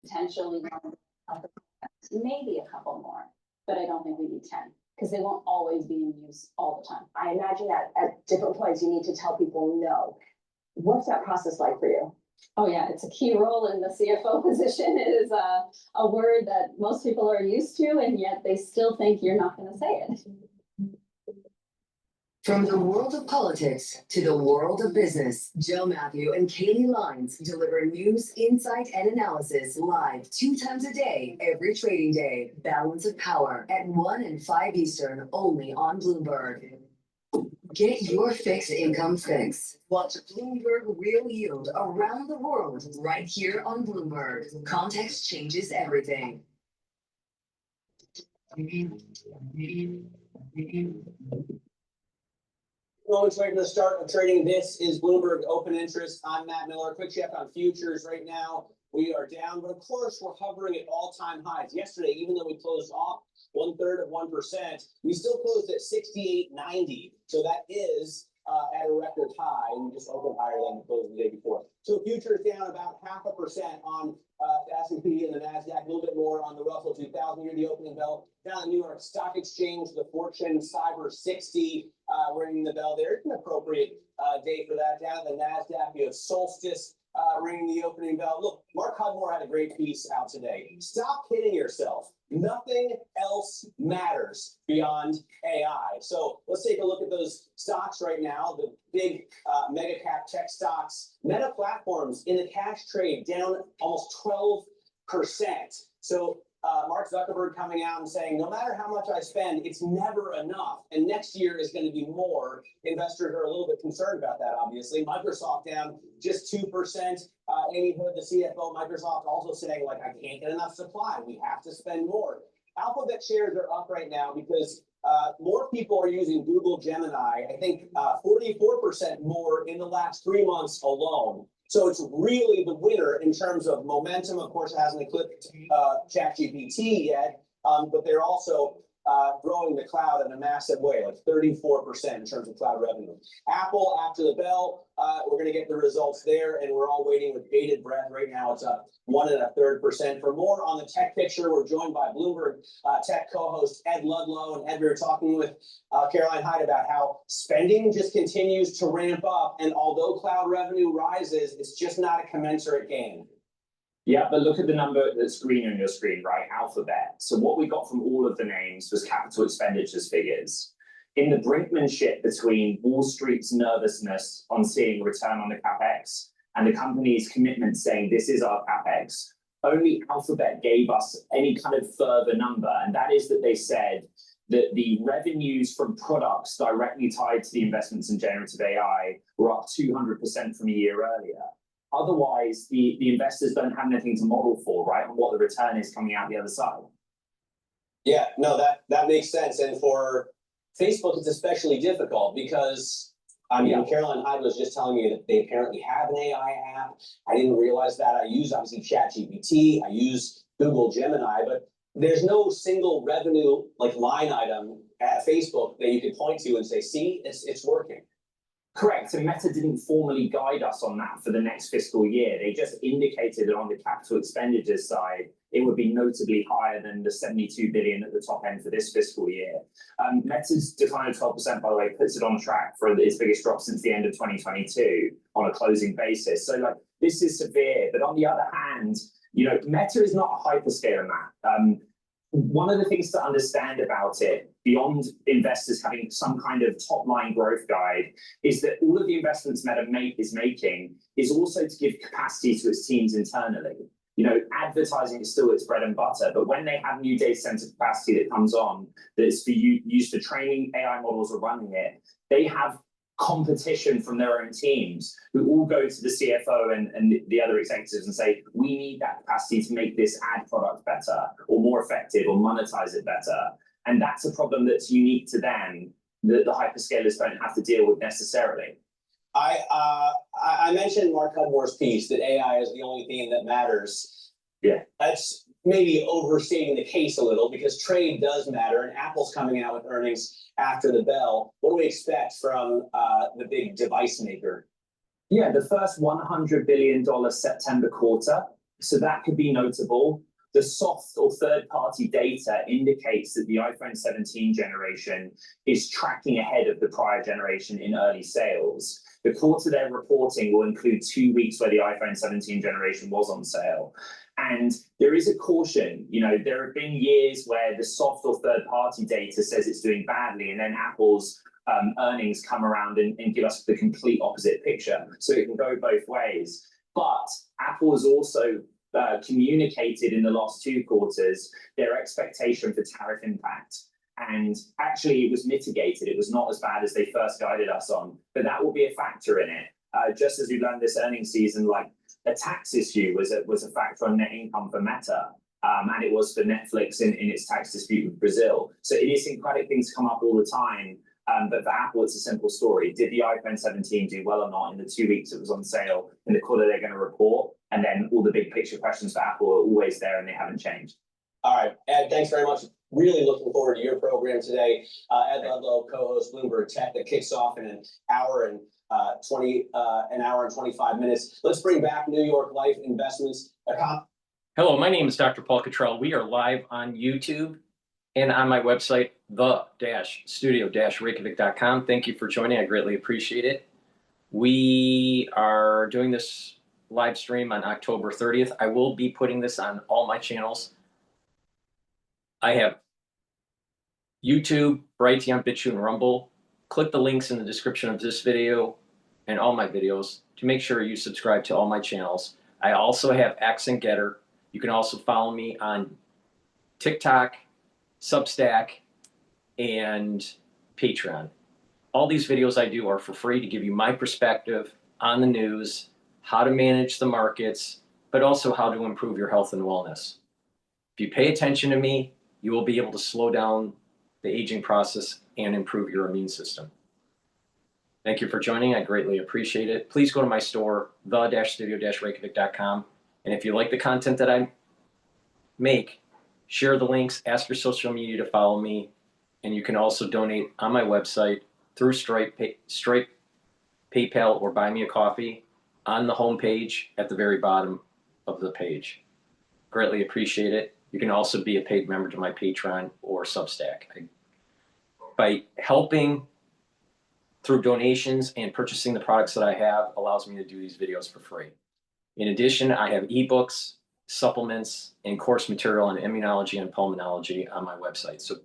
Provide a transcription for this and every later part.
potentially maybe a couple more, but I don't think we need 10 because they won't always be in use all the time. I imagine that at different points you need to tell people no. What's that process like for you? Oh yeah, it's a key role in the CFO position. It is a word that most people are used to, and yet they still think you're not going to say it. From the world of politics to the world of business, Joe Matthew and Kaylee Lines deliver news, insight, and analysis live 2 times a day, every trading day. Balance of Power at 1 and 5 Eastern, only on Bloomberg. Get your fixed income fix. Watch Bloomberg Real Yield around the world right here on Bloomberg. Context changes everything. Moments away from the start of trading. This is Bloomberg Open Interest. I'm Matt Miller. Quick check on futures right now. We are down, but of course we're hovering at all-time highs. Yesterday, even though we closed off 1/3 of 1%, we still closed at 68.90. So that is at a record high. We just opened higher than we closed the day before. So futures down about 0.5% on the S&P and the NASDAQ, a little bit more on the Russell 2000 here, the opening bell. Down in New York Stock Exchange, the Fortune Cyber 60 ringing the bell there. It's an appropriate day for that. Down at the NASDAQ, you have Solstice ringing the opening bell. Look, Mark Hudmore had a great piece out today. Stop kidding yourself. Nothing else matters beyond AI. So let's take a look at those stocks right now. The big mega cap tech stocks. Meta Platforms in the cash trade down almost 12%. So Mark Zuckerberg coming out and saying, no matter how much I spend, it's never enough. And next year is going to be more. Investors are a little bit concerned about that, obviously. Microsoft down just 2%. Amy Hood, the CFO, Microsoft also saying, like, I can't get enough supply. We have to spend more. Alphabet shares are up right now because more people are using Google Gemini. I think 44% more in the last 3 months alone. So it's really the winner in terms of momentum. Of course, it hasn't eclipsed ChatGPT yet, but they're also growing the cloud in a massive way, like 34% in terms of cloud revenue. Apple, after the bell, we're going to get the results there, and we're all waiting with bated breath. Right now, it's up 1 1/3%. For more on the tech picture, we're joined by Bloomberg tech co-host Ed Ludlow. And Ed, we were talking with Caroline Hyde about how spending just continues to ramp up, and although cloud revenue rises, it's just not a commensurate gain. Yeah, but look at the number that's green on your screen, right? Alphabet. So what we got from all of the names was capital expenditures figures. In the brinkmanship between Wall Street's nervousness on seeing return on the capex and the company's commitment saying this is our capex, only Alphabet gave us any kind of further number, and that is that they said that the revenues from products directly tied to the investments in generative AI were up 200% from a year earlier. Otherwise, the investors don't have anything to model for, right, on what the return is coming out the other side. Yeah, no, that makes sense. And for Facebook, it's especially difficult because, I mean, Caroline Hyde was just telling me that they apparently have an AI app. I didn't realize that. I use, obviously, ChatGPT. I use Google Gemini, but there's no single revenue like line item at Facebook that you could point to and say, see, it's working. Correct, and Meta didn't formally guide us on that for the next fiscal year. They just indicated that on the capital expenditures side, it would be notably higher than the 72 billion at the top end for this fiscal year. Meta's decline of 12%, by the way, puts it on track for its biggest drop since the end of 2022 on a closing basis. So, like, this is severe. But on the other hand, you know, Meta is not a hyperscaler, Matt. One of the things to understand about it, beyond investors having some kind of top-line growth guide, is that all of the investments Meta is making is also to give capacity to its teams internally. You know, advertising is still its bread and butter, but when they have new data center capacity that comes on, that's for used for training AI models or running it, they have competition from their own teams who all go to the CFO and the other executives and say, we need that capacity to make this ad product better or more effective or monetize it better. And that's a problem that's unique to them that the hyperscalers don't have to deal with necessarily. I mentioned Mark Hudmore's piece that AI is the only thing that matters. Yeah. That's maybe overstating the case a little because trade does matter, and Apple's coming out with earnings after the bell. What do we expect from the big device maker? Yeah, the first $100 billion September quarter So that could be notable. The soft or third-party data indicates that the iPhone 17 generation is tracking ahead of the prior generation in early sales. The quarter they're reporting will include 2 weeks where the iPhone 17 generation was on sale. And there is a caution, there have been years where the soft or third-party data says it's doing badly, and then Apple's earnings come around and give us the complete opposite picture. So it can go both ways. But Apple has also communicated in the last 2 quarters their expectation for tariff impact. And actually it was mitigated. It was not as bad as they first guided us on, but that will be a factor in it. Just as we learned this earnings season, like a tax issue was a factor on net income for Meta. And it was for Netflix in its tax dispute with Brazil. So idiosyncratic things come up all the time. But for Apple, it's a simple story. Did the iPhone 17 do well or not in the 2 weeks it was on sale in the quarter they're going to report? And then all the big picture questions for Apple are always there and they haven't changed. All right, Ed, thanks very much. Really looking forward to your program today. Ed Ludlow, co-host Bloomberg Tech, that kicks off in an hour and 25 minutes. Let's bring back New York Life Investments. Hello, my name is Dr. Paul Cottrell. We are live on YouTube and on my website, the-studio-reykjavik.com. Thank you for joining. I greatly appreciate it. We are doing this live stream on October 30th. I will be putting this on all my channels. I have YouTube, Brighteon, Bitchute, and Rumble. Click the links in the description of this video and all my videos to make sure you subscribe to all my channels. I also have X and GETTR. You can also follow me on TikTok, Substack, and Patreon. All these videos I do are for free to give you my perspective on the news, how to manage the markets, but also how to improve your health and wellness. If you pay attention to me, you will be able to slow down the aging process and improve your immune system. Thank you for joining. I greatly appreciate it. Please go to my store, the-studio-reykjavik.com. And if you like the content that I make, share the links, ask your social media to follow me, and you can also donate on my website through Stripe, PayPal, or Buy Me a Coffee on the homepage at the very bottom of the page. Greatly appreciate it. You can also be a paid member to my Patreon or Substack. By helping through donations and purchasing the products that I have allows me to do these videos for free. In addition, I have ebooks, supplements, and course material on immunology and pulmonology on my website. So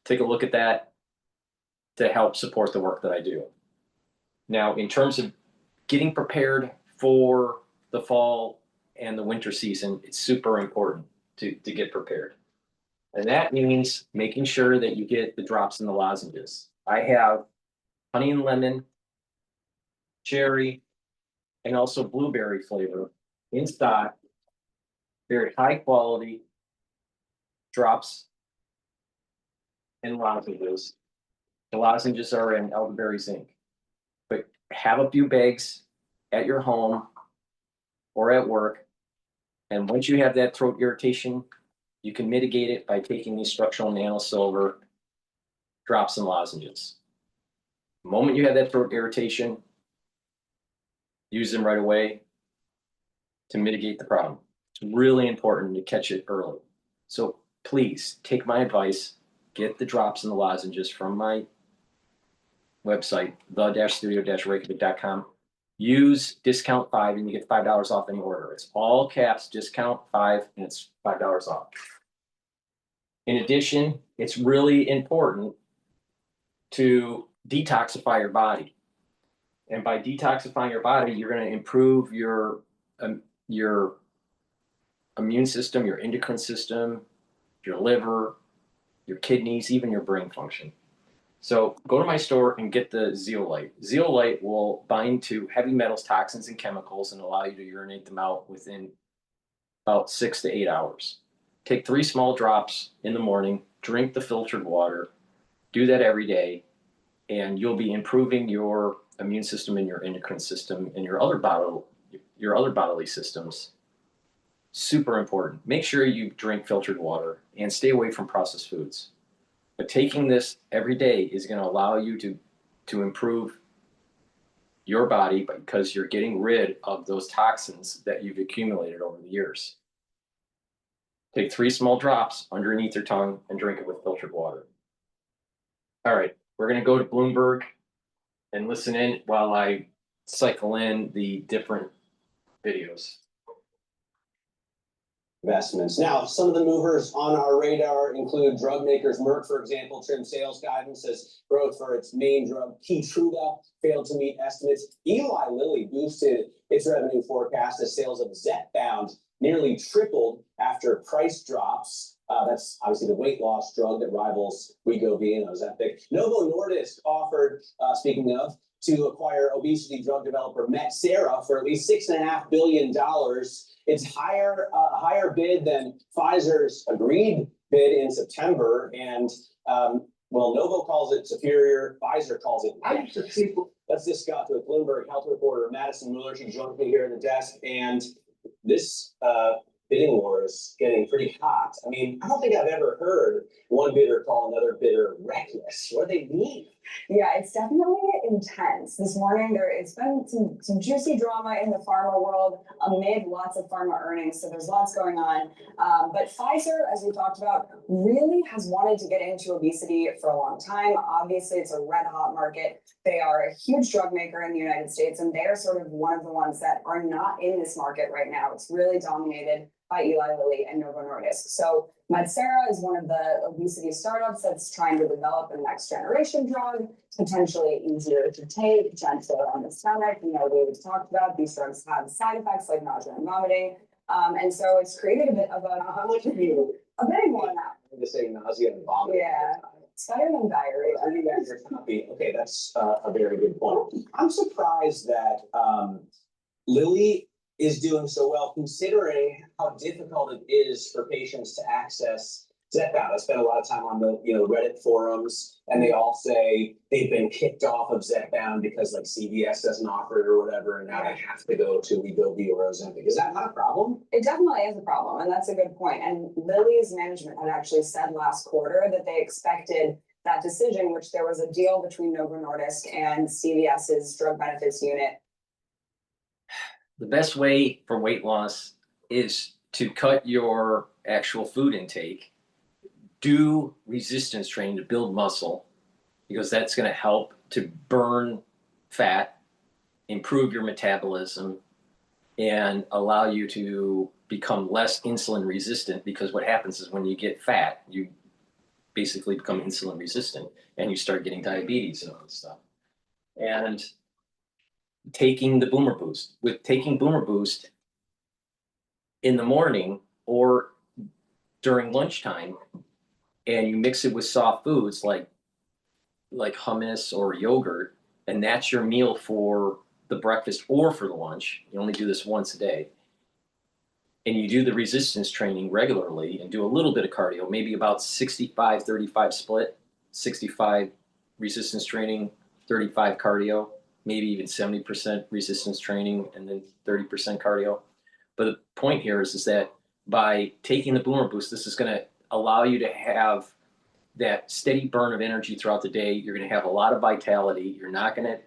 take a look at that to help support the work that I do. Now, in terms of getting prepared for the fall and the winter season, it's super important to get prepared. And that means making sure that you get the drops and the lozenges. I have honey and lemon, cherry, and also blueberry flavor in stock. Very high quality drops and lozenges. The lozenges are in elderberry zinc. But have a few bags at your home or at work. And once you have that throat irritation, you can mitigate it by taking these structural nanosilver drops and lozenges. The moment you have that throat irritation, use them right away to mitigate the problem. It's really important to catch it early. So please take my advice, get the drops and the lozenges from my website, the-studio-reykjavik.com. Use discount 5 and you get $5 off any order. It's all caps, discount 5, and it's $5 off. In addition, it's really important to detoxify your body. And by detoxifying your body, you're going to improve your immune system, your endocrine system, your liver, your kidneys, even your brain function. So go to my store and get the zeolite. Zeolite will bind to heavy metals, toxins, and chemicals and allow you to urinate them out within about 6 to 8 hours. Take 3 small drops in the morning, drink the filtered water, do that every day, and you'll be improving your immune system and your endocrine system and your other bodily systems. Super important. Make sure you drink filtered water and stay away from processed foods. But taking this every day is going to allow you to improve your body because you're getting rid of those toxins that you've accumulated over the years. Take 3 small drops underneath your tongue and drink it with filtered water. All right, we're gonna go to Bloomberg and listen in while I cycle in the different videos. Investments. Now, some of the movers on our radar include drug makers. Merck, for example, trimmed sales guidance as growth for its main drug, Keytruda, failed to meet estimates. Eli Lilly boosted its revenue forecast as sales of Zepbound nearly tripled after price drops. That's obviously the weight loss drug that rivals Wegovy and Ozempic. Novo Nordisk offered, speaking of, to acquire obesity drug developer Metsera for at least $6.5 billion. It's higher bid than Pfizer's agreed bid in September, and well, Novo calls it superior, Pfizer calls it. Let's discuss with Bloomberg health reporter Madison Mueller. She joins me here at the desk, and this bidding war is getting pretty hot. I mean, I don't think I've ever heard one bidder call another bidder reckless. What do they mean? Yeah, it's definitely intense. This morning, it's been some juicy drama in the pharma world amid lots of pharma earnings. So there's lots going on. But Pfizer, as we talked about, really has wanted to get into obesity for a long time. Obviously, it's a red hot market. They are a huge drug maker in the United States, and they are sort of one of the ones that are not in this market right now. It's really dominated by Eli Lilly and Novo Nordisk. So Metsera is one of the obesity startups that's trying to develop a next generation drug, potentially easier to take, gentler on the stomach. You know, we've talked about these drugs have side effects like nausea and vomiting. And so it's created a bit of How much have you? a bidding war now. To say nausea and vomiting. Yeah. It's better than diarrhea. I mean, that's your copy. Okay, that's a very good point. I'm surprised that Lilly is doing so well, considering how difficult it is for patients to access Zepbound. I spent a lot of time on the Reddit forums, and they all say they've been kicked off of Zepbound because like CVS doesn't offer it or whatever, and now they have to go to Wegovy or Ozempic. Is that not a problem? It definitely is a problem, and that's a good point. And Lilly's management had actually said last quarter that they expected that decision, which there was a deal between Novo Nordisk and CVS's drug benefits unit. The best way for weight loss is to cut your actual food intake, do resistance training to build muscle, because that's going to help to burn fat, improve your metabolism, and allow you to become less insulin resistant, because what happens is when you get fat, you basically become insulin resistant and you start getting diabetes and all this stuff. And taking the Boomer Boost, Boomer Boost in the morning or during lunchtime, and you mix it with soft foods like hummus or yogurt, and that's your meal for the breakfast or for the lunch. You only do this once a day. And you do the resistance training regularly and do a little bit of cardio, maybe about 65-35 split, 65 resistance training, 35 cardio, maybe even 70% resistance training and then 30% cardio. But the point here is that by taking the Boomer Boost, this is going to allow you to have that steady burn of energy throughout the day. You're going to have a lot of vitality. You're not going to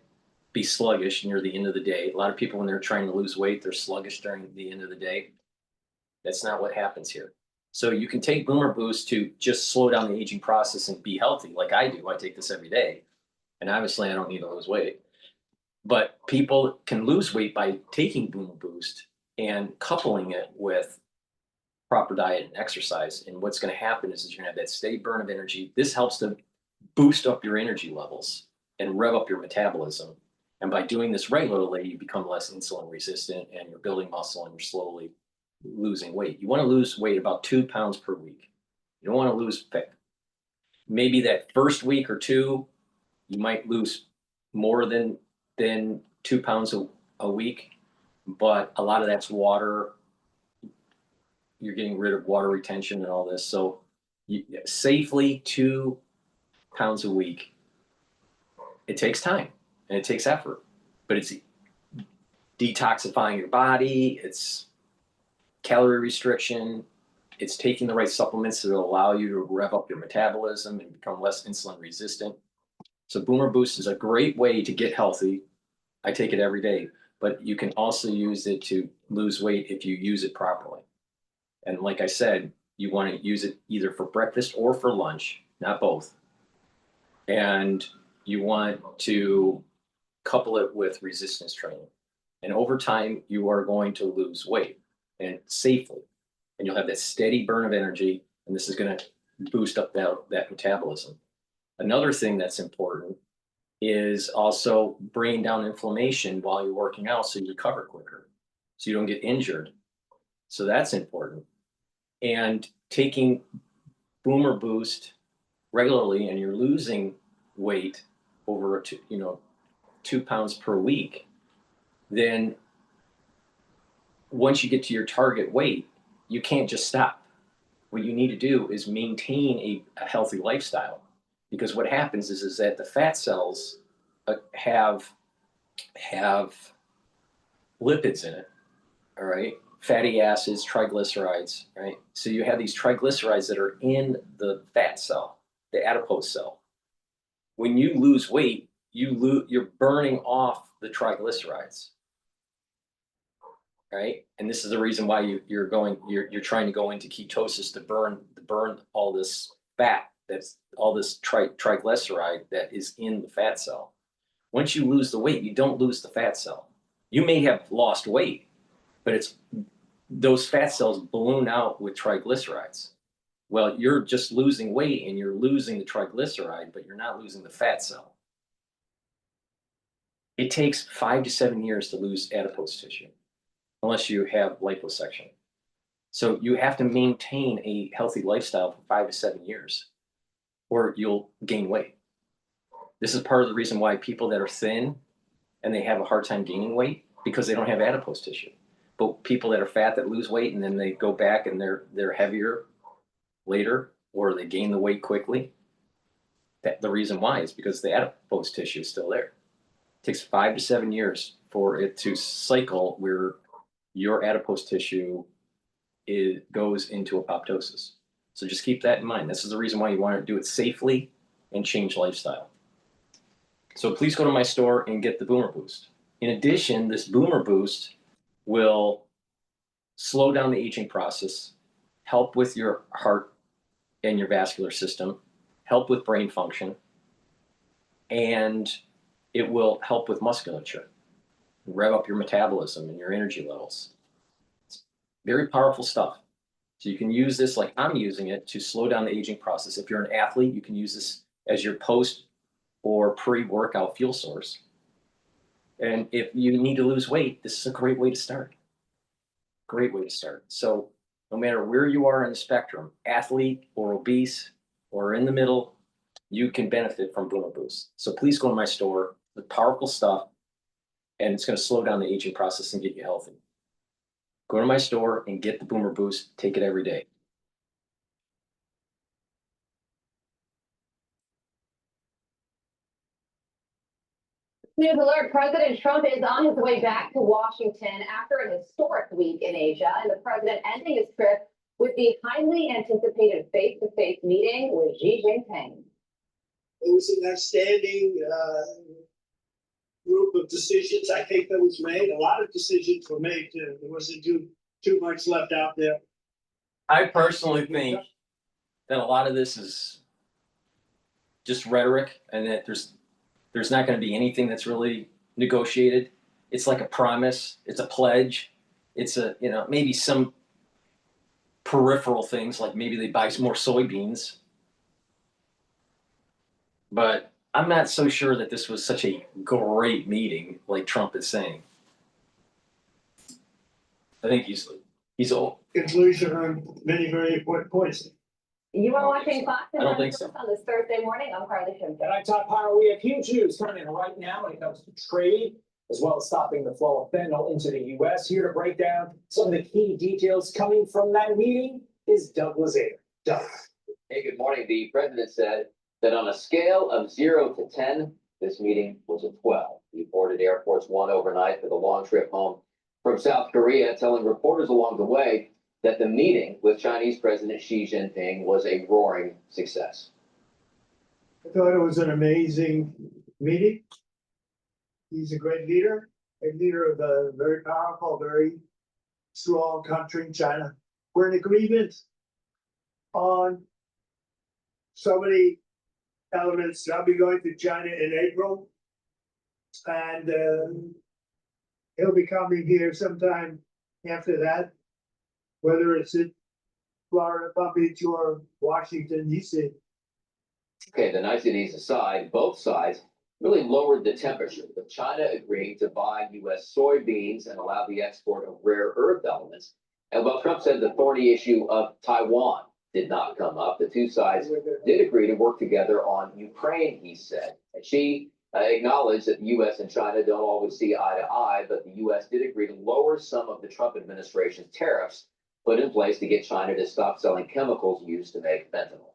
be sluggish near the end of the day. A lot of people, when they're trying to lose weight, they're sluggish during the end of the day. That's not what happens here. So you can take Boomer Boost to just slow down the aging process and be healthy, like I do. I take this every day. And obviously, I don't need to lose weight. But people can lose weight by taking Boomer Boost and coupling it with proper diet and exercise. And what's going to happen is you're going to have that steady burn of energy. This helps to boost up your energy levels and rev up your metabolism. And by doing this regularly, you become less insulin resistant and you're building muscle and you're slowly losing weight. You want to lose weight about 2 pounds per week. You don't want to lose fat. Maybe that first week or two, you might lose more than 2 pounds a week, but a lot of that's water. You're getting rid of water retention and all this. So safely 2 pounds a week. It takes time and it takes effort, but it's detoxifying your body. It's calorie restriction. It's taking the right supplements that will allow you to rev up your metabolism and become less insulin resistant. So Boomer Boost is a great way to get healthy I take it every day, but you can also use it to lose weight if you use it properly. And like I said, you want to use it either for breakfast or for lunch, not both. And you want to couple it with resistance training. And over time, you are going to lose weight and safely. And you'll have that steady burn of energy. And this is going to boost up that metabolism. Another thing that's important is also bringing down inflammation while you're working out so you recover quicker, so you don't get injured. So that's important. And taking Boomer Boost regularly and you're losing weight over 2 pounds per week, then once you get to your target weight, you can't just stop. What you need to do is maintain a healthy lifestyle, because what happens is that the fat cells have lipids in it, all right? Fatty acids, triglycerides, right? So you have these triglycerides that are in the fat cell, the adipose cell. When you lose weight, you're burning off the triglycerides, right? And this is the reason why you're trying to go into ketosis to burn all this fat, that's all this triglyceride that is in the fat cell. Once you lose the weight, you don't lose the fat cell. You may have lost weight, but it's those fat cells balloon out with triglycerides. Well, you're just losing weight and you're losing the triglyceride, but you're not losing the fat cell. It takes 5 to 7 years to lose adipose tissue, unless you have liposuction. So you have to maintain a healthy lifestyle for 5 to 7 years, or you'll gain weight. This is part of the reason why people that are thin and they have a hard time gaining weight, because they don't have adipose tissue. But people that are fat that lose weight and then they go back and they're heavier later, or they gain the weight quickly, the reason why is because the adipose tissue is still there. It takes 5 to 7 years for it to cycle where your adipose tissue goes into apoptosis. So just keep that in mind. This is the reason why you want to do it safely and change lifestyle. So please go to my store and get the Boomer Boost. In addition, this Boomer Boost will slow down the aging process, help with your heart and your vascular system, help with brain function, and it will help with musculature, rev up your metabolism and your energy levels. It's very powerful stuff. So you can use this like I'm using it to slow down the aging process. If you're an athlete, you can use this as your post or pre-workout fuel source. And if you need to lose weight, this is a great way to start. Great way to start. So no matter where you are in the spectrum, athlete or obese or in the middle, you can benefit from Boomer Boost. So please go to my store. The powerful stuff, and it's going to slow down the aging process and get you healthy. Go to my store and get the Boomer Boost. Take it every day. News alert, President Trump is on his way back to Washington after an historic week in Asia, and the president ending his trip with the highly anticipated face-to-face meeting with Xi Jinping. It was an outstanding group of decisions, I think, that was made. A lot of decisions were made. There wasn't too much left out there. I personally think that a lot of this is just rhetoric, and that there's not going to be anything that's really negotiated. It's like a promise. It's a pledge. It's maybe some peripheral things, like maybe they buy some more soybeans. But I'm not so sure that this was such a great meeting like Trump is saying. I think he's old. Conclusion on many very important points. You are watching Fox I don't think so. on this Thursday morning. I'm Carly Shimp. And on Top Power, we have huge news coming right now when it comes to trade, as well as stopping the flow of fentanyl into the U.S. Here to break down some of the key details coming from that meeting is Doug Lazaire. Doug. Hey, good morning. The president said that on a scale of 0 to 10, this meeting was a 12. He boarded Air Force One overnight for the long trip home from South Korea, telling reporters along the way that the meeting with Chinese President Xi Jinping was a roaring success. I thought it was an amazing meeting. He's a great leader of a very powerful, very strong country in China. We're in agreement on so many elements. I'll be going to China in April. And he'll be coming here sometime after that, whether it's in Florida, Palm Beach, or Washington, D.C. Okay, the niceties aside, both sides really lowered the temperature, with China agreeing to buy U.S. soybeans and allow the export of rare earth elements. And while Trump said the thorny issue of Taiwan did not come up, the two sides did agree to work together on Ukraine, he said. And she acknowledged that the U.S. and China don't always see eye to eye, but the U.S. did agree to lower some of the Trump administration's tariffs put in place to get China to stop selling chemicals used to make fentanyl.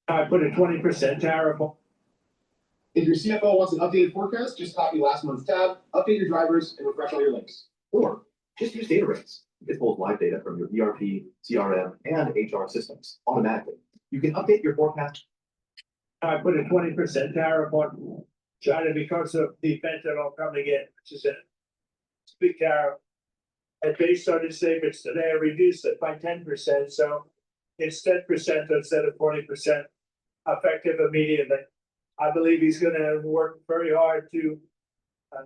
I put a 20% tariff on. If your CFO wants an updated forecast, just copy last month's tab, update your drivers, and refresh all your links. Or just use data rates. It pulls live data from your ERP, CRM, and HR systems automatically. You can update your forecast. I put a 20% tariff on China because of the fentanyl coming in, which is a big tariff. And based on his statements today, I reduced it by 10%, so it's 10% instead of 20%, effective immediately. I believe he's gonna work very hard to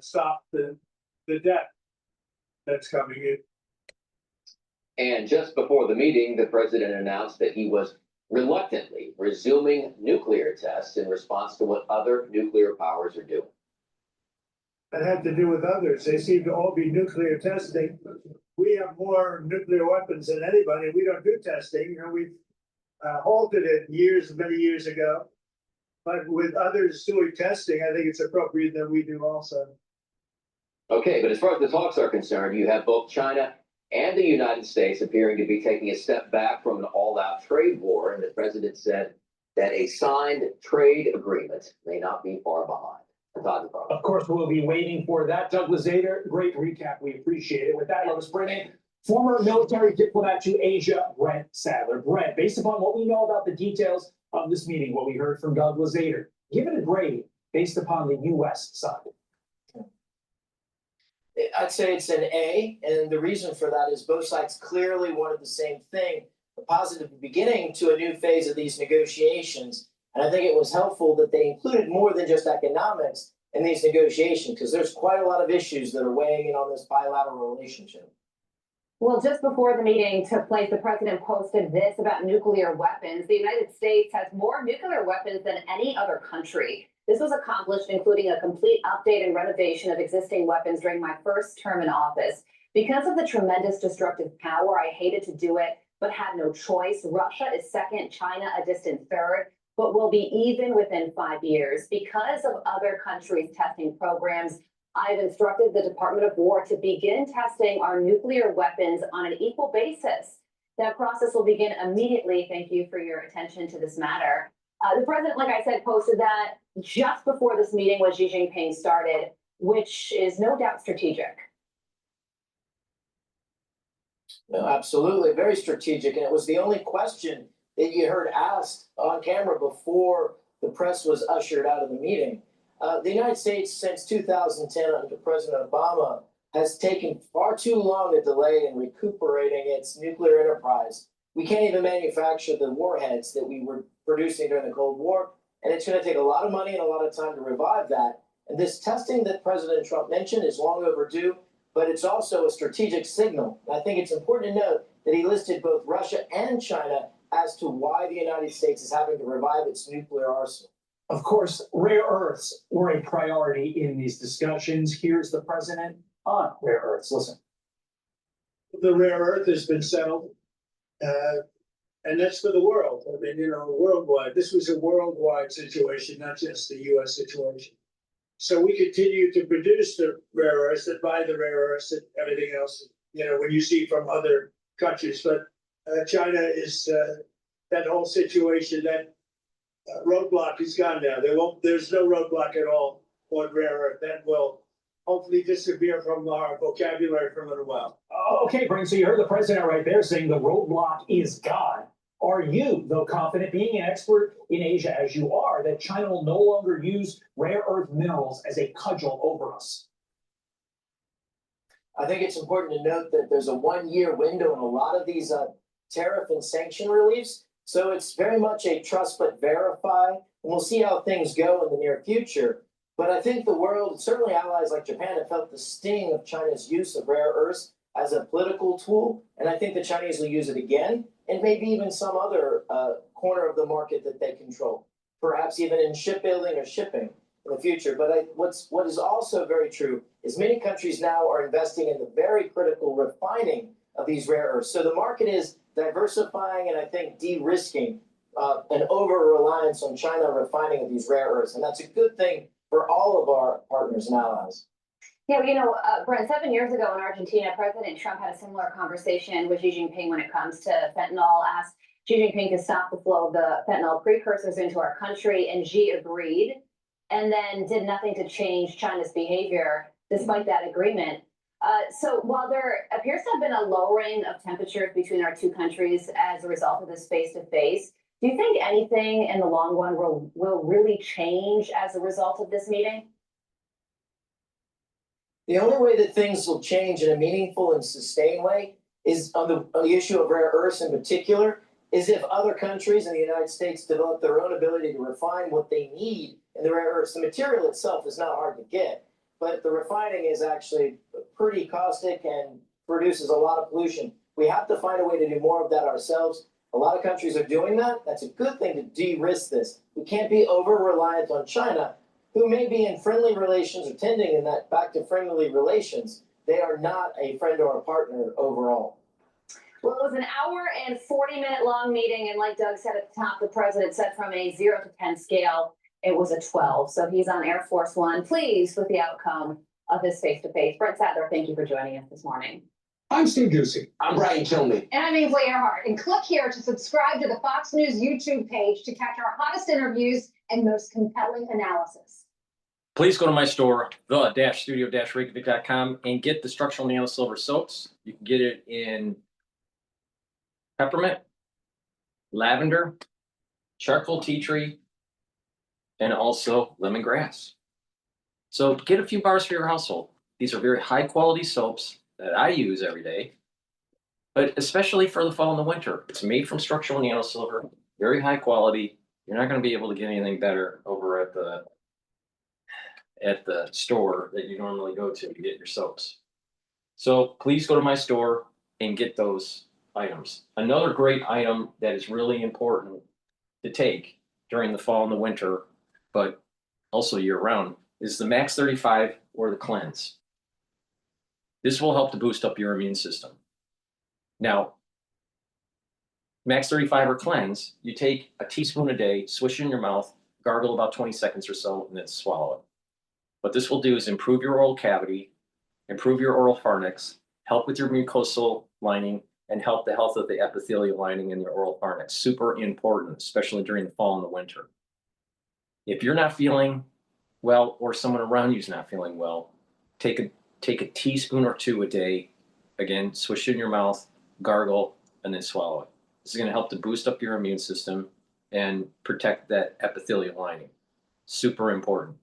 stop the debt that's coming in. And just before the meeting, the president announced that he was reluctantly resuming nuclear tests in response to what other nuclear powers are doing. That had to do with others. They seem to all be nuclear testing. We have more nuclear weapons than anybody. We don't do testing. You know, we've halted it many years ago. But with others doing testing, I think it's appropriate that we do also. Okay, but as far as the talks are concerned, you have both China and the United States appearing to be taking a step back from an all-out trade war, and the president said that a signed trade agreement may not be far behind. Of course, we'll be waiting for that. Douglas Zader, great recap. We appreciate it. With that, let us bring in former military diplomat to Asia, Brent Sadler. Brent, based upon what we know about the details of this meeting, what we heard from Douglas Zader, give it a grade based upon the U.S. side. I'd say it's an A, and the reason for that is both sides clearly wanted the same thing, a positive beginning to a new phase of these negotiations. And I think it was helpful that they included more than just economics in these negotiations, because there's quite a lot of issues that are weighing in on this bilateral relationship. Well, just before the meeting took place, the president posted this about nuclear weapons. The United States has more nuclear weapons than any other country. This was accomplished including a complete update and renovation of existing weapons during my first term in office. Because of the tremendous destructive power, I hated to do it, but had no choice. Russia is second, China a distant third, but will be even within 5 years. Because of other countries' testing programs, I've instructed the Department of War to begin testing our nuclear weapons on an equal basis. That process will begin immediately. Thank you for your attention to this matter. The president, like I said, posted that just before this meeting with Xi Jinping started, which is no doubt strategic. No, absolutely, very strategic. And it was the only question that you heard asked on camera before the press was ushered out of the meeting. The United States, since 2010 under President Obama, has taken far too long a delay in recuperating its nuclear enterprise. We can't even manufacture the warheads that we were producing during the Cold War, and it's going to take a lot of money and a lot of time to revive that. And this testing that President Trump mentioned is long overdue, but it's also a strategic signal. And I think it's important to note that he listed both Russia and China as to why the United States is having to revive its nuclear arsenal. Of course, rare earths were a priority in these discussions. Here's the president on rare earths. Listen. The rare earth has been settled, and that's for the world. I mean, you know, worldwide. This was a worldwide situation, not just the U.S. situation. So we continue to produce the rare earths, and buy the rare earths and everything else, you know, when you see from other countries. But China is that whole situation, that roadblock is gone now. There's no roadblock at all on rare earth. That will hopefully disappear from our vocabulary for a little while. Okay, Brent, so you heard the president right there saying the roadblock is gone. Are you, though, confident, being an expert in Asia as you are, that China will no longer use rare earth minerals as a cudgel over us? I think it's important to note that there's a 1-year window in a lot of these tariff and sanction reliefs. So it's very much a trust but verify. And we'll see how things go in the near future. But I think the world, certainly allies like Japan, have felt the sting of China's use of rare earths as a political tool. And I think the Chinese will use it again, and maybe even some other corner of the market that they control, perhaps even in shipbuilding or shipping in the future. But what is also very true is many countries now are investing in the very critical refining of these rare earths. So the market is diversifying and I think de-risking an over-reliance on China refining of these rare earths. And that's a good thing for all of our partners and allies. Yeah, you know, Brent, 7 years ago in Argentina, President Trump had a similar conversation with Xi Jinping when it comes to fentanyl, asked Xi Jinping to stop the flow of the fentanyl precursors into our country, and Xi agreed, and then did nothing to change China's behavior despite that agreement. So while there appears to have been a lowering of temperatures between our two countries as a result of this face-to-face, do you think anything in the long run will really change as a result of this meeting? The only way that things will change in a meaningful and sustained way is on the issue of rare earths in particular, is if other countries in the United States develop their own ability to refine what they need in the rare earths. The material itself is not hard to get, but the refining is actually pretty caustic and produces a lot of pollution. We have to find a way to do more of that ourselves. A lot of countries are doing that. That's a good thing to de-risk this. We can't be over-reliant on China, who may be in friendly relations or tending in that back to friendly relations. They are not a friend or a partner overall. Well, it was an hour and 40-minute long meeting, and like Doug said at the top, the president said from a 0 to 10 scale, it was a 12. So he's on Air Force One, pleased with the outcome of his face-to-face. Brent Sadler, thank you for joining us this morning. I'm Steve Ducey. I'm Brighteon Channel. And I'm Ainsley Earhart. And click here to subscribe to the Fox News YouTube page to catch our hottest interviews and most compelling analysis. Please go to my store, the-studio-reykjavik.com, and get the structural nano silver soaps. You can get it in peppermint, lavender, charcoal tea tree, and also lemongrass. So get a few bars for your household. These are very high quality soaps that I use every day, but especially for the fall and the winter. It's made from structural nano silver, very high quality. You're not going to be able to get anything better over at the store that you normally go to get your soaps. So please go to my store and get those items. Another great item that is really important to take during the fall and the winter, but also year round, is the Max 35 or the Cleanse. This will help to boost up your immune system. Now, Max 35 or Cleanse, you take a teaspoon a day, swish it in your mouth, gargle about 20 seconds or so, and then swallow it. What this will do is improve your oral cavity, improve your oral pharynx, help with your mucosal lining, and help the health of the epithelial lining in your oral pharynx. Super important, especially during the fall and the winter. If you're not feeling well, or someone around you is not feeling well, take a teaspoon or two a day. Again, swish it in your mouth, gargle, and then swallow it. This is going to help to boost up your immune system and protect that epithelial lining. Super important.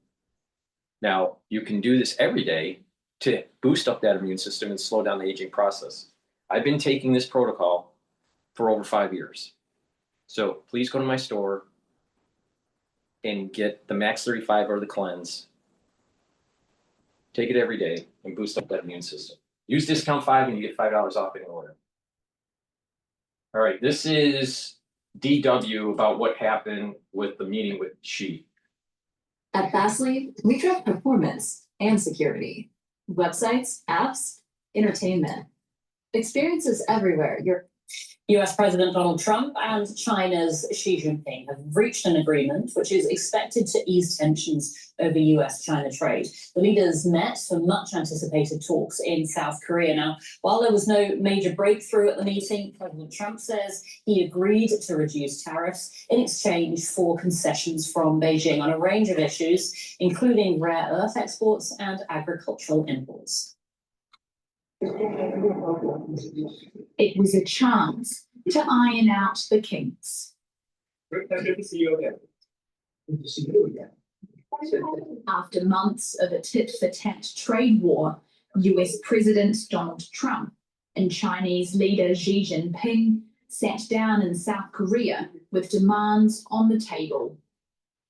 Now, you can do this every day to boost up that immune system and slow down the aging process. I've been taking this protocol for over 5 years. So please go to my store and get the Max 35 or the Cleanse. Take it every day and boost up that immune system. Use discount 5 and you get $5 off any order. All right, this is DW about what happened with the meeting with Xi. At Fastly, we drive performance and security. Websites, apps, entertainment. Experiences everywhere. US President Donald Trump and China's Xi Jinping have reached an agreement which is expected to ease tensions over US-China trade. The leaders met for much anticipated talks in South Korea. Now, while there was no major breakthrough at the meeting, President Trump says he agreed to reduce tariffs in exchange for concessions from Beijing on a range of issues, including rare earth exports and agricultural imports. It was a chance to iron out the kinks. Great pleasure to see you again. Good to see you again. After months of a tit-for-tat trade war, US President Donald Trump and Chinese leader Xi Jinping sat down in South Korea with demands on the table.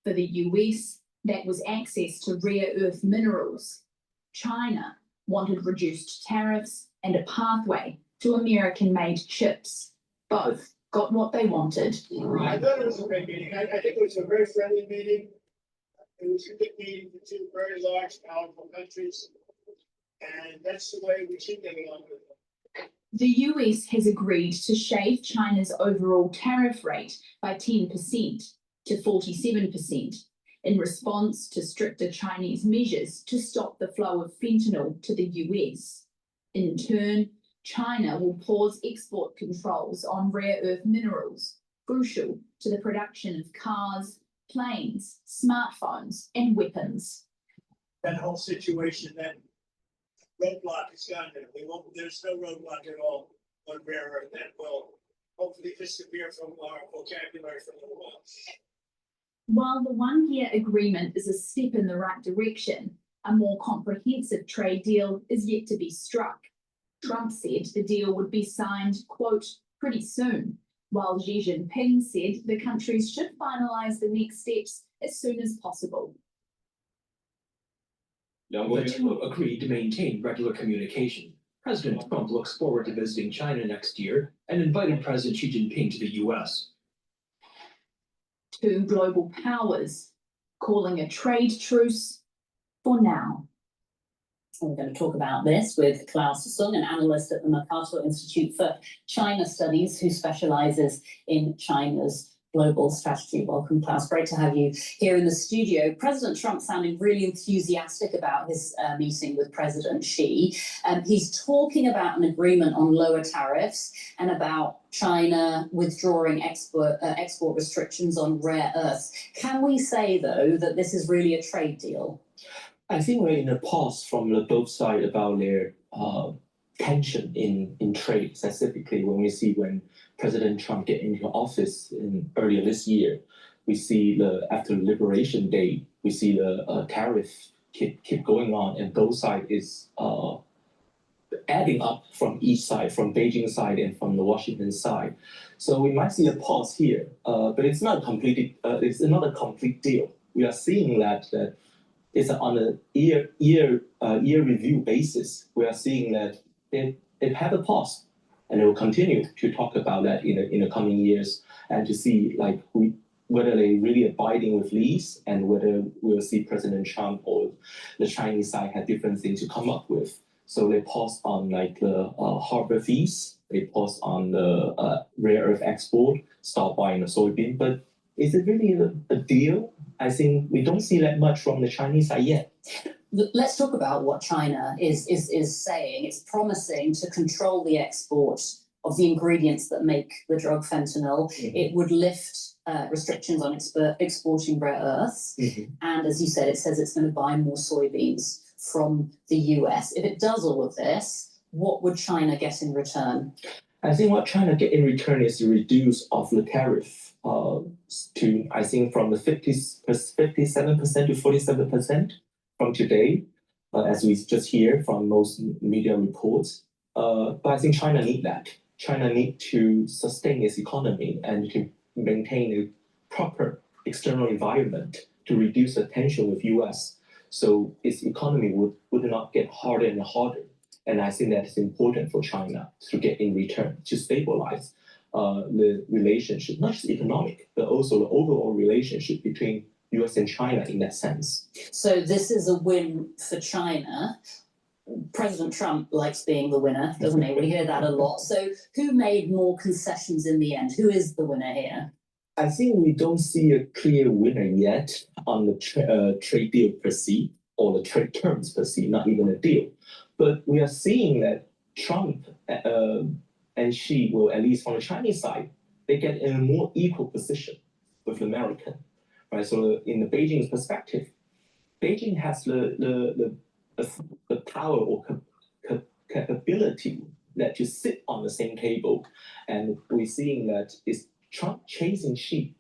For the US, that was access to rare earth minerals. China wanted reduced tariffs and a pathway to American-made chips. Both got what they wanted. I thought it was a great meeting. I think it was a very friendly meeting. It was a good meeting for two very large, powerful countries. And that's the way we should get along with them. The US has agreed to shave China's overall tariff rate by 10% to 47% in response to stricter Chinese measures to stop the flow of fentanyl to the US. In turn, China will pause export controls on rare earth minerals, crucial to the production of cars, planes, smartphones, and weapons. That whole situation, that roadblock is gone now. There's no roadblock at all on rare earth that will hopefully disappear from our vocabulary for a little while. While the one-year agreement is a step in the right direction, a more comprehensive trade deal is yet to be struck. Trump said the deal would be signed, quote, pretty soon, while Xi Jinping said the countries should finalize the next steps as soon as possible. The two agreed to maintain regular communication. President Trump looks forward to visiting China next year and invited President Xi Jinping to the US. Two global powers calling a trade truce for now. We're going to talk about this with Klaus Sung, an analyst at the Mercator Institute for China Studies, who specializes in China's global strategy. Welcome, Klaus. Great to have you here in the studio. President Trump sounding really enthusiastic about his meeting with President Xi. He's talking about an agreement on lower tariffs and about China withdrawing export restrictions on rare earths. Can we say, though, that this is really a trade deal? I think we're in a pause from both sides about their tension in trade, specifically when President Trump get into office earlier this year. We see after Liberation Day, we see the tariff keep going on, and both sides is adding up from each side, from Beijing side and from the Washington side. So we might see a pause here, but it's not completely. It's not a complete deal. We are seeing that it's on a year review basis. We are seeing that it had a pause, and they will continue to talk about that in the coming years, and to see whether they really abiding with these, and whether we'll see President Trump or the Chinese side have different things to come up with. So they paused on the harbor fees, they paused on the rare earth export, stop buying the soybean. But is it really a deal? I think we don't see that much from the Chinese side yet. Let's talk about what China is saying. It's promising to control the export of the ingredients that make the drug fentanyl. Mm-hmm. It would lift restrictions on exporting rare earths. Mm-hmm. And as you said, it says it's going to buy more soybeans from the US. If it does all of this, what would China get in return? I think what China get in return is the reduce of the tariff to, I think, from the 57% to 47% from today, as we just hear from most media reports. But I think China need that. China need to sustain its economy and to maintain a proper external environment to reduce the tension with US. So its economy would not get harder and harder. And I think that is important for China to get in return, to stabilize the relationship, not just economic, but also the overall relationship between US and China in that sense. So this is a win for China. President Trump likes being the winner, doesn't he? We hear that a lot. So who made more concessions in the end? Who is the winner here? I think we don't see a clear winner yet on the trade deal per se, or the trade terms per se, not even a deal. But we are seeing that Trump and Xi will, at least from the Chinese side, they get in a more equal position with America, right? So in the Beijing's perspective, Beijing has the power or capability that to sit on the same table. And we're seeing that it's Trump chasing sheep.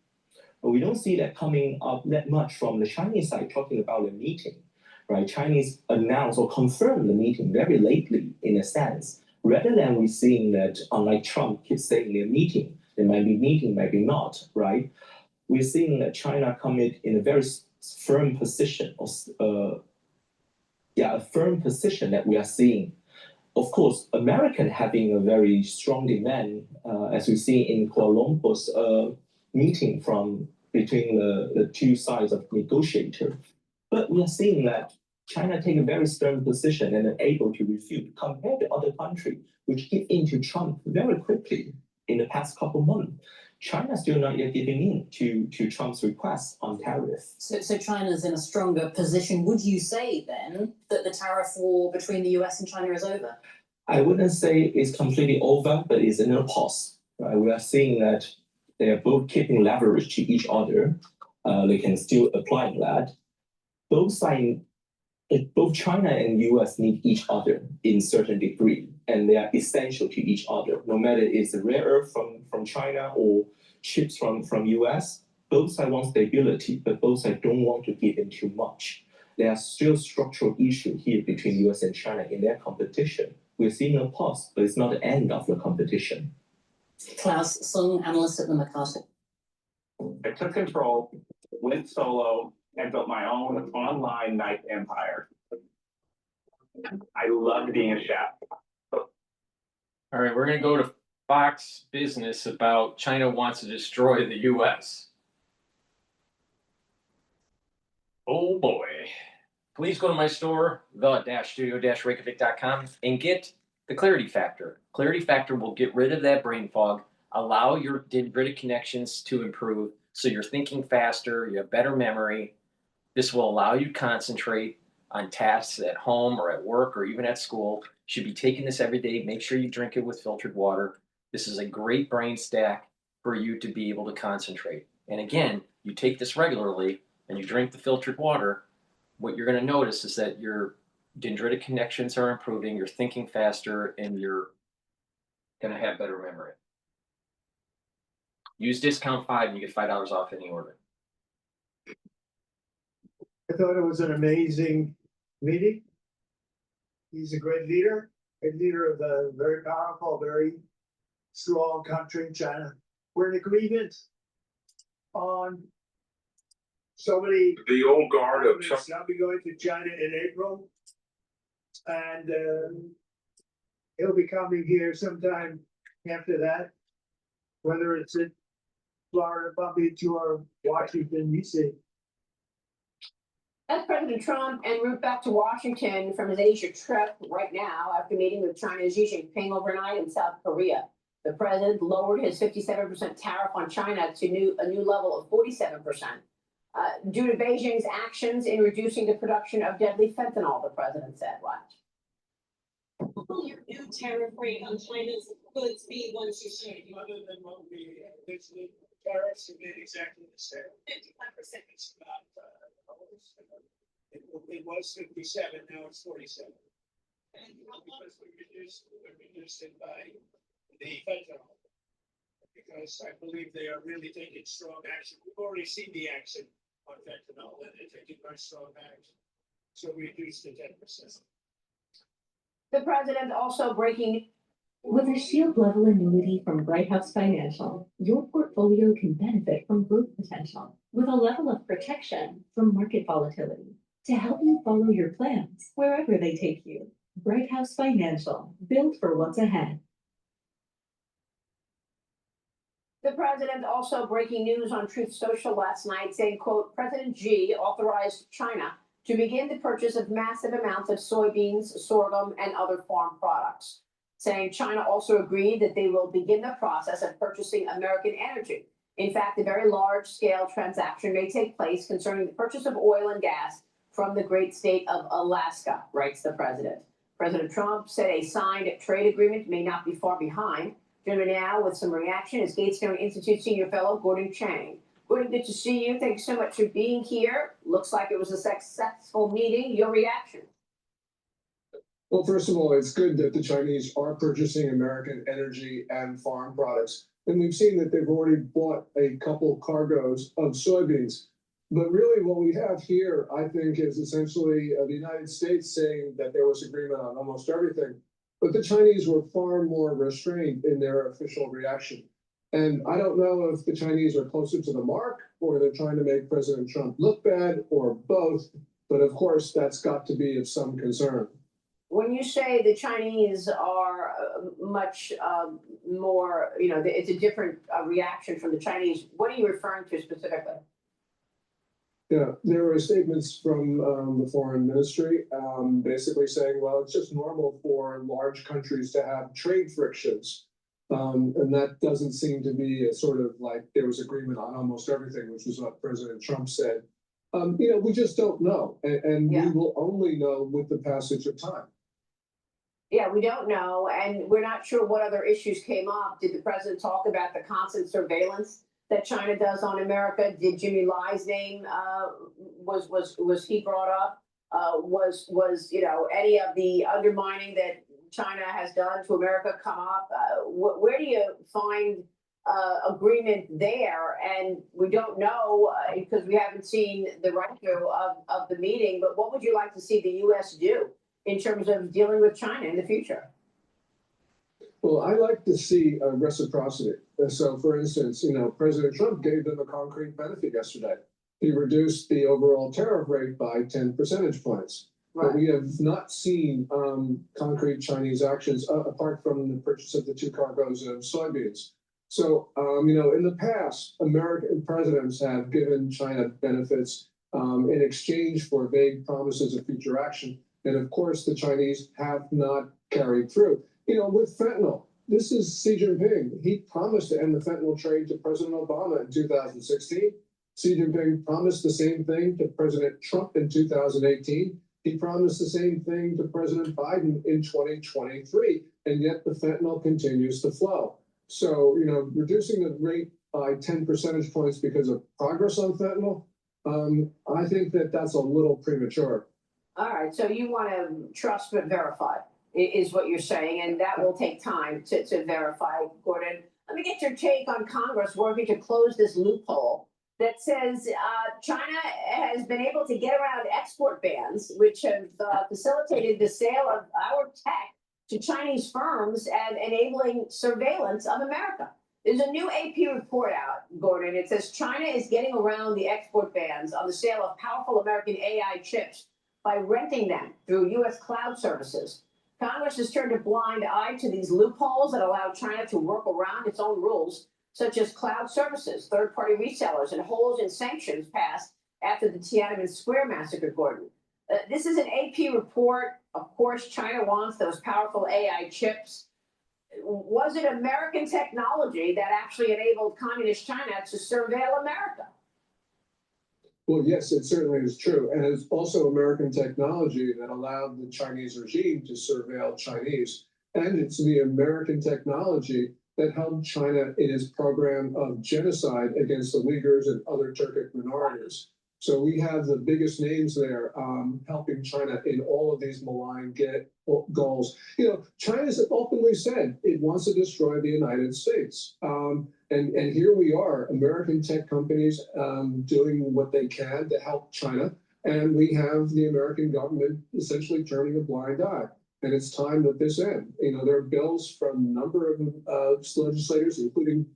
But we don't see that coming up that much from the Chinese side talking about the meeting, right? Chinese announced or confirmed the meeting very lately in a sense, rather than we seeing that, unlike Trump keeps saying they're meeting, they might be meeting, maybe not, right? We're seeing that China commit in a very firm position, a firm position that we are seeing. Of course, American having a very strong demand, as we see in Kuala Lumpur's meeting from between the two sides of negotiator. But we are seeing that China take a very stern position and are able to refute compared to other countries which give in to Trump very quickly in the past couple months. China still not yet giving in to Trump's request on tariffs. So China's in a stronger position. Would you say then that the tariff war between the US and China is over? I wouldn't say it's completely over, but it's in a pause. Right? We are seeing that they are both keeping leverage to each other. They can still apply that. Both China and US need each other in certain degree, and they are essential to each other. No matter it's a rare earth from China or chips from US, both sides want stability, but both sides don't want to give in too much. There are still structural issues here between US and China in their competition. We're seeing a pause, but it's not the end of the competition. Klaus Sung, analyst at the McCarthy. I took control, went solo, and built my own online knife empire. I loved being a chef. All right, we're going to go to Fox Business about China wants to destroy the US. Oh boy. Please go to my store, the-studio-reykjavik.com, and get the Clarity Factor. Clarity Factor will get rid of that brain fog, allow your dendritic connections to improve, so you're thinking faster, you have better memory. This will allow you to concentrate on tasks at home or at work or even at school. You should be taking this every day. Make sure you drink it with filtered water. This is a great brain stack for you to be able to concentrate. And again, you take this regularly and you drink the filtered water, what you're going to notice is that your dendritic connections are improving, you're thinking faster, and you're going to have better memory. Use discount 5 and you get $5 off any order. I thought it was an amazing meeting. He's a great leader of a very powerful, very strong country, China. We're in agreement on so many. The old guard of China. I'll be going to China in April. And he'll be coming here sometime after that, whether it's in Florida, Palm Beach, or Washington, D.C. That's President Trump en route back to Washington from his Asia trip right now after meeting with China's Xi Jinping overnight in South Korea. The president lowered his 57% tariff on China to a new level of 47%. Due to Beijing's actions in reducing the production of deadly fentanyl, the president said. Watch. Will your new tariff rate on China's goods be once you start? Other than what we originally tariffs have been exactly the same. 55%. It's about, it was 57, now it's 47. Because we reduced it by the fentanyl. Because I believe they are really taking strong action. We've already seen the action on fentanyl, and they're taking very strong action. So we reduced it 10%. The president also breaking. With a shield level annuity from Brighthouse Financial, your portfolio can benefit from growth potential with a level of protection from market volatility to help you follow your plans wherever they take you. Brighthouse Financial, built for what's ahead. The president also breaking news on Truth Social last night saying, quote, President Xi authorized China to begin the purchase of massive amounts of soybeans, sorghum, and other farm products, saying China also agreed that they will begin the process of purchasing American energy. In fact, a very large-scale transaction may take place concerning the purchase of oil and gas from the great state of Alaska, writes the president. President Trump said a signed trade agreement may not be far behind. Joining me now with some reaction is GETTR Institute Senior Fellow Gordon Chang. Gordon, good to see you. Thanks so much for being here. Looks like it was a successful meeting. Your reaction? Well, first of all, it's good that the Chinese are purchasing American energy and farm products. And we've seen that they've already bought a couple cargoes of soybeans. But really what we have here, I think, is essentially the United States saying that there was agreement on almost everything. But the Chinese were far more restrained in their official reaction. And I don't know if the Chinese are closer to the mark or they're trying to make President Trump look bad or both. But of course, that's got to be of some concern. When you say the Chinese are much more, it's a different reaction from the Chinese, what are you referring to specifically? Yeah, there were statements from the foreign ministry basically saying, well, it's just normal for large countries to have trade frictions. And that doesn't seem to be a sort of like there was agreement on almost everything, which is what President Trump said. We just don't know. And we will only know with the passage of time. Yeah, we don't know. And we're not sure what other issues came up. Did the president talk about the constant surveillance that China does on America? Did Jimmy Lai's name was he brought up? Was any of the undermining that China has done to America come up? Where do you find agreement there? And we don't know because we haven't seen the record of the meeting. But what would you like to see the U.S. do in terms of dealing with China in the future? Well, I like to see reciprocity. So, for instance, President Trump gave them a concrete benefit yesterday. He reduced the overall tariff rate by 10 percentage points. Right. But we have not seen concrete Chinese actions apart from the purchase of the 2 cargoes of soybeans. So, in the past, American presidents have given China benefits in exchange for vague promises of future action. And of course, the Chinese have not carried through. With fentanyl, this is Xi Jinping. He promised to end the fentanyl trade to President Obama in 2016. Xi Jinping promised the same thing to President Trump in 2018. He promised the same thing to President Biden in 2023. And yet the fentanyl continues to flow. So, reducing the rate by 10 percentage points because of progress on fentanyl, I think that that's a little premature. All right, so you want to trust but verify is what you're saying, and that will take time to verify, Gordon. Let me get your take on Congress working to close this loophole that says China has been able to get around export bans, which have facilitated the sale of our tech to Chinese firms and enabling surveillance of America. There's a new AP report out, Gordon. It says China is getting around the export bans on the sale of powerful American AI chips by renting them through U.S. cloud services. Congress has turned a blind eye to these loopholes that allow China to work around its own rules, such as cloud services, third-party resellers, and holes in sanctions passed after the Tiananmen Square massacre, Gordon. This is an AP report. Of course, China wants those powerful AI chips. Was it American technology that actually enabled communist China to surveil America? Well, yes, it certainly is true. And it's also American technology that allowed the Chinese regime to surveil Chinese. And it's the American technology that helped China in its program of genocide against the Uyghurs and other Turkic minorities. So we have the biggest names there helping China in all of these malign goals. China's openly said it wants to destroy the United States. And here we are, American tech companies doing what they can to help China. And we have the American government essentially turning a blind eye. And it's time that this end. There are bills from a number of legislators, including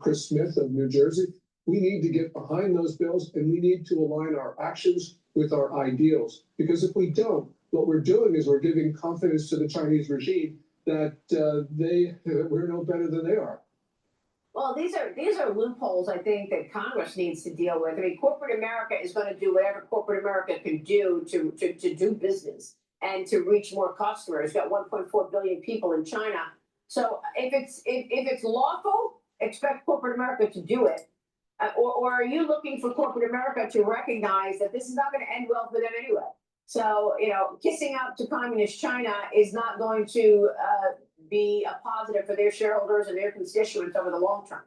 Chris Smith of New Jersey. We need to get behind those bills, and we need to align our actions with our ideals. Because if we don't, what we're doing is we're giving confidence to the Chinese regime that we're no better than they are. Well, these are loopholes, I think, that Congress needs to deal with. I mean, corporate America is going to do whatever corporate America can do to do business and to reach more customers. Got 1.4 billion people in China. So if it's lawful, expect corporate America to do it. Or are you looking for corporate America to recognize that this is not going to end well for them anyway? So, kissing up to communist China is not going to be a positive for their shareholders and their constituents over the long term.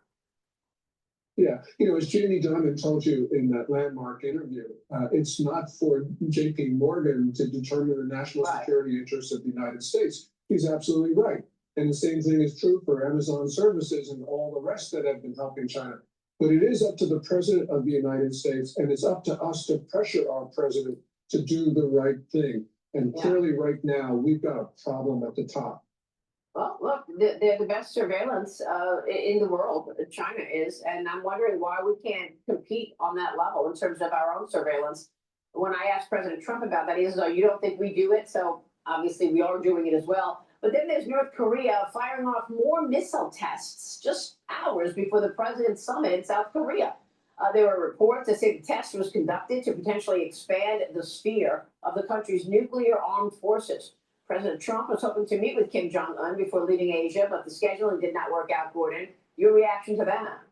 Yeah, as Jamie Dimon told you in that landmark interview, it's not for J.P. Morgan to determine the national security interests of the United States. He's absolutely right. And the same thing is true for Amazon services and all the rest that have been helping China. But it is up to the president of the United States, and it's up to us to pressure our president to do the right thing. And clearly right now, we've got a problem at the top. Well, look, they're the best surveillance in the world, China is, and I'm wondering why we can't compete on that level in terms of our own surveillance. When I asked President Trump about that, he says, "Oh, you don't think we do it?" So obviously we are doing it as well. But then there's North Korea firing off more missile tests just hours before the president's summit in South Korea. There were reports that say the test was conducted to potentially expand the sphere of the country's nuclear armed forces. President Trump was hoping to meet with Kim Jong-un before leaving Asia, but the scheduling did not work out, Gordon. Your reaction to that?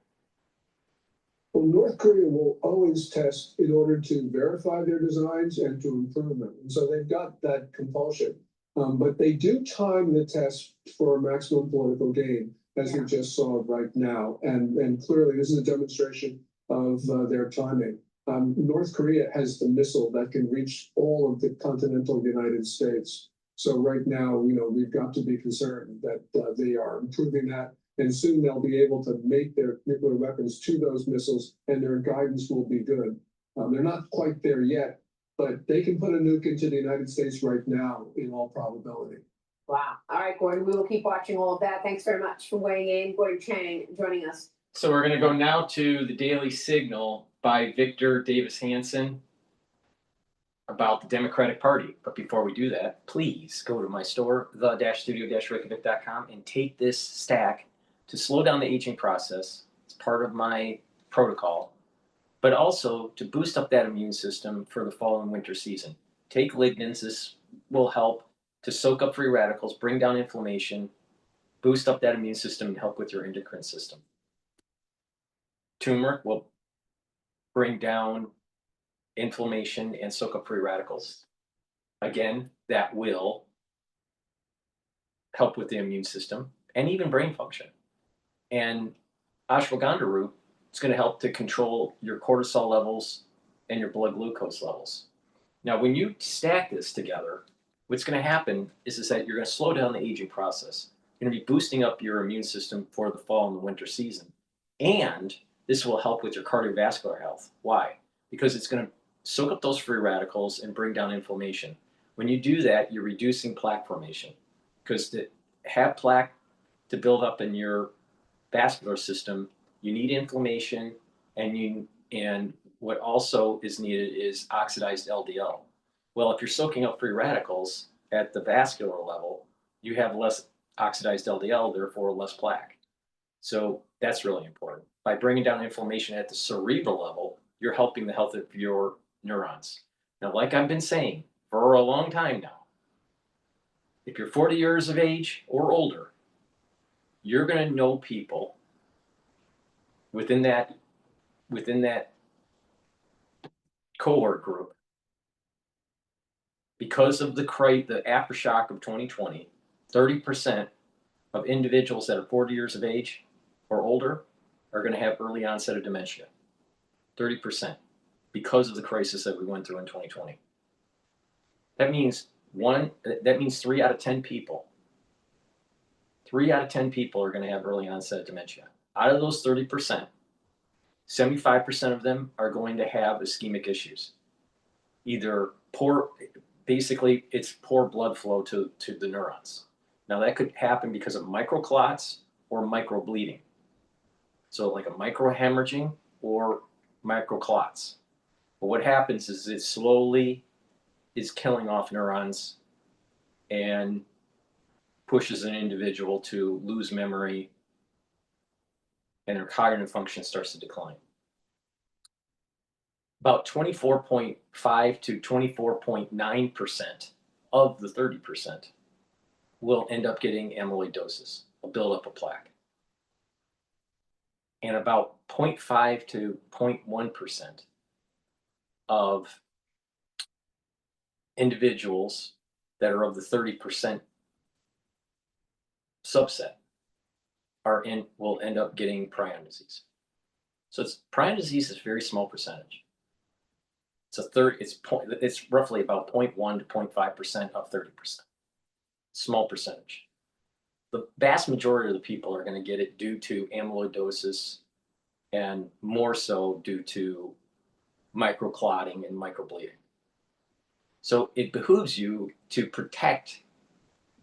Well, North Korea will always test in order to verify their designs and to improve them. And so they've got that compulsion. But they do time the test for maximum political gain, as we just saw right now. And clearly, this is a demonstration of their timing. North Korea has the missile that can reach all of the continental United States. So right now, we've got to be concerned that they are improving that. And soon they'll be able to make their nuclear weapons to those missiles, and their guidance will be good. They're not quite there yet, but they can put a nuke into the United States right now, in all probability. Wow. All right, Gordon, we will keep watching all of that. Thanks very much for weighing in. Gordon Chang joining us. So we're going to go now to the Daily Signal by Victor Davis Hanson about the Democratic Party. But before we do that, please go to my store, the-studio-reykjavik.com, and take this stack to slow down the aging process. It's part of my protocol, but also to boost up that immune system for the fall and winter season. Take lignans. This will help to soak up free radicals, bring down inflammation, boost up that immune system, and help with your endocrine system. Turmeric will bring down inflammation and soak up free radicals. Again, that will help with the immune system and even brain function. And ashwagandha root is going to help to control your cortisol levels and your blood glucose levels. Now, when you stack this together, what's going to happen is that you're going to slow down the aging process. You're going to be boosting up your immune system for the fall and the winter season. And this will help with your cardiovascular health. Why? Because it's going to soak up those free radicals and bring down inflammation. When you do that, you're reducing plaque formation. Because to have plaque to build up in your vascular system, you need inflammation, and what also is needed is oxidized LDL. Well, if you're soaking up free radicals at the vascular level, you have less oxidized LDL, therefore less plaque. So that's really important. By bringing down inflammation at the cerebral level, you're helping the health of your neurons. Now, like I've been saying for a long time now, if you're 40 years of age or older, you're going to know people within that cohort group, because of the aftershock of 2020, 30% of individuals that are 40 years of age or older are going to have early onset of dementia. 30%, because of the crisis that we went through in 2020. That means 3 out of 10 people. 3 out of 10 people are going to have early onset of dementia. Out of those 30%, 75% of them are going to have ischemic issues. Either basically it's poor blood flow to the neurons. Now that could happen because of microclots or microbleeding. So like a microhemorrhaging or microclots. But what happens is it slowly is killing off neurons and pushes an individual to lose memory, and their cognitive function starts to decline. About 24.5 to 24.9% of the 30% will end up getting amyloidosis, a buildup of plaque. And about 0.5 to 0.1% of individuals that are of the 30% subset will end up getting prion disease. So it's prion disease is a very small percentage. It's a third. It's roughly about 0.1 to 0.5% of 30%. Small percentage. The vast majority of the people are going to get it due to amyloidosis, and more so due to microclotting and microbleeding. So it behooves you to protect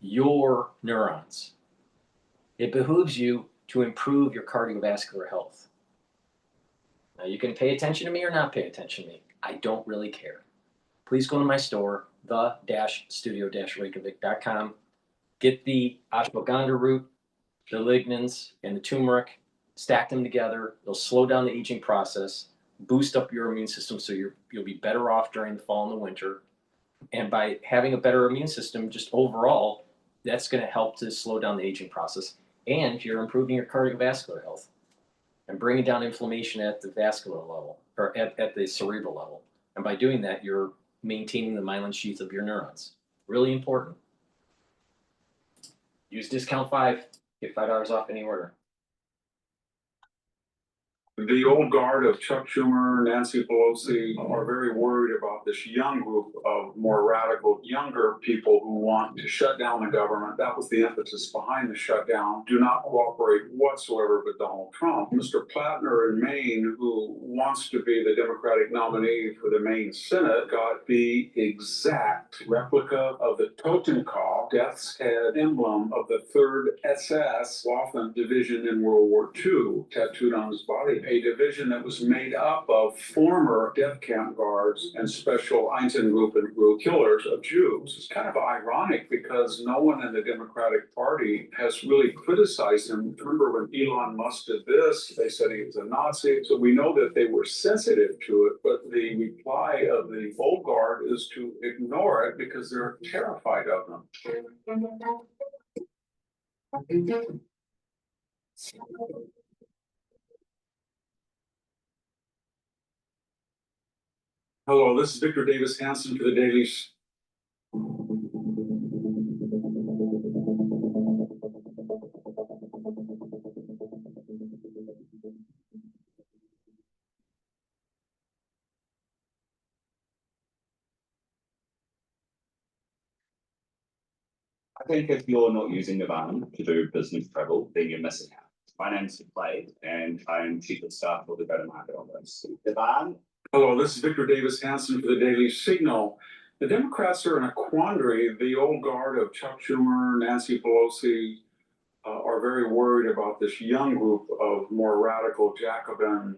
your neurons. It behooves you to improve your cardiovascular health. Now you can pay attention to me or not pay attention to me. I don't really care. Please go to my store, the-studio-reykjavik.com. Get the ashwagandha root, the lignans, and the turmeric, stack them together. They'll slow down the aging process, boost up your immune system so you'll be better off during the fall and the winter. And by having a better immune system, just overall, that's going to help to slow down the aging process. And you're improving your cardiovascular health and bringing down inflammation at the vascular level, or at the cerebral level. And by doing that, you're maintaining the myelin sheath of your neurons. Really important. Use discount 5, get $5 off any order. The old guard of Chuck Schumer, Nancy Pelosi are very worried about this young group of more radical, younger people who want to shut down the government. That was the impetus behind the shutdown. Do not cooperate whatsoever with Donald Trump. Mr. Plattner in Maine, who wants to be the Democratic nominee for the Maine Senate, got the exact replica of the Totenkopf, Death's Head emblem of the 3rd SS Waffen Division in World War II, tattooed on his body. A division that was made up of former death camp guards and special Einsatzgruppen group killers of Jews. It's kind of ironic because no one in the Democratic Party has really criticized him. Remember when Elon Musk did this, they said he was a Nazi. So we know that they were sensitive to it, but the reply of the old guard is to ignore it because they're terrified of them. Hello, this is Victor Davis Hanson for the Daily. I think if you're not using the van to do business travel, then you're missing out. My name's Blade, and I'm Chief of Staff for the go-to-market office. The van. Hello, this is Victor Davis Hanson for the Daily Signal. The Democrats are in a quandary. The old guard of Chuck Schumer, Nancy Pelosi are very worried about this young group of more radical Jacobin,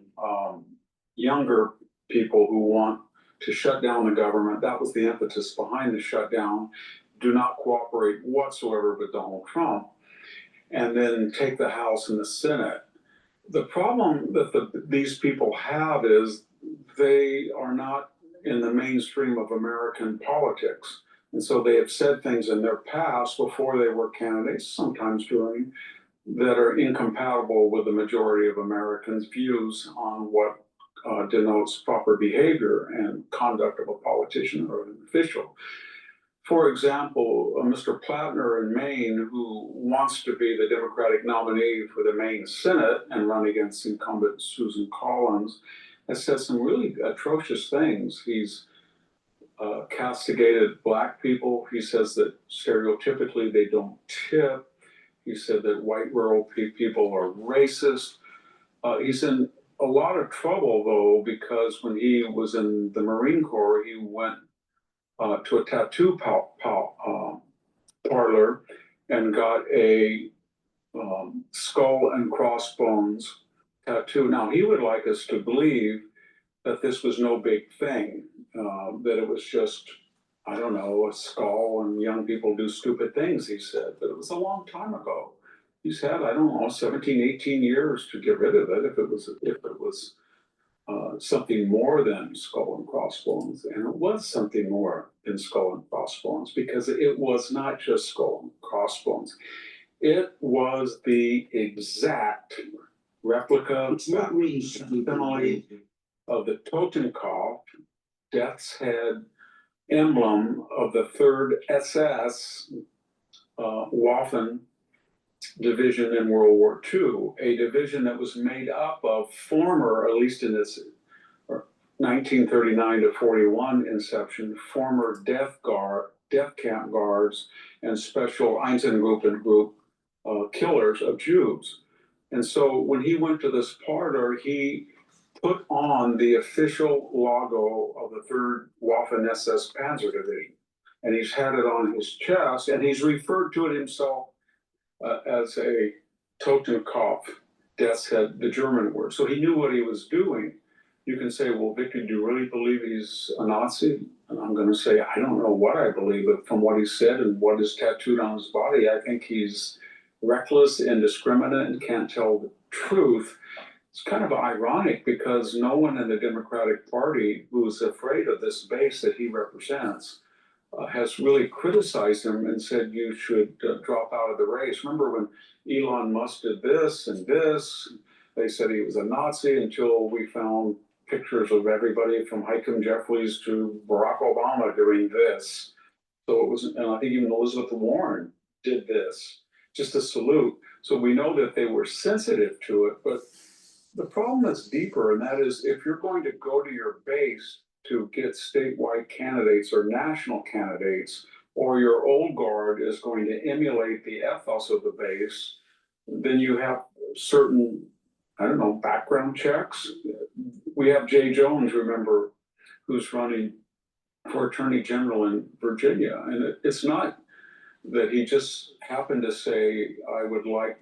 younger people who want to shut down the government. That was the impetus behind the shutdown. Do not cooperate whatsoever with Donald Trump, and then take the House and the Senate. The problem that these people have is they are not in the mainstream of American politics. And so they have said things in their past before they were candidates, sometimes during, that are incompatible with the majority of Americans' views on what denotes proper behavior and conduct of a politician or an official. For example, Mr. Plattner in Maine, who wants to be the Democratic nominee for the Maine Senate and run against incumbent Susan Collins, has said some really atrocious things. He's castigated Black people. He says that stereotypically they don't tip. He said that white rural people are racist. He's in a lot of trouble, though, because when he was in the Marine Corps, he went to a tattoo parlor and got a skull and crossbones tattoo. Now, he would like us to believe that this was no big thing, that it was just, I don't know, a skull and young people do stupid things, he said. But it was a long time ago. He's had, I don't know, 17, 18 years to get rid of it if it was something more than skull and crossbones. And it was something more than skull and crossbones because it was not just skull and crossbones. It was the exact replica family of the Totenkopf, Death's Head emblem of the 3rd SS Waffen division in World War II, a division that was made up of former, at least in its 1939 to 41 inception, former death camp guards and special Einsatzgruppen group killers of Jews. And so when he went to this parlor, he put on the official logo of the 3rd Waffen-SS Panzer Division. And he's had it on his chest, and he's referred to it himself as a Totenkopf, death's head, the German word. So he knew what he was doing. You can say, well, Victor, do you really believe he's a Nazi? And I'm going to say, I don't know what I believe, but from what he said and what is tattooed on his body, I think he's reckless, indiscriminate, and can't tell the truth. It's kind of ironic because no one in the Democratic Party who's afraid of this base that he represents has really criticized him and said you should drop out of the race. Remember when Elon Musk did this and this, they said he was a Nazi until we found pictures of everybody from Hakeem Jeffries to Barack Obama doing this. So it was, and I think even Elizabeth Warren did this, just a salute. So we know that they were sensitive to it, but the problem that's deeper, and that is if you're going to go to your base to get statewide candidates or national candidates, or your old guard is going to emulate the ethos of the base, then you have certain, I don't know, background checks. We have Jay Jones, remember, who's running for Attorney General in Virginia. And it's not that he just happened to say, I would like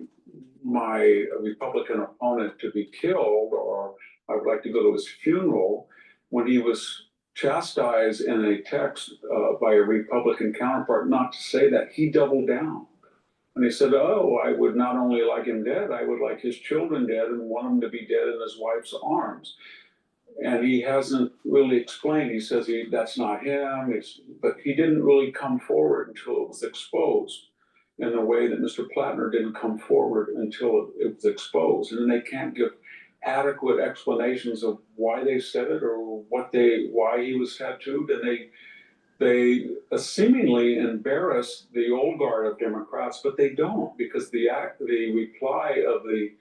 my Republican opponent to be killed, or I would like to go to his funeral. When he was chastised in a text by a Republican counterpart not to say that, he doubled down. And he said, oh, I would not only like him dead, I would like his children dead and want him to be dead in his wife's arms. And he hasn't really explained. He says that's not him, but he didn't really come forward until it was exposed in the way that Mr. Plattner didn't come forward until it was exposed. And then they can't give adequate explanations of why they said it or why he was tattooed. And they seemingly embarrass the old guard of Democrats, but they don't, because the reply of the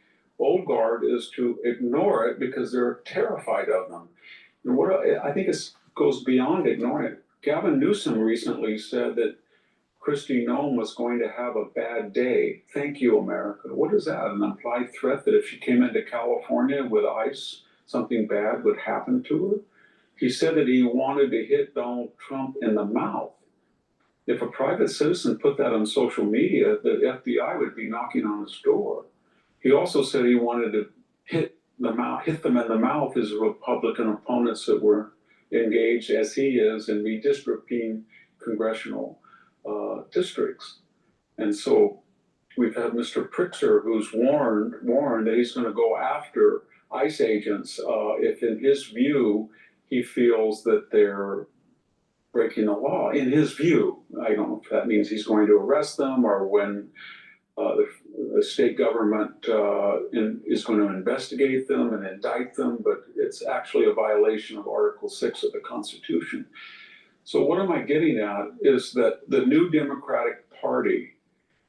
old guard is to ignore it because they're terrified of them. And what I think it goes beyond ignoring it. Gavin Newsom recently said that Kristi Noem was going to have a bad day. Thank you, America. What is that? An implied threat that if she came into California with ICE, something bad would happen to her? He said that he wanted to hit Donald Trump in the mouth. If a private citizen put that on social media, the FBI would be knocking on his door. He also said he wanted to hit them in the mouth, his Republican opponents that were engaged, as he is, in redistricting congressional districts. And so we've had Mr. Pritzker, who's warned that he's going to go after ICE agents if, in his view, he feels that they're breaking the law. In his view, I don't know if that means he's going to arrest them or when the state government is going to investigate them and indict them, but it's actually a violation of Article 6 of the Constitution. So what am I getting at is that the new Democratic Party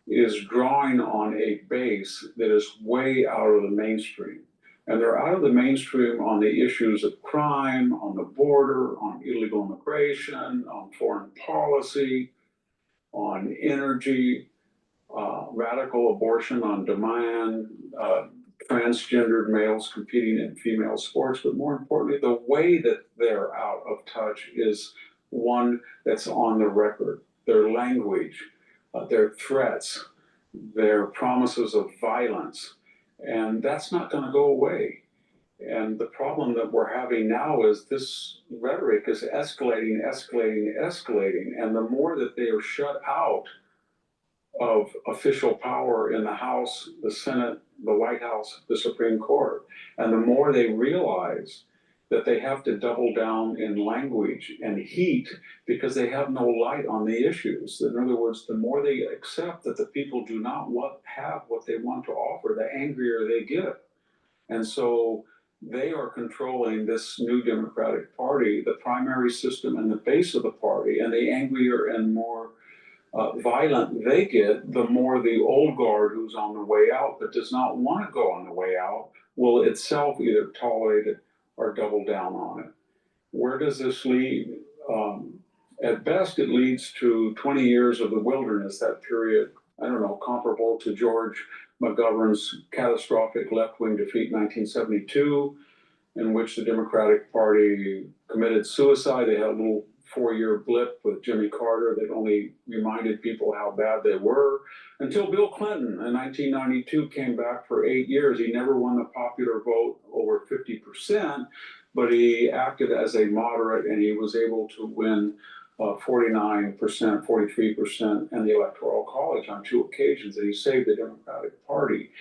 is drawing on a base that is way out of the mainstream. And they're out of the mainstream on the issues of crime, on the border, on illegal immigration, on foreign policy, on energy, radical abortion on demand, transgendered males competing in female sports. But more importantly, the way that they're out of touch is one that's on the record. Their language, their threats, their promises of violence. And that's not going to go away. And the problem that we're having now is this rhetoric is escalating. And the more that they are shut out of official power in the House, the Senate, the White House, the Supreme Court, and the more they realize that they have to double down in language and heat because they have no light on the issues. In other words, the more they accept that the people do not have what they want to offer, the angrier they get. And so they are controlling this new Democratic Party, the primary system and the base of the party, and the angrier and more violent they get, the more the old guard who's on the way out but does not want to go on the way out will itself either tolerate it or double down on it. Where does this lead? At best, it leads to 20 years of the wilderness, that period, I don't know, comparable to George McGovern's catastrophic left-wing defeat in 1972, in which the Democratic Party committed suicide. They had a little 4-year blip with Jimmy Carter that only reminded people how bad they were, until Bill Clinton in 1992 came back for 8 years. He never won the popular vote over 50%, but he acted as a moderate, and he was able to win 49%, 43% in the Electoral College on 2 occasions, and he saved the Democratic Party.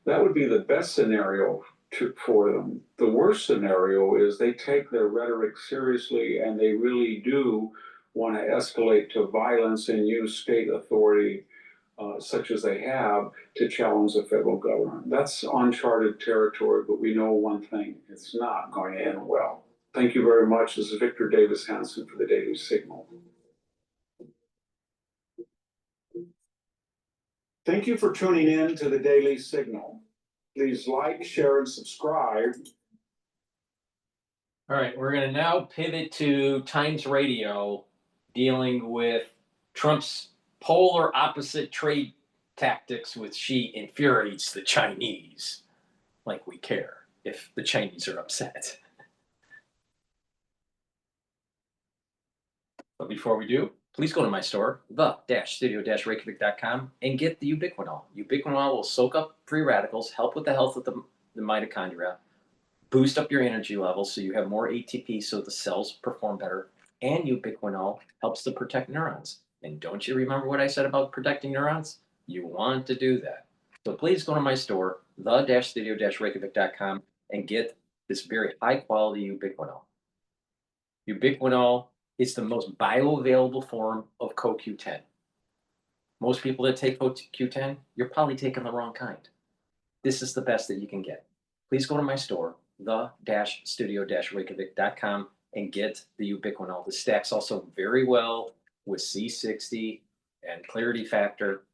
That would be the best scenario for them. The worst scenario is they take their rhetoric seriously, and they really do want to escalate to violence and use state authority, such as they have, to challenge the federal government. That's uncharted territory, but we know one thing: it's not going to end well. Thank you very much. This is Victor Davis Hanson for the Daily Signal. Thank you for tuning in to the Daily Signal. Please like, share, and subscribe. All right, we're going to now pivot to Times Radio, dealing with Trump's polar opposite trade tactics with Xi infuriates the Chinese. Like we care if the Chinese are upset. But before we do, please go to my store, the-studio-reykjavik.com, and get the ubiquinol. Ubiquinol will soak up free radicals, help with the health of the mitochondria, boost up your energy levels so you have more ATP so the cells perform better, and ubiquinol helps to protect neurons. And don't you remember what I said about protecting neurons? You want to do that. So please go to my store, the-studio-reykjavik.com, and get this very high-quality ubiquinol. Ubiquinol is the most bioavailable form of CoQ10. Most people that take CoQ10, you're probably taking the wrong kind. This is the best that you can get. Please go to my store, the-studio-reykjavik.com, and get the ubiquinol. The stacks also very well with C60 and clarity factor.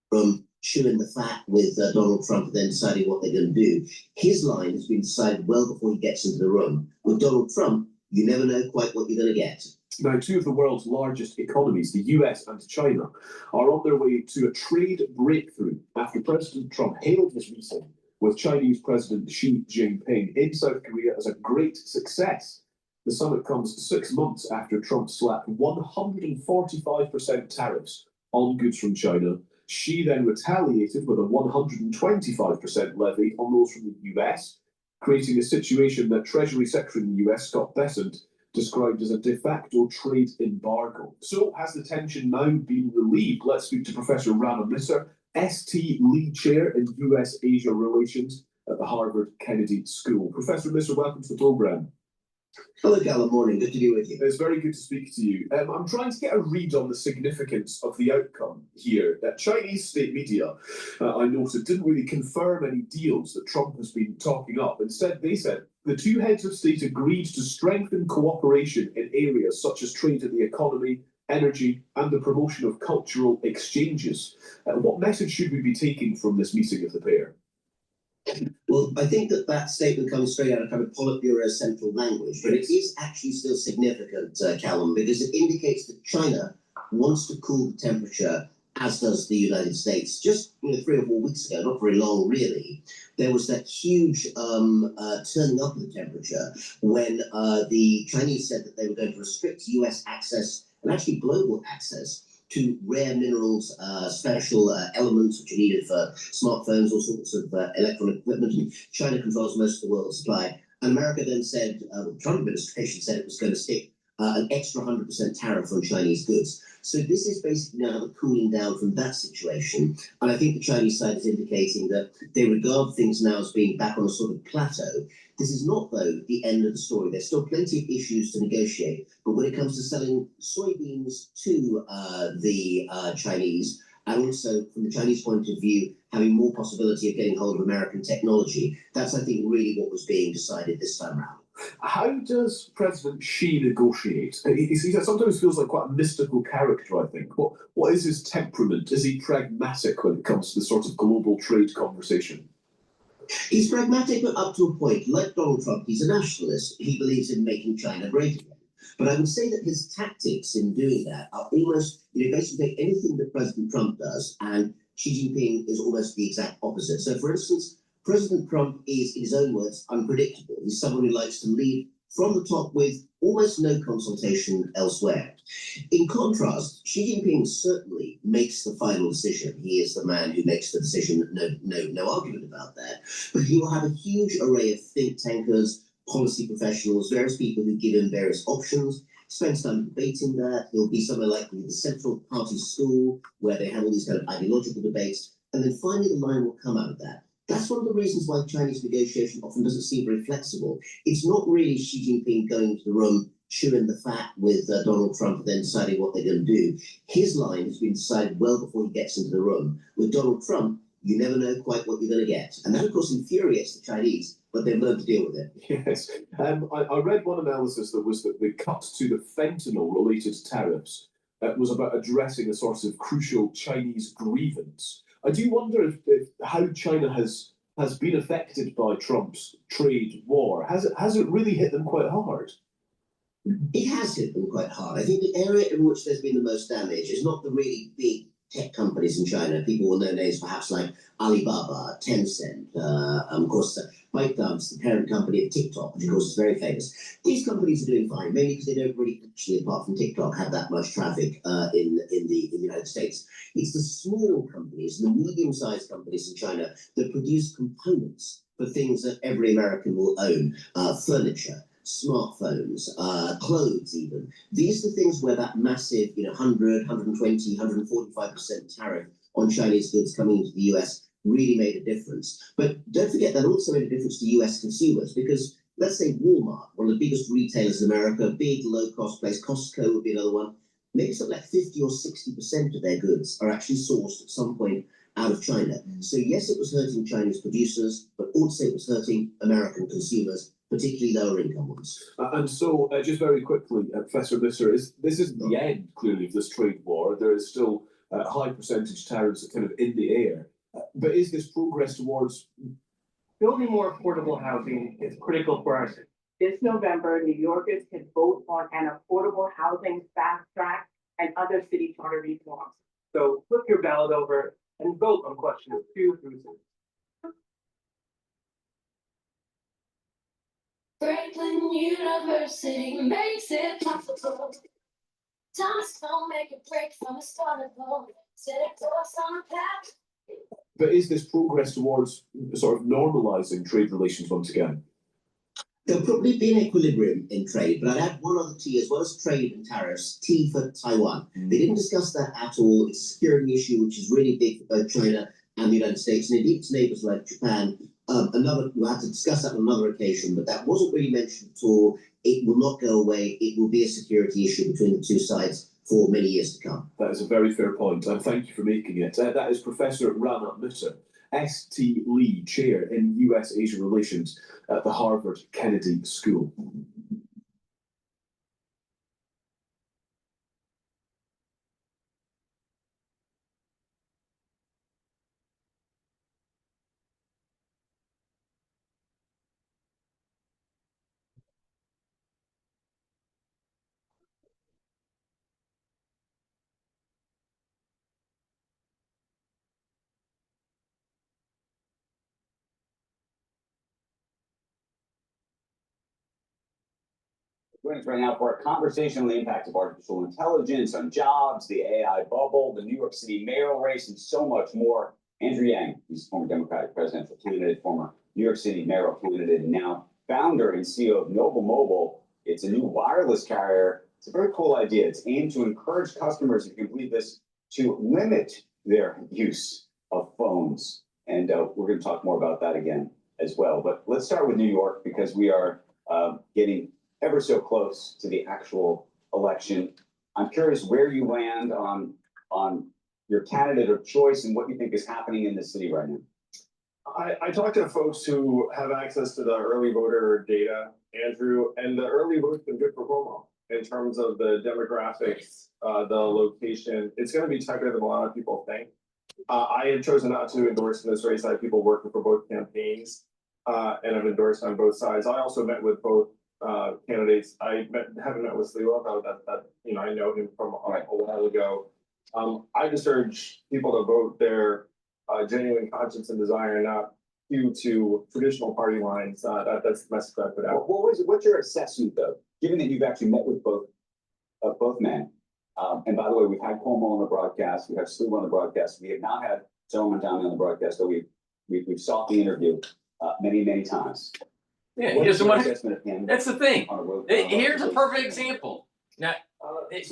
From chewing the fat with Donald Trump and then deciding what they're going to do. His line has been decided well before he gets into the room. With Donald Trump, you never know quite what you're going to get. Now, 2 of the world's largest economies, the US and China, are on their way to a trade breakthrough after President Trump hailed his meeting with Chinese President Xi Jinping in South Korea as a great success. The summit comes 6 months after Trump slapped 145% tariffs on goods from China. Xi then retaliated with a 125% levy on those from the US, creating a situation that Treasury Secretary in the US, Scott Bessent, described as a de facto trade embargo. So has the tension now been relieved? Let's speak to Professor Rana Misser, ST Lee Chair in US-Asia Relations at the Harvard Kennedy School. Professor Misser, welcome to the program. Hello, Callum. Morning. Good to be with you. It's very good to speak to you. I'm trying to get a read on the significance of the outcome here. Chinese state media, I noted, didn't really confirm any deals that Trump has been talking up. Instead, they said the 2 heads of state agreed to strengthen cooperation in areas such as trade and the economy, energy, and the promotion of cultural exchanges. What message should we be taking from this meeting of the pair? Well, I think that statement comes straight out of kind of Politburo central language, but it is actually still significant, Callum, because it indicates that China wants to cool the temperature, as does the United States. Just 3 or 4 weeks ago, not very long really, there was that huge turning up of the temperature when the Chinese said that they were going to restrict US access and actually global access to rare minerals, special elements which are needed for smartphones, all sorts of electronic equipment. And China controls most of the world's supply. And America then said, the Trump administration said it was going to stick an extra 100% tariff on Chinese goods. So this is basically now the cooling down from that situation. And I think the Chinese side is indicating that they regard things now as being back on a sort of plateau. This is not, though, the end of the story. There's still plenty of issues to negotiate. But when it comes to selling soybeans to the Chinese, and also from the Chinese point of view, having more possibility of getting hold of American technology, that's, I think, really what was being decided this time around. How does President Xi negotiate? He sometimes feels like quite a mystical character, I think. What is his temperament? Is he pragmatic when it comes to the sort of global trade conversation? He's pragmatic, but up to a point. Like Donald Trump, he's a nationalist. He believes in making China great again. But I would say that his tactics in doing that are almost, basically take anything that President Trump does, and Xi Jinping is almost the exact opposite. So, for instance, President Trump is, in his own words, unpredictable. He's someone who likes to lead from the top with almost no consultation elsewhere. In contrast, Xi Jinping certainly makes the final decision. He is the man who makes the decision, no argument about that. But he will have a huge array of think tankers, policy professionals, various people who give him various options, spends time debating that. He'll be somewhere like the Central Party School, where they have all these kind of ideological debates, and then finally the line will come out of that. That's one of the reasons why Chinese negotiation often doesn't seem very flexible. It's not really Xi Jinping going into the room, chewing the fat with Donald Trump, and then deciding what they're going to do. His line has been decided well before he gets into the room. With Donald Trump, you never know quite what you're going to get. And that, of course, infuriates the Chinese, but they've learned to deal with it. Yes. I read one analysis that was that the cut to the fentanyl-related tariffs was about addressing a sort of crucial Chinese grievance. I do wonder if how China has been affected by Trump's trade war. Has it really hit them quite hard? It has hit them quite hard. I think the area in which there's been the most damage is not the really big tech companies in China. People will know names perhaps like Alibaba, Tencent, of course, ByteDance, the parent company of TikTok, which of course is very famous. These companies are doing fine, mainly because they don't really actually, apart from TikTok, have that much traffic in the United States. It's the small companies, the medium-sized companies in China that produce components for things that every American will own, furniture, smartphones, clothes even. These are the things where that massive, 100, 120, 145% tariff on Chinese goods coming into the US really made a difference. But don't forget that also made a difference to US consumers, because let's say Walmart, one of the biggest retailers in America, big low-cost place, Costco would be another one, maybe something like 50 or 60% of their goods are actually sourced at some point out of China. So yes, it was hurting Chinese producers, but also it was hurting American consumers, particularly lower income ones. And so, just very quickly, Professor Visser, this isn't the end, clearly, of this trade war. There is still high percentage tariffs kind of in the air. But is this progress towards building more affordable housing is critical for our city? This November, New Yorkers can vote on an affordable housing fast track and other city charter reforms. So flip your ballot over and vote on questions 2 through 6. Franklin University makes it possible. Times don't make a break from a starting point. Set a course on a path. But is this progress towards sort of normalising trade relations once again? There'll probably be an equilibrium in trade, but I'd add one other T, as well as trade and tariffs, T for Taiwan. They didn't discuss that at all. It's a security issue, which is really big for both China and the United States, and indeed its neighbours like Japan. We'll have to discuss that on another occasion, but that wasn't really mentioned at all. It will not go away. It will be a security issue between the two sides for many years to come. That is a very fair point, and thank you for making it. That is Professor Rana Mitter, S.T. Lee Chair in US-Asia Relations at the Harvard Kennedy School. Joining us right now for a conversation on the impact of artificial intelligence on jobs, the AI bubble, the New York City mayoral race, and so much more. Andrew Yang, he's a former Democratic presidential candidate, former New York City mayoral candidate, and now founder and CEO of Noble Mobile. It's a new wireless carrier. It's a very cool idea. It's aimed to encourage customers, if you can believe this, to limit their use of phones. And we're going to talk more about that again as well. But let's start with New York, because we are getting ever so close to the actual election. I'm curious where you land on your candidate of choice and what you think is happening in the city right now. I talked to folks who have access to the early voter data, Andrew, and the early vote's been good for Cuomo in terms of the demographics, the location. It's gonna be tighter than a lot of people think. I had chosen not to endorse in this race. I have people working for both campaigns, and I've endorsed on both sides. I also met with both candidates. Haven't met with Sliwa, though that you know I know him from a while ago. I just urge people to vote their genuine conscience and desire, not due to traditional party lines. That's the message I put out. What's your assessment though, given that you've actually met with both men? And by the way, we've had Cuomo on the broadcast, we have Sliwa on the broadcast, we have not had Zoe Mondami on the broadcast, though we've sought the interview many times. Yeah, What he is doesn't your want assessment of him That's the thing. on a road- Here's a perfect example. Now, this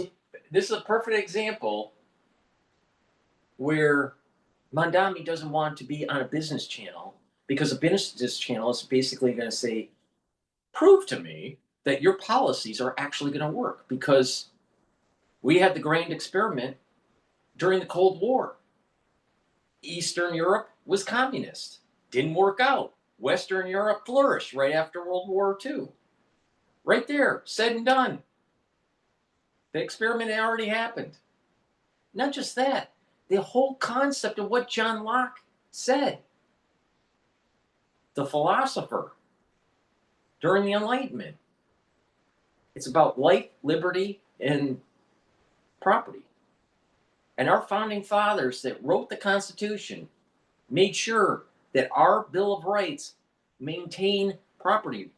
is a perfect example where Mondami doesn't want to be on a business channel because a business channel is basically going to say, prove to me that your policies are actually going to work, because we had the grand experiment during the Cold War. Eastern Europe was communist. Didn't work out. Western Europe flourished right after World War II. Right there, said and done. The experiment had already happened. Not just that, the whole concept of what John Locke said, the philosopher during the Enlightenment. It's about life, liberty, and property. And our founding fathers that wrote the Constitution made sure that our Bill of Rights maintain property.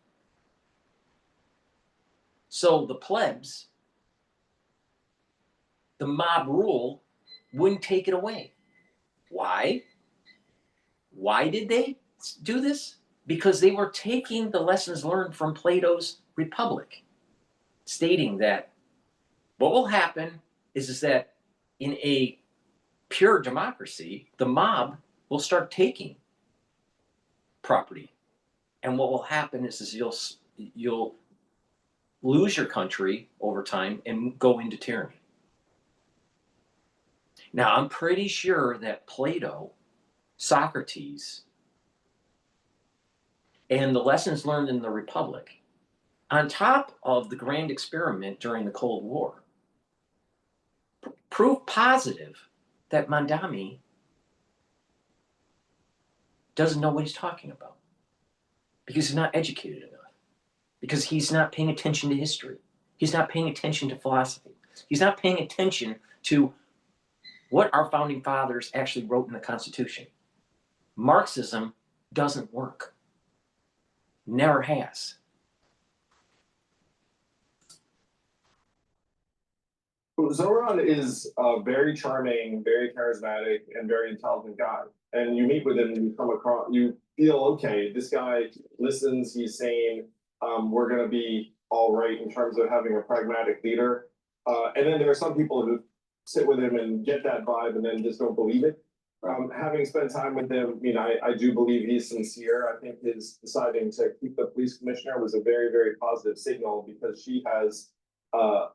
So the plebs, the mob rule, wouldn't take it away. Why? Why did they do this? Because they were taking the lessons learned from Plato's Republic, stating that what will happen is that in a pure democracy, the mob will start taking property. And what will happen is you'll lose your country over time and go into tyranny. Now, I'm pretty sure that Plato, Socrates, and the lessons learned in the Republic, on top of the grand experiment during the Cold War, prove positive that Mondami doesn't know what he's talking about, because he's not educated enough, because he's not paying attention to history, he's not paying attention to philosophy, he's not paying attention to what our founding fathers actually wrote in the Constitution. Marxism doesn't work. Never has. Zoran is a very charming, very charismatic, and very intelligent guy. And you meet with him and you come across, you feel, okay, this guy listens, he's sane, we're gonna be all right in terms of having a pragmatic leader. And then there are some people who sit with him and get that vibe and then just don't believe it. Having spent time with him, I mean, I do believe he's sincere. I think his deciding to keep the police commissioner was a very positive signal, because she has a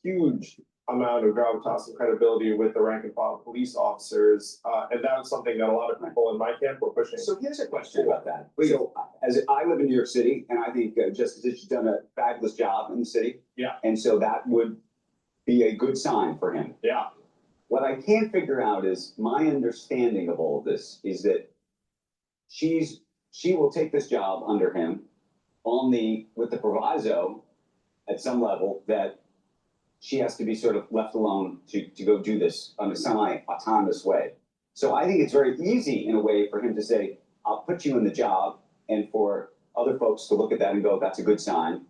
huge amount of gravitas and credibility with the rank and file police officers. And that was something that a lot of people in my camp were pushing. So here's a question about that. So as I live in New York City, and I think Justice Ditch has done a fabulous job in the city. Yeah. And so that would be a good sign for him. Yeah. What I can't figure out is, my understanding of all of this is that she will take this job under him with the proviso at some level that she has to be sort of left alone to go do this on a semi-autonomous way. So I think it's very easy in a way for him to say, I'll put you in the job, and for other folks to look at that and go, that's a good sign.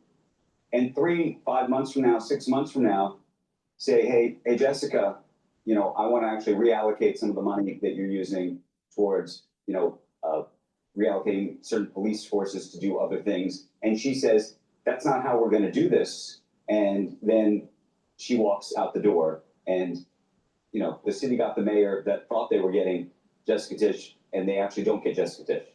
And 3, 5 months from now, 6 months from now, say, hey, Jessica, I want to actually reallocate some of the money that you're using towards, reallocating certain police forces to do other things. And she says, that's not how we're going to do this. And then she walks out the door, and, the city got the mayor that thought they were getting Jessica Tisch, and they actually don't get Jessica Tisch.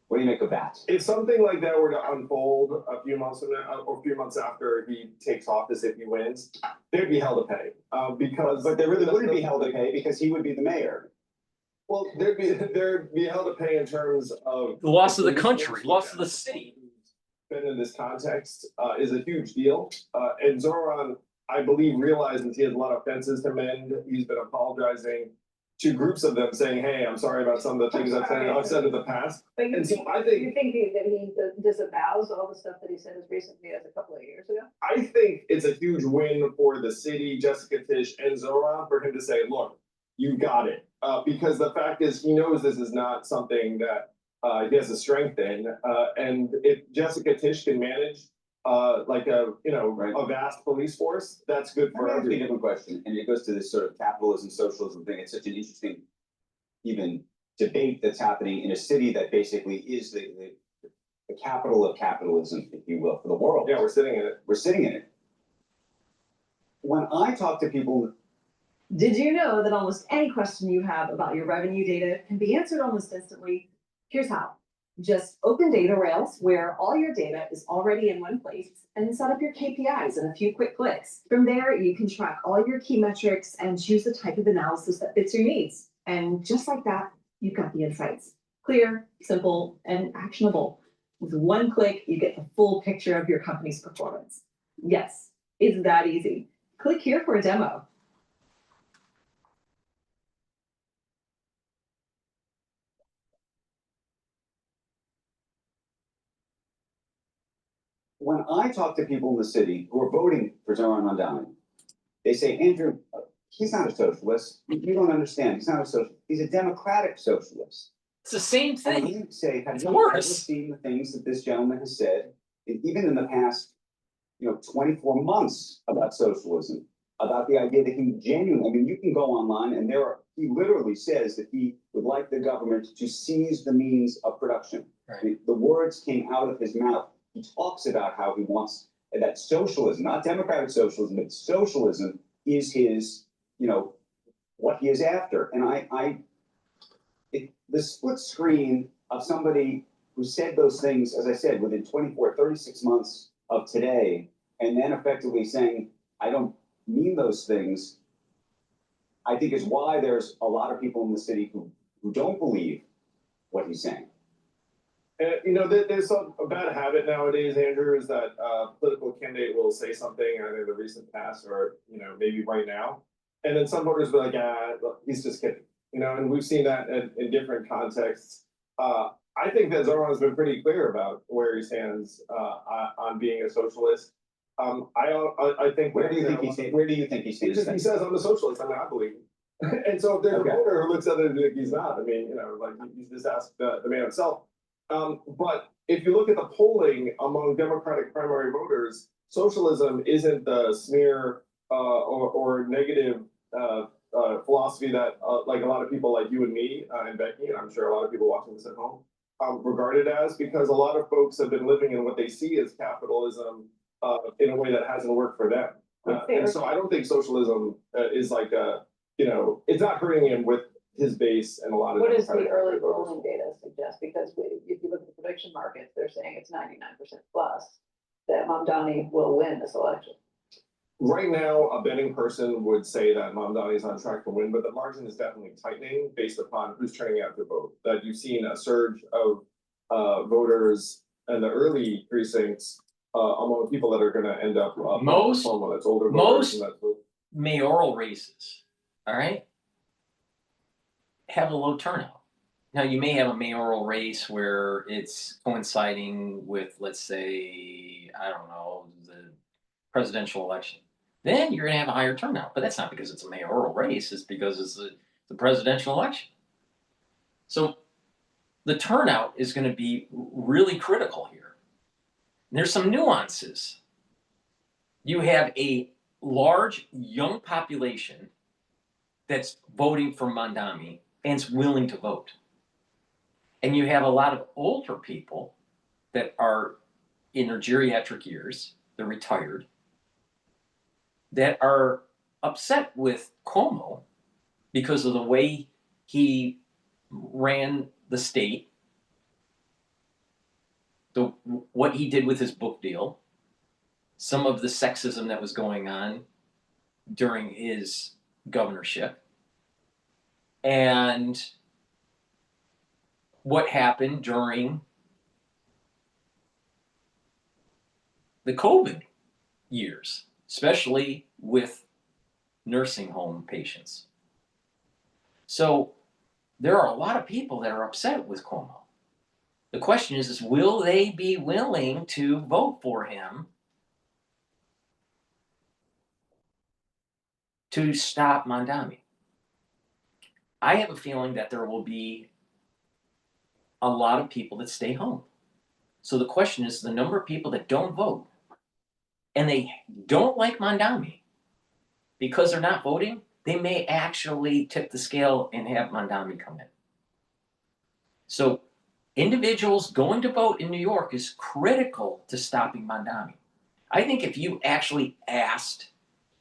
What do you make of that? If something like that were to unfold a few months from now, or a few months after he takes office, if he wins, there'd be hell to pay. But there really wouldn't be hell to pay, because he would be the mayor. Well, there'd be hell to pay in terms of. The loss of the country, loss of the city. Been in this context is a huge deal. And Zoran, I believe, realizes he has a lot of fences to mend. He's been apologizing to groups of them, saying, "Hey, I'm sorry about some of the things I've said in the past." But you And so think, I think you think that he disavows all the stuff that he said as recently as a couple of years ago? I think it's a huge win for the city, Jessica Tisch, and Zoran for him to say, "Look, you got it," because the fact is, he knows this is not something that he has a strength in, and if Jessica Tisch can manage like a a vast police force, that's good for Let me ask you a everyone. different question, and it goes to this sort of capitalism, socialism thing. It's such an interesting, even debate that's happening in a city that basically is the capital of capitalism, if you will, for the world. Yeah, we're sitting in it. We're sitting in it. When I talk to people, Did you know that almost any question you have about your revenue data can be answered almost instantly? Here's how. Just open Data Rails, where all your data is already in one place, and set up your KPIs in a few quick clicks. From there, you can track all your key metrics and choose the type of analysis that fits your needs. And just like that, you've got the insights. Clear, simple, and actionable. With one click, you get the full picture of your company's performance. Yes, it's that easy. Click here for a demo. when I talk to people in the city who are voting for Zoran Mandani, they say, Andrew, he's not a socialist. You don't understand. He's not a socialist. He's a democratic socialist. It's the same thing. And I say, have It's you worse. ever seen the things that this gentleman has said, even in the past, 24 months about socialism, about the idea that he genuinely, I mean, you can go online and he literally says that he would like the government to seize the means of production. Right. I mean, the words came out of his mouth. He talks about how he wants that socialism, not democratic socialism, but socialism is his, what he is after. And the split screen of somebody who said those things, as I said, within 24, 36 months of today, and then effectively saying, I don't mean those things, I think is why there's a lot of people in the city who don't believe what he's saying. There's a bad habit nowadays, Andrew, is that political candidate will say something either in the recent past or maybe right now, and then some voters will be like, he's just kidding, and we've seen that in different contexts. I think that Zoran has been pretty clear about where he stands on being a socialist. I think. Where do you think he stands? He says I'm a socialist. I mean, I believe. And so if there's a voter who looks at it and thinks he's not, I mean, you just ask the man himself. But if you look at the polling among Democratic primary voters, socialism isn't the smear or negative philosophy that like a lot of people like you and me and Becky, and I'm sure a lot of people watching this at home, regard it as, because a lot of folks have been living in what they see as capitalism in a way that hasn't worked for them. And so I don't think socialism is like it's not hurting him with his base and a lot of. What does the early polling data suggest? Because if you look at the prediction markets, they're saying it's 99% plus that Mamdani will win this election. Right now, a betting person would say that Mamdani is on track to win, but the margin is definitely tightening based upon who's turning out to vote. That you've seen a surge of voters in the early precincts among people that are going to end up Most that's older voters. mayoral races, all right, have a low turnout. Now, you may have a mayoral race where it's coinciding with, let's say, I don't know, the presidential election. Then you're going to have a higher turnout. But that's not because it's a mayoral race. It's because it's the presidential election. So the turnout is going to be really critical here. And there's some nuances. You have a large young population that's voting for Mamdani and is willing to vote. And you have a lot of older people that are in their geriatric years, they're retired, that are upset with Cuomo because of the way he ran the state, what he did with his book deal, some of the sexism that was going on during his governorship. And what happened during the COVID years, especially with nursing home patients. So there are a lot of people that are upset with Cuomo. The question is will they be willing to vote for him to stop Mondami? I have a feeling that there will be a lot of people that stay home. So the question is the number of people that don't vote and they don't like Mondami because they're not voting, they may actually tip the scale and have Mondami come in. So individuals going to vote in New York is critical to stopping Mondami. I think if you actually asked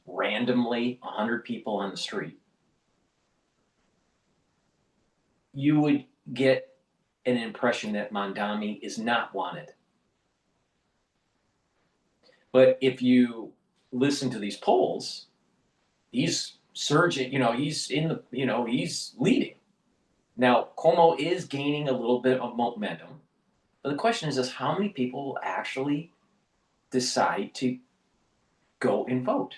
randomly 100 people on the street, you would get an impression that Mondami is not wanted. But if you listen to these polls, he's surging, he's in the, he's leading. Now, Cuomo is gaining a little bit of momentum. But the question is how many people will actually decide to go and vote?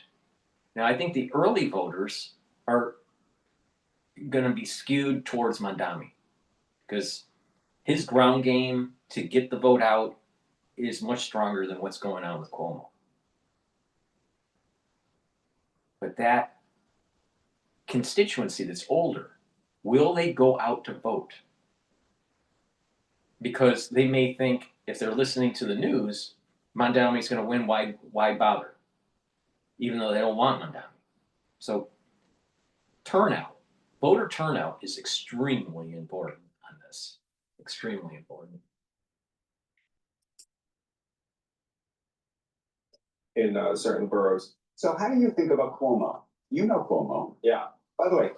Now, I think the early voters are going to be skewed towards Mondami because his ground game to get the vote out is much stronger than what's going on with Cuomo. But that constituency that's older, will they go out to vote? Because they may think, if they're listening to the news, Mondami's going to win, why bother? Even though they don't want Mondami. So turnout, voter turnout is extremely important on this. Extremely important. In certain boroughs. So how do you think about Cuomo? You know Cuomo. Yeah. By the way,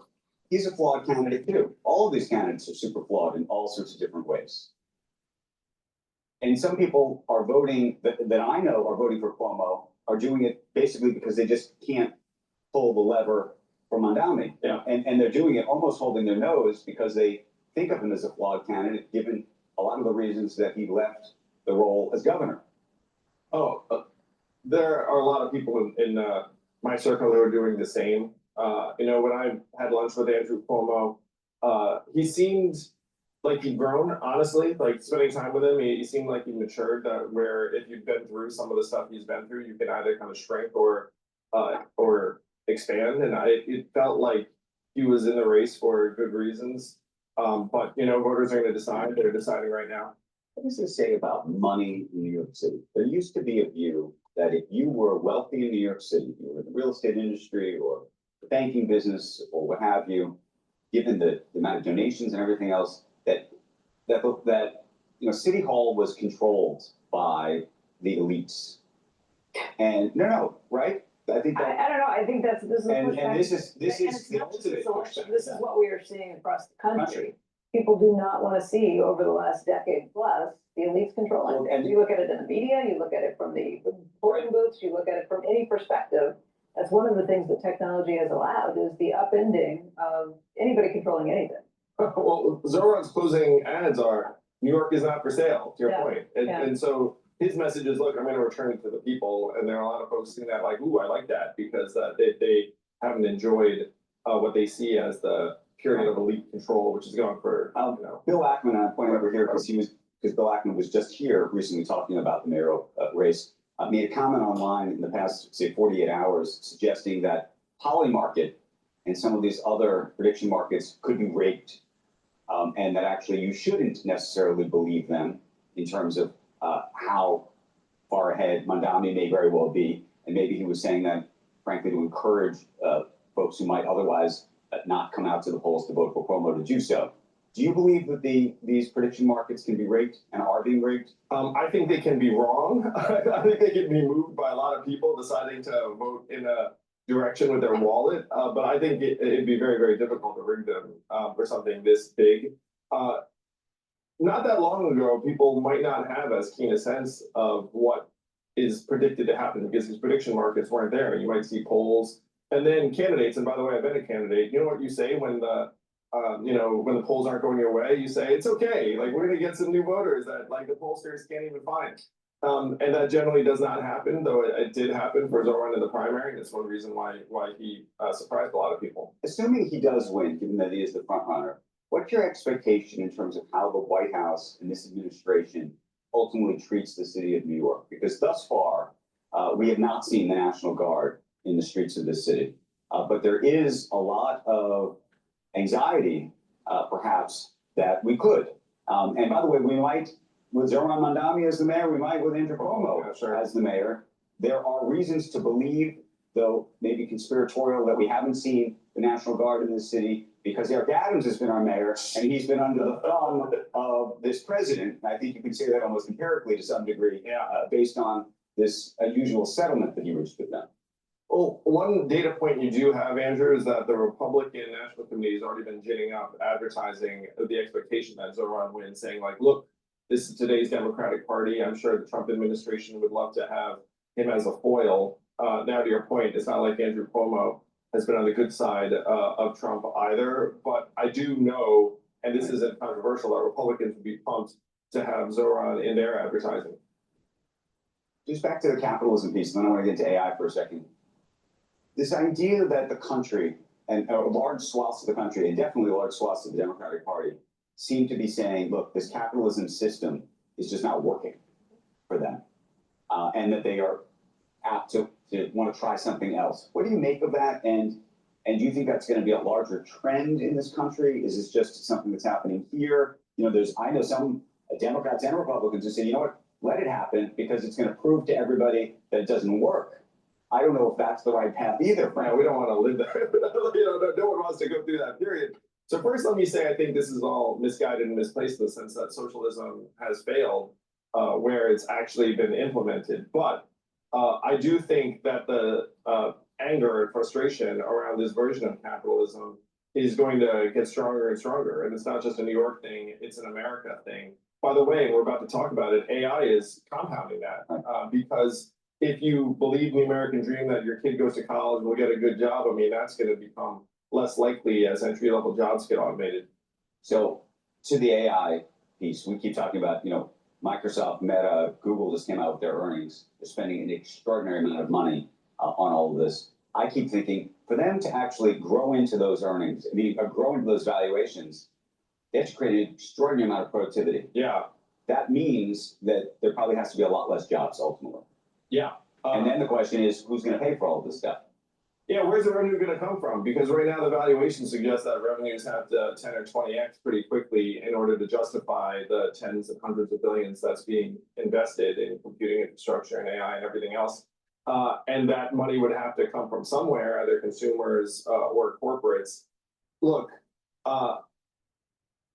he's a flawed candidate too. All of these candidates are super flawed in all sorts of different ways. And some people are voting, that I know are voting for Cuomo, are doing it basically because they just can't pull the lever for Mondami. Yeah. And they're doing it almost holding their nose because they think of him as a flawed candidate, given a lot of the reasons that he left the role as governor. There are a lot of people in my circle who are doing the same. When I had lunch with Andrew Cuomo, he seemed like he'd grown, honestly, like spending time with him, he seemed like he matured, where if you've been through some of the stuff he's been through, you can either kind of shrink or expand. And it felt like he was in the race for good reasons. But voters are going to decide. They're deciding right now. What does this say about money in New York City? There used to be a view that if you were wealthy in New York City, you were in the real estate industry or the banking business or what have you, given the amount of donations and everything else, that City Hall was controlled by the elites. And right? I think that, I don't know, I think this is a and pushback. this is And it's the not just ultimate this election, pushback. this is what we are seeing across the country. People do not want to see over the last decade plus the elites controlling Well, things. You look at it in the media, you look at it from the voting booths, you look at it from any perspective. That's one of the things that technology has allowed is the upending of anybody controlling anything. Well, Zoran's closing ads are, New York is not for sale, to your Yeah, point. yeah. And so his message is, look, I'm going to return it to the people. And there are a lot of folks seeing that like, ooh, I like that, because they haven't enjoyed what they see as the period of elite control, which is going for, Bill Ackman, I point over here because Bill Ackman was just here recently talking about the mayoral race, made a comment online in the past, say, 48 hours, suggesting that Polymarket and some of these other prediction markets could be rigged, and that actually you shouldn't necessarily believe them in terms of how far ahead Mondami may very well be. And maybe he was saying that, frankly, to encourage folks who might otherwise not come out to the polls to vote for Cuomo to do so. Do you believe that these prediction markets can be rigged and are being rigged? I think they can be wrong. I think they can be moved by a lot of people deciding to vote in a direction with their wallet. But I think it'd be very, very difficult to rig them for something this big. Not that long ago, people might not have as keen a sense of what is predicted to happen because these prediction markets weren't there. You might see polls and then candidates. And by the way, I've been a candidate. You know what you say when the when the polls aren't going your way, you say, it's okay, like, we're gonna get some new voters that, like, the pollsters can't even find. And that generally does not happen, though it did happen for Zoran in the primary, and it's one reason why he surprised a lot of people. Assuming he does win, given that he is the front runner, what's your expectation in terms of how the White House and this administration ultimately treats the city of New York? Because thus far, we have not seen the National Guard in the streets of this city. But there is a lot of anxiety, perhaps, that we could. And by the way, we might, with Zoran Mandami as the mayor, we might with Andrew Cuomo as the mayor. There are reasons to believe, though maybe conspiratorial, that we haven't seen the National Guard in this city because Eric Adams has been our mayor and he's been under the thumb of this president. And I think you can say that almost empirically to some degree, based on this unusual settlement that he reached with them. Well, one data point you do have, Andrew, is that the Republican National Committee has already been ginning up advertising the expectation that Zoran wins, saying like, look, this is today's Democratic Party. I'm sure the Trump administration would love to have him as a foil. Now, to your point, it's not like Andrew Cuomo has been on the good side of Trump either. But I do know, and this isn't controversial, that Republicans would be pumped to have Zoran in their advertising. Just back to the capitalism piece, and then I want to get into AI for a second. This idea that the country, and large swaths of the country, and definitely large swaths of the Democratic Party, seem to be saying, look, this capitalism system is just not working for them. And that they are apt to want to try something else. What do you make of that? And do you think that's going to be a larger trend in this country? Is this just something that's happening here? I know some Democrats and Republicans who say, you know what, let it happen because it's going to prove to everybody that it doesn't work. I don't know if that's the right path either. Yeah, we don't want to live there. No one wants to go through that period. So first, let me say, I think this is all misguided and misplaced in the sense that socialism has failed where it's actually been implemented. But I do think that the anger and frustration around this version of capitalism is going to get stronger and stronger. And it's not just a New York thing, it's an America thing. By the way, we're about to talk about it, AI is compounding that because if you believe in the American dream that your kid goes to college and will get a good job, I mean, that's going to become less likely as entry-level jobs get automated. So to the AI piece, we keep talking about, Microsoft, Meta, Google just came out with their earnings. They're spending an extraordinary amount of money on all of this. I keep thinking for them to actually grow into those earnings, grow into those valuations, they have to create an extraordinary amount of productivity. Yeah. That means that there probably has to be a lot less jobs ultimately. Yeah. And then the question is, who's going to pay for all of this stuff? Yeah, where's the revenue going to come from? Because right now the valuation suggests that revenues have to 10 or 20x pretty quickly in order to justify the tens of hundreds of billions that's being invested in computing infrastructure and AI and everything else. And that money would have to come from somewhere, either consumers or corporates. Look,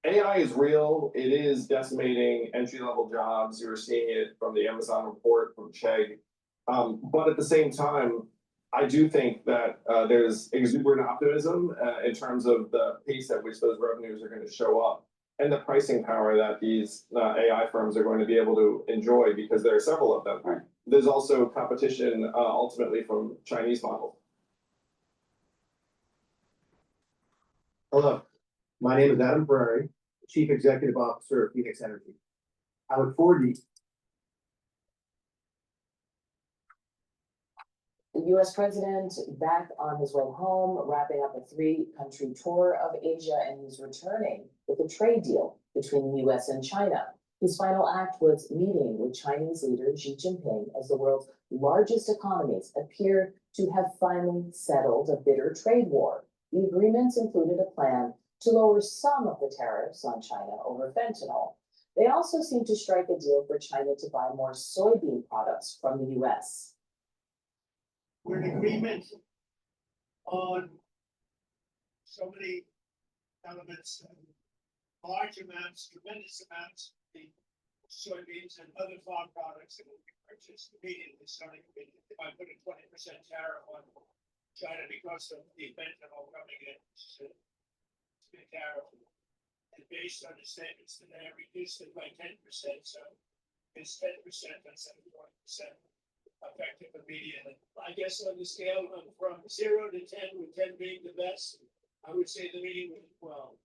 AI is real. It is decimating entry-level jobs. You're seeing it from the Amazon report, from Chegg. But at the same time, I do think that there's exuberant optimism in terms of the pace at which those revenues are going to show up and the pricing power that these AI firms are going to be able to enjoy because there are several of them. Right. There's also competition ultimately from Chinese models. Hello, my name is Adam Ferrari, Chief Executive Officer of Phoenix Energy. I look forward to The U.S. president back on his way home, wrapping up a three-country tour of Asia, and he's returning with a trade deal between the U.S. and China. His final act was meeting with Chinese leader Xi Jinping as the world's largest economies appear to have finally settled a bitter trade war. The agreements included a plan to lower some of the tariffs on China over fentanyl. They also seem to strike a deal for China to buy more soybean products from the U.S. We're in agreement on so many elements, large amounts, tremendous amounts of the soybeans and other farm products that will be purchased immediately starting immediately. If I put a 20% tariff on China because of the fentanyl coming in, it's a tariff. And based on the statements that they have reduced it by 10%, so it's 10%, that's 71%. Effective immediately. I guess on the scale of from 0 to 10, with 10 being the best, I would say the meeting was well.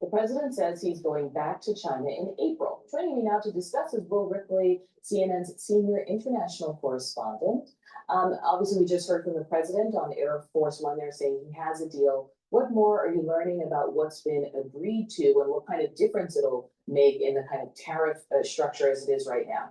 The president says he's going back to China in April. Joining me now to discuss is Will Ripley, CNN's senior international correspondent. Obviously, we just heard from the president on Air Force One there saying he has a deal. What more are you learning about what's been agreed to and what kind of difference it'll make in the kind of tariff structure as it is right now?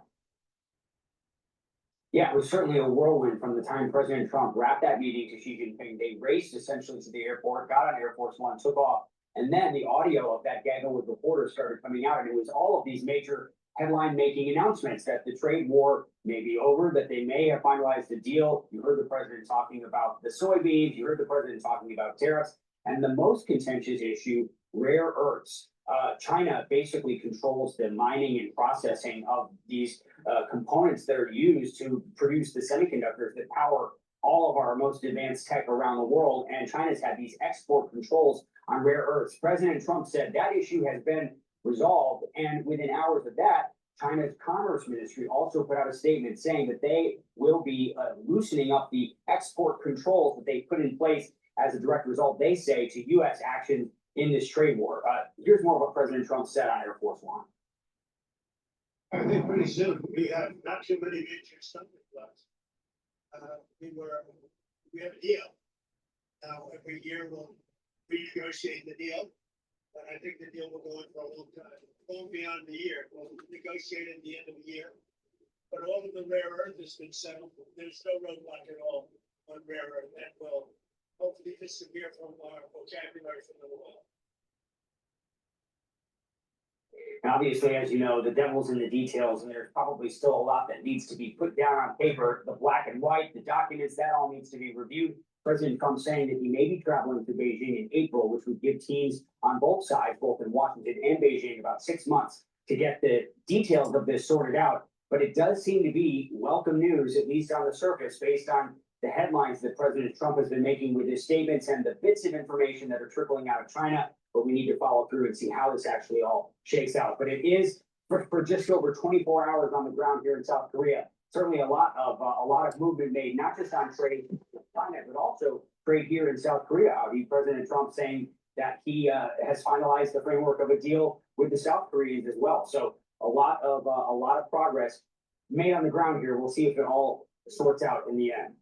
Yeah, it was certainly a whirlwind from the time President Trump wrapped that meeting to Xi Jinping. They raced essentially to the airport, got on Air Force One, took off, and then the audio of that gaggle with reporters started coming out, and it was all of these major headline-making announcements that the trade war may be over, that they may have finalized a deal. You heard the president talking about the soybeans, you heard the president talking about tariffs, and the most contentious issue, rare earths. China basically controls the mining and processing of these components that are used to produce the semiconductors that power all of our most advanced tech around the world. And China's had these export controls on rare earths. President Trump said that issue has been resolved. And within hours of that, China's Commerce Ministry also put out a statement saying that they will be loosening up the export controls that they put in place as a direct result, they say, to U.S. action in this trade war. Here's more of what President Trump said on Air Force One. I think pretty soon we have not too many major stumbling blocks. We have a deal. Now, every year we'll renegotiate the deal, but I think the deal will go on for a long time, long beyond the year. We'll negotiate at the end of the year. But all of the rare earth has been settled. There's no roadblock at all on rare earth. That will hopefully disappear from our vocabulary for a little while. And obviously, as you know, the devil's in the details, and there's probably still a lot that needs to be put down on paper. The black and white, the documents, that all needs to be reviewed. President Trump saying that he may be traveling to Beijing in April, which would give teams on both sides, both in Washington and Beijing, about 6 months to get the details of this sorted out. But it does seem to be welcome news, at least on the surface, based on the headlines that President Trump has been making with his statements and the bits of information that are trickling out of China. But we need to follow through and see how this actually all shakes out. But it is for just over 24 hours on the ground here in South Korea. Certainly a lot of movement made, not just on trade with China, but also trade here in South Korea. President Trump saying that he has finalized the framework of a deal with the South Koreans as well. So a lot of progress made on the ground here. We'll see if it all sorts out in the end.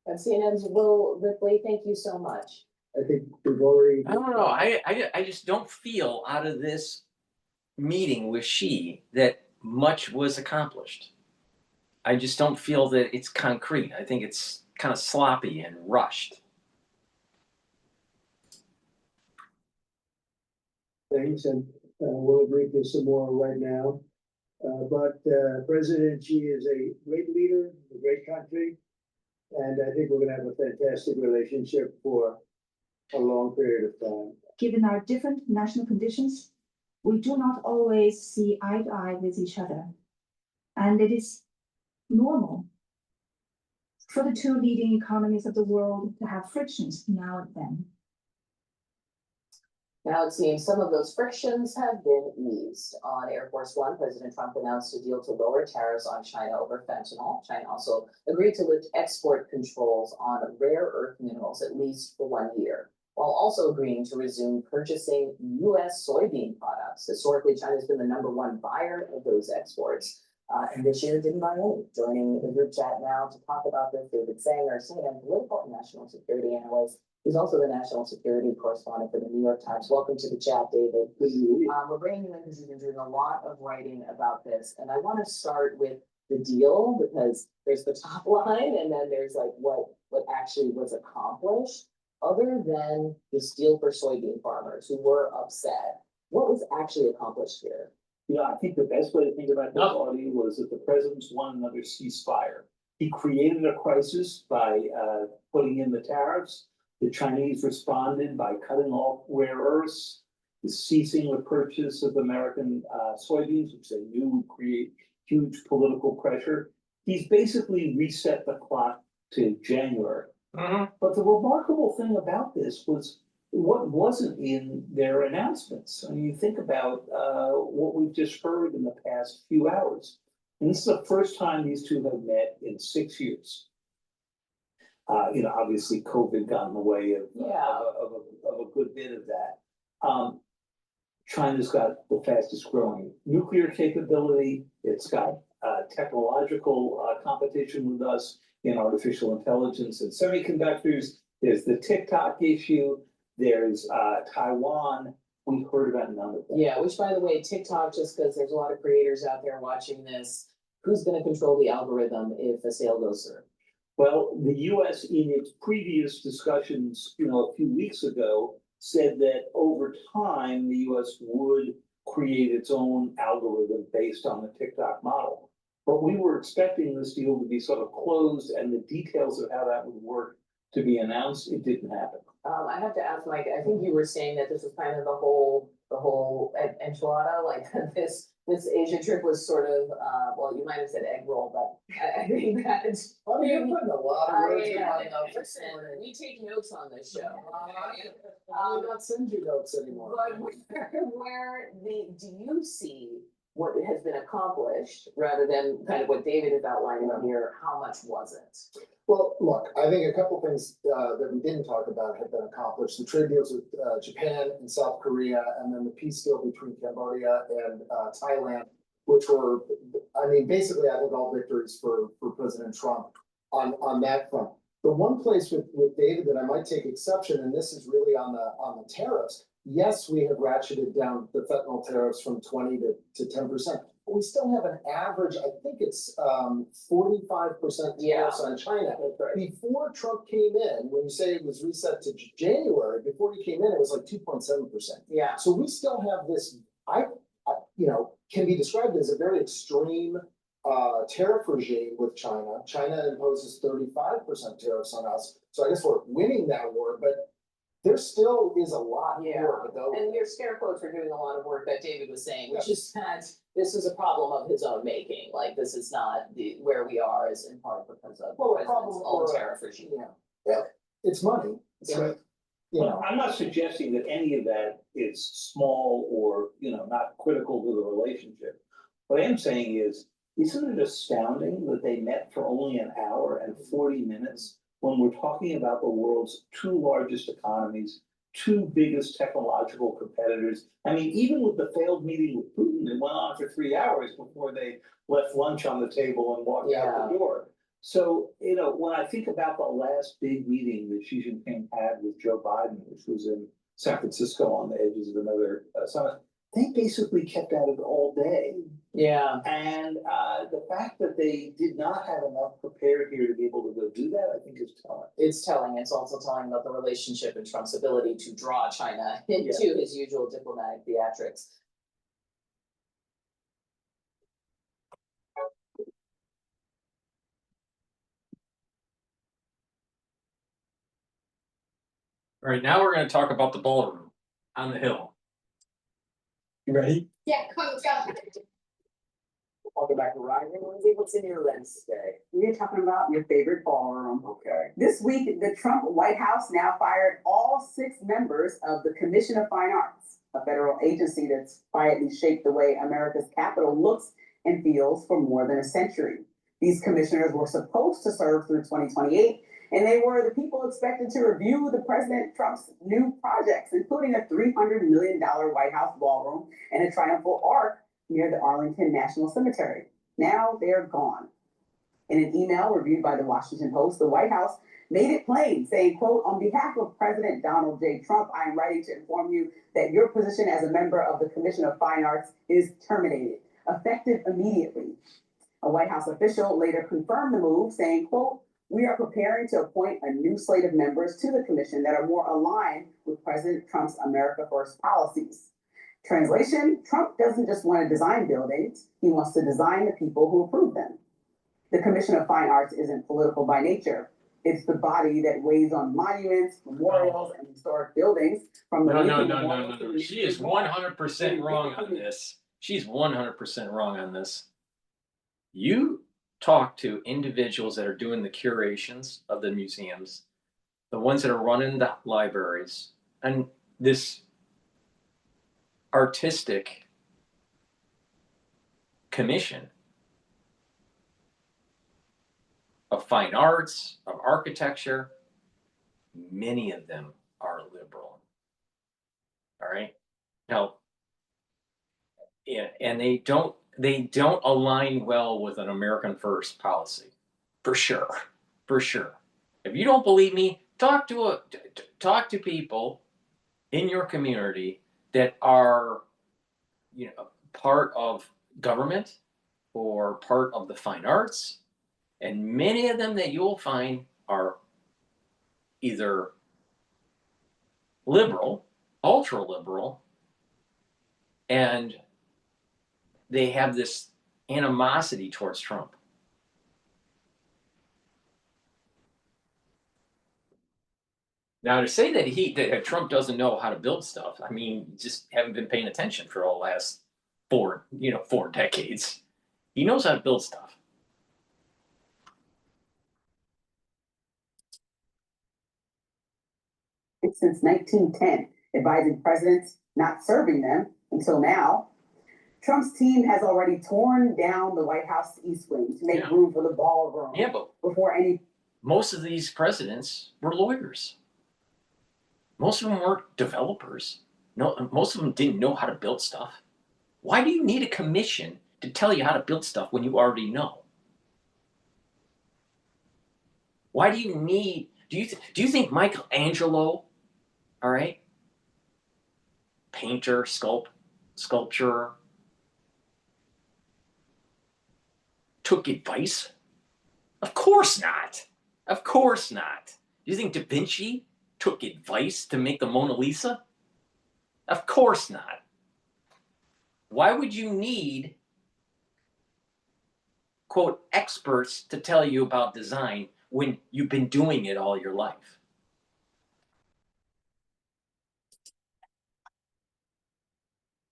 And CNN's Will Ripley, thank you so much. I think we've already. I don't know. I just don't feel out of this meeting with Xi that much was accomplished. I just don't feel that it's concrete. I think it's kind of sloppy and rushed. Things, and we'll agree to some more right now. But President Xi is a great leader, a great country, and I think we're going to have a fantastic relationship for a long period of time. Given our different national conditions, we do not always see eye to eye with each other. And it is normal for the two leading economies of the world to have frictions now and then. Now it seems some of those frictions have been eased. On Air Force One, President Trump announced a deal to lower tariffs on China over fentanyl. China also agreed to lift export controls on rare earth minerals, at least for 1 year, while also agreeing to resume purchasing U.S. soybean products. Historically, China's been the #1 buyer of those exports. And this year didn't buy any. Joining the group chat now to talk about this, David Sanger, CNN political and national security analyst. He's also the national security correspondent for the New York Times. Welcome to the chat, David. We're bringing you in because you've been doing a lot of writing about this. And I want to start with the deal because there's the top line and then there's like what actually was accomplished. Other than this deal for soybean farmers who were upset, what was actually accomplished here? You know, I think the best way to think about this, Audie, was that the president's won another ceasefire. He created a crisis by putting in the tariffs. The Chinese responded by cutting off rare earths, ceasing the purchase of American soybeans, which they knew would create huge political pressure. He's basically reset the clock to January. But the remarkable thing about this was what wasn't in their announcements. I mean, you think about what we've just heard in the past few hours. And this is the first time these two have met in 6 years. Obviously COVID got in the way of, Yeah. of a good bit of that. China's got the fastest growing nuclear capability. It's got technological competition with us in artificial intelligence and semiconductors. There's the TikTok issue. There's Taiwan. We've heard about none of that. Yeah, which by the way, TikTok, just because there's a lot of creators out there watching this, who's gonna control the algorithm if a sale goes through? Well, the US in its previous discussions, a few weeks ago, said that over time, the US would create its own algorithm based on the TikTok model. But we were expecting this deal to be sort of closed and the details of how that would work to be announced. It didn't happen. I have to ask Mike, I think you were saying that this was kind of the whole enchilada, like this Asia trip was sort of, well, you might have said egg roll, but I think that it's. I mean, you're putting a lot of words in my mouth. Listen, we take notes on this show. I will not send you notes anymore. But do you see what has been accomplished rather than kind of what David is outlining here, how much was it? Well, look, I think a couple things that we didn't talk about have been accomplished. The trade deals with Japan and South Korea, and then the peace deal between Cambodia and Thailand, which were, basically, I think all victories for President Trump on that front. The one place with David that I might take exception, and this is really on the tariffs. Yes, we have ratcheted down the fentanyl tariffs from 20 to 10%. But we still have an average, I think it's 45% tariffs on China. Before Trump came in, when you say it was reset to January, before he came in, it was like 2.7%. Yeah. So we still have this, can be described as a very extreme tariff regime with China. China imposes 35% tariffs on us. So I guess we're winning that war, but there still is a lot more to go. And your scare quotes are doing a lot of work that David was saying, which is that this is a problem of his own making. Like this is not where we are is in part because of the president's own tariff regime. Yeah, it's money. So, I'm not suggesting that any of that is small or, not critical to the relationship. What I am saying is, isn't it astounding that they met for only an hour and 40 minutes when we're talking about the world's two largest economies, two biggest technological competitors? Even with the failed meeting with Putin, it went on for 3 hours before they left lunch on the table and walked out the door. So, when I think about the last big meeting that Xi Jinping had with Joe Biden, which was in San Francisco on the edges of another summit, they basically kept at it all day. Yeah. And the fact that they did not have enough prepared here to be able to go do that, I think is telling. It's telling. It's also telling about the relationship and Trump's ability to draw China into his usual diplomatic theatrics. All right, now we're going to talk about the ballroom on the hill. You ready? Yeah, come on, let's go. Welcome back to Ryan. What's in your lens today? We're talking about your favorite ballroom. Okay. This week, the Trump White House now fired all 6 members of the Commission of Fine Arts, a federal agency that's quietly shaped the way America's Capitol looks and feels for more than a century. These commissioners were supposed to serve through 2028, and they were the people expected to review the President Trump's new projects, including a $300 million White House ballroom and a triumphal arch near the Arlington National Cemetery. Now they're gone. In an email reviewed by the Washington Post, the White House made it plain, saying, quote, "On behalf of President Donald J. Trump, I am writing to inform you that your position as a member of the Commission of Fine Arts is terminated, effective immediately." A White House official later confirmed the move, saying, quote, "We are preparing to appoint a new slate of members to the commission that are more aligned with President Trump's America First policies." Translation, Trump doesn't just want to design buildings, he wants to design the people who approve them. The Commission of Fine Arts isn't political by nature. It's the body that weighs on monuments, memorials, and historic buildings from the No. She is 100% wrong on this. She's 100% wrong on this. You talk to individuals that are doing the curations of the museums, the ones that are running the libraries, and this artistic commission of fine arts, of architecture, many of them are liberal. All right. Now, yeah, and they don't align well with an American first policy, for sure, for sure. If you don't believe me, talk to people in your community that are, part of government or part of the fine arts, and many of them that you'll find are either liberal, ultra liberal, and they have this animosity towards Trump. Now, to say that Trump doesn't know how to build stuff, I mean, you just haven't been paying attention for the last 4 decades. He knows how to build stuff. Since 1910, advising presidents, not serving them until now. Trump's team has already torn down the White House East Wing to make room for the ballroom. Yeah, but before any. Most of these presidents were lawyers. Most of them weren't developers. No, most of them didn't know how to build stuff. Why do you need a commission to tell you how to build stuff when you already know? Why do you need? Do you think Michelangelo, all right, painter, sculptor, took advice? Of course not. Of course not. Do you think Da Vinci took advice to make the Mona Lisa? Of course not. Why would you need, quote, experts to tell you about design when you've been doing it all your life?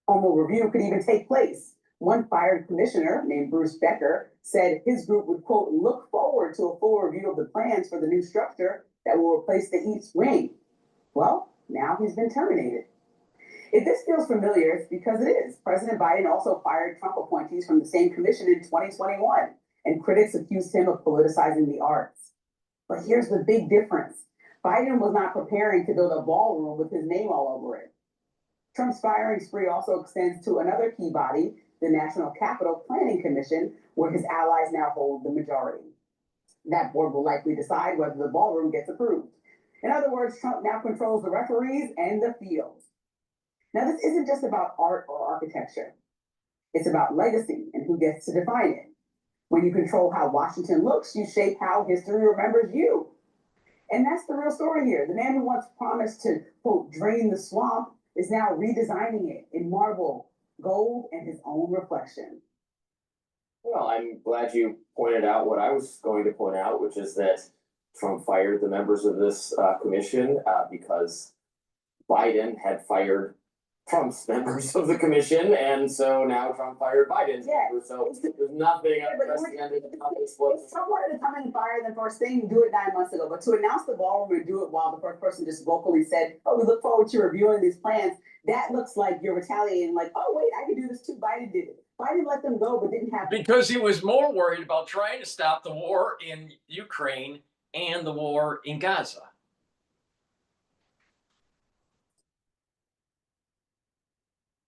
Formal review could even take place. One fired commissioner named Bruce Becker said his group would, quote, look forward to a full review of the plans for the new structure that will replace the East Wing. Well, now he's been terminated. If this feels familiar, it's because it is. President Biden also fired Trump appointees from the same commission in 2021, and critics accused him of politicizing the arts. But here's the big difference. Biden was not preparing to build a ballroom with his name all over it. Trump's firing spree also extends to another key body, the National Capital Planning Commission, where his allies now hold the majority. That board will likely decide whether the ballroom gets approved. In other words, Trump now controls the referees and the field. Now, this isn't just about art or architecture. It's about legacy and who gets to define it. When you control how Washington looks, you shape how history remembers you. And that's the real story here. The man who once promised to, quote, drain the swamp is now redesigning it in marble, gold, and his own reflection. Well, I'm glad you pointed out what I was going to point out, which is that Trump fired the members of this commission because Biden had fired Trump's members of the commission, and so now Trump fired Biden's members. So there's nothing unprecedented about this. If Trump wanted to come in and fire them first thing, do it 9 months ago. But to announce the ballroom and do it while the first person just vocally said, "Oh, we look forward to reviewing these plans," that looks like you're retaliating. Like, "Oh, wait, I can do this too." Biden did it. Biden let them go, but didn't have. Because he was more worried about trying to stop the war in Ukraine and the war in Gaza.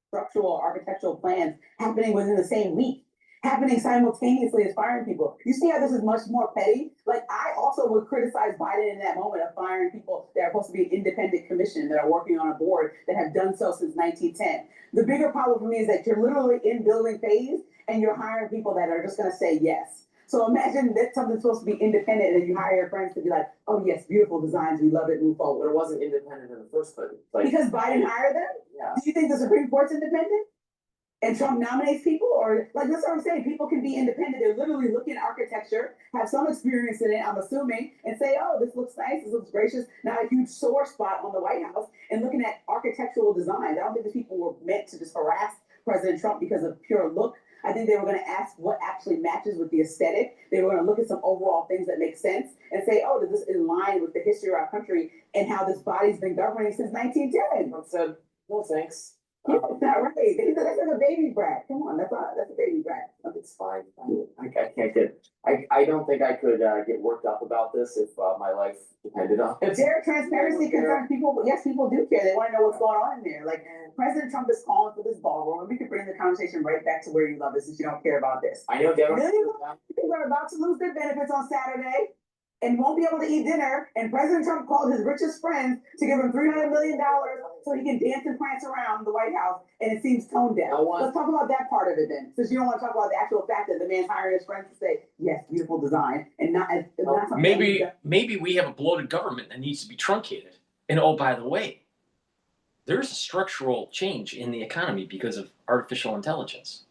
Structural architectural plans happening within the same week, happening simultaneously as firing people. You see how this is much more petty? Like, I also would criticize Biden in that moment of firing people that are supposed to be an independent commission that are working on a board that have done so since 1910. The bigger problem for me is that you're literally in building phase and you're hiring people that are just going to say yes. So imagine that something's supposed to be independent and you hire your friends to be like, "Oh yes, beautiful designs, we love it, move forward." It wasn't independent in the first place. Like, because Biden hired them? Yeah. Do you think the Supreme Court's independent? And Trump nominates people? Or, like, that's what I'm saying. People can be independent. They're literally looking at architecture, have some experience in it, I'm assuming, and say, "Oh, this looks nice, this looks gracious." Not a huge sore spot on the White House, and looking at architectural designs. I don't think these people were meant to just harass President Trump because of pure look. I think they were going to ask what actually matches with the aesthetic. They were going to look at some overall things that make sense and say, "Oh, does this align with the history of our country and how this body's been governing since 1910? Trump said, "No thanks." Yeah, it's not right. That's like a baby brat. Come on, that's a baby brat. It's fine. I can't I don't think I could get worked up about this if my life depended on it. Their transparency concerns people. Yes, people do care. They want to know what's going on in there. Like President Trump is calling for this ballroom, and we could bring the conversation right back to where you love this since you don't care about this. I know Democrats. Millions of people are about to lose their benefits on Saturday and won't be able to eat dinner. And President Trump called his richest friends to give him $300 million so he can dance and prance around the White House. And it seems tone deaf. Let's talk about that part of it then, since you don't want to talk about the actual fact that the man's hiring his friends to say, yes, beautiful design, and not something Maybe we have a bloated government that needs to be truncated. And oh, by the way, there's a structural change in the economy because of artificial intelligence.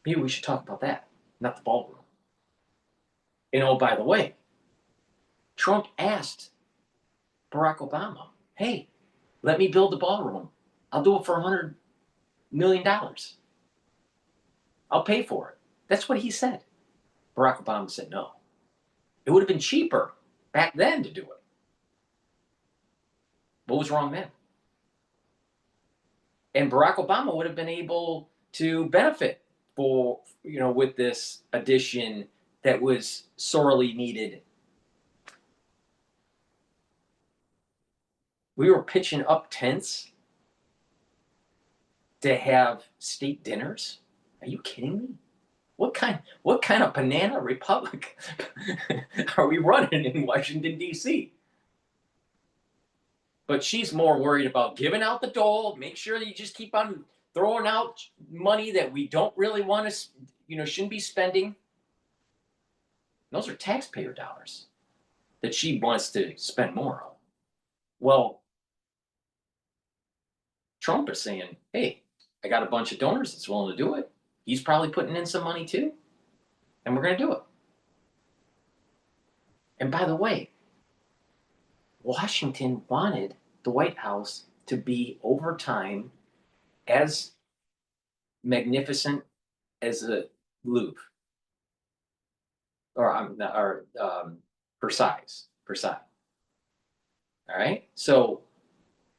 Maybe we should talk about that, not the ballroom. And oh, by the way, Trump asked Barack Obama, hey, let me build the ballroom. I'll do it for $100 million. I'll pay for it. That's what he said. Barack Obama said no. It would have been cheaper back then to do it. What was wrong then? And Barack Obama would have been able to benefit with this addition that was sorely needed. We were pitching up tents to have state dinners. Are you kidding me? What kind of banana republic are we running in Washington, D.C.? But she's more worried about giving out the dole. Make sure that you just keep on throwing out money that we don't really want to, shouldn't be spending. Those are taxpayer dollars that she wants to spend more on. Well, Trump is saying, hey, I got a bunch of donors that's willing to do it. He's probably putting in some money too. And we're going to do it. And by the way, Washington wanted the White House to be over time as magnificent as the Louvre. Versailles. All right. So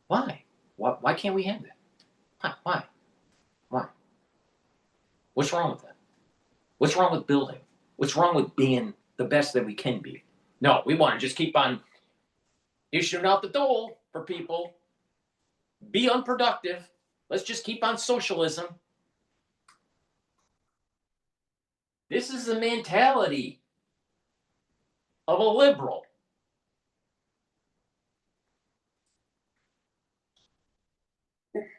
why? Why can't we have that? Why? What's wrong with that? What's wrong with building? What's wrong with being the best that we can be? No, we want to just keep on issuing out the dole for people. Be unproductive. Let's just keep on socialism. This is the mentality of a liberal.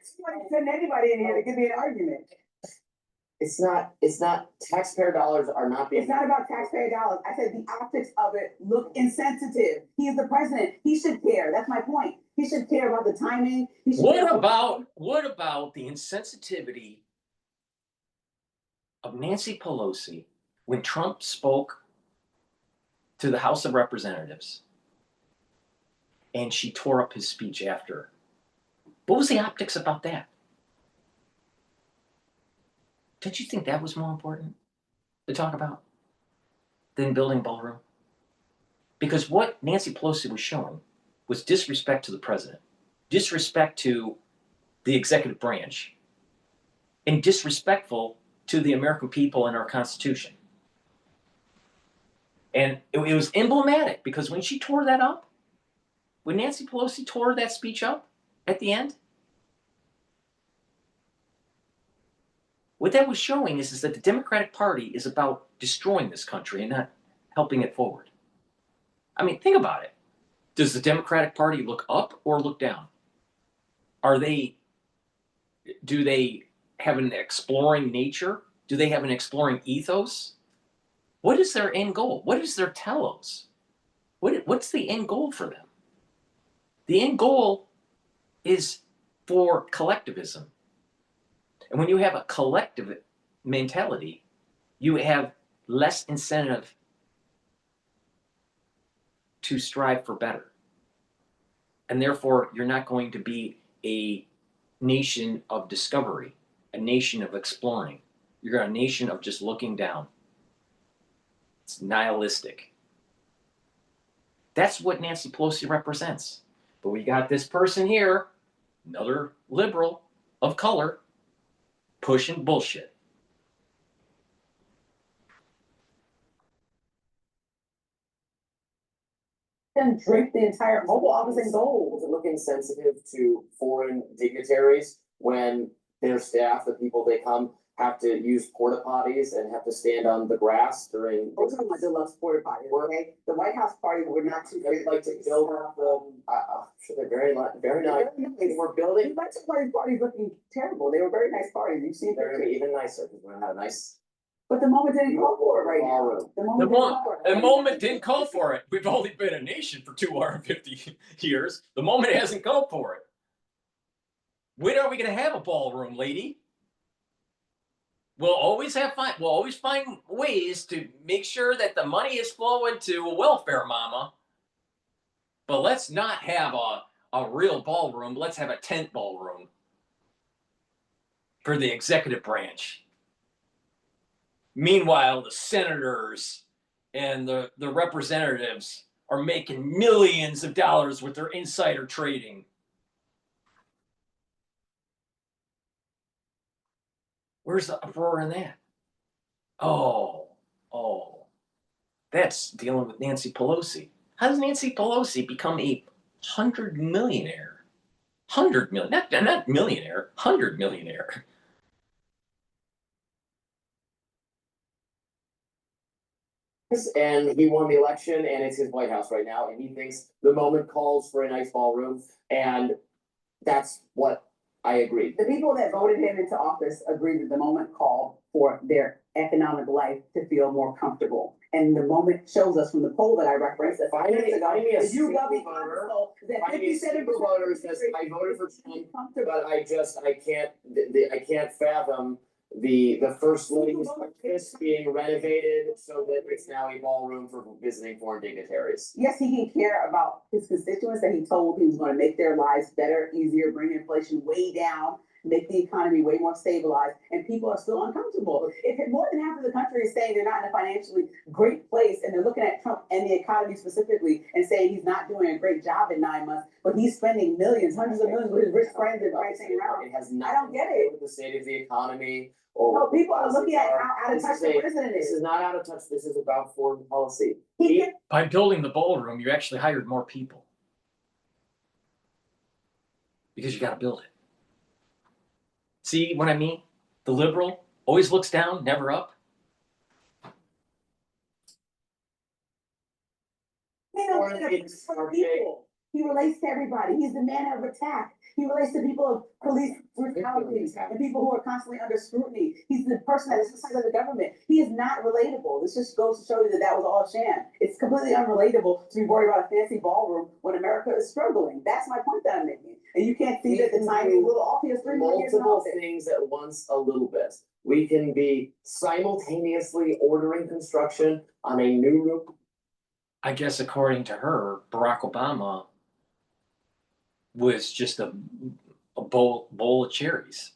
Somebody send anybody in here to give me an argument. It's not taxpayer dollars are not being. It's not about taxpayer dollars. I said the optics of it look insensitive. He is the president. He should care. That's my point. He should care about the timing. What about the insensitivity of Nancy Pelosi when Trump spoke to the House of Representatives and she tore up his speech after? What was the optics about that? Did you think that was more important to talk about than building ballroom? Because what Nancy Pelosi was showing was disrespect to the president, disrespect to the executive branch, and disrespectful to the American people and our Constitution. And it was emblematic because when she tore that up, when Nancy Pelosi tore that speech up at the end, what that was showing is that the Democratic Party is about destroying this country and not helping it forward. I mean, think about it. Does the Democratic Party look up or look down? Do they have an exploring nature? Do they have an exploring ethos? What is their end goal? What is their telos? What's the end goal for them? The end goal is for collectivism. And when you have a collective mentality, you have less incentive to strive for better. And therefore, you're not going to be a nation of discovery, a nation of exploring. You're a nation of just looking down. It's nihilistic. That's what Nancy Pelosi represents. But we got this person here, another liberal, of color pushing bullshit. Then drink the entire Oval Office in gold. Is it looking sensitive to foreign dignitaries when their staff, the people they come, have to use porta potties and have to stand on the grass during? We're talking about deluxe porta potties, okay? The White House party, we're not too. They'd like to build up the, I'm sure they're very nice. We're building. The White House parties looking terrible. They were very nice parties. You've seen They're gonna be pictures. even nicer because we're gonna have a nice. But the moment didn't call for it right now. Ballroom. The moment didn't call for it. We've only been a nation for 250 years. The moment hasn't called for it. When are we going to have a ballroom, lady? We'll always find ways to make sure that the money is flowing to a welfare mama. But let's not have a real ballroom. Let's have a tent ballroom for the executive branch. Meanwhile, the senators and the representatives are making millions of dollars with their insider trading. Where's the uproar in that? Oh, that's dealing with Nancy Pelosi. How does Nancy Pelosi become a 100 millionaire? 100 million, not millionaire, 100 millionaire. And he won the election and it's his White House right now. And he thinks the moment calls for a nice ballroom. And that's what I agree. The people that voted him into office agreed that the moment called for their economic life to feel more comfortable. And the moment shows us from the poll that I referenced a few minutes ago, that you got me comfortable, that 57% voters says I voted for Trump, but I can't fathom the first lady's office being renovated so that it's now a ballroom for visiting foreign dignitaries. Yes, he can care about his constituents that he told he was going to make their lives better, easier, bring inflation way down, make the economy way more stabilized, and people are still uncomfortable. If more than half of the country is saying they're not in a financially great place, and they're looking at Trump and the economy specifically and saying he's not doing a great job in 9 months, but he's spending millions, hundreds of millions with his rich friends and prancing around. It has I don't get it. With the state of the economy. No, people are looking at how out of touch the president is. This is not out of touch. This is about foreign policy. By building the ballroom, you actually hired more people. Because you got to build it. See what I mean? The liberal always looks down, never up. He relates to everybody. He's the man of attack. He relates to people of police brutality and people who are constantly under scrutiny. He's the person that is the side of the government. He is not relatable. This just goes to show you that that was all a sham. It's completely unrelatable to be worried about a fancy ballroom when America is struggling. That's my point that I'm making. And you can't see that the tiny little office 3 more years in multiple office. things at once a little bit. We can be simultaneously ordering construction on a new roof. I guess according to her, Barack Obama was just a bowl of cherries.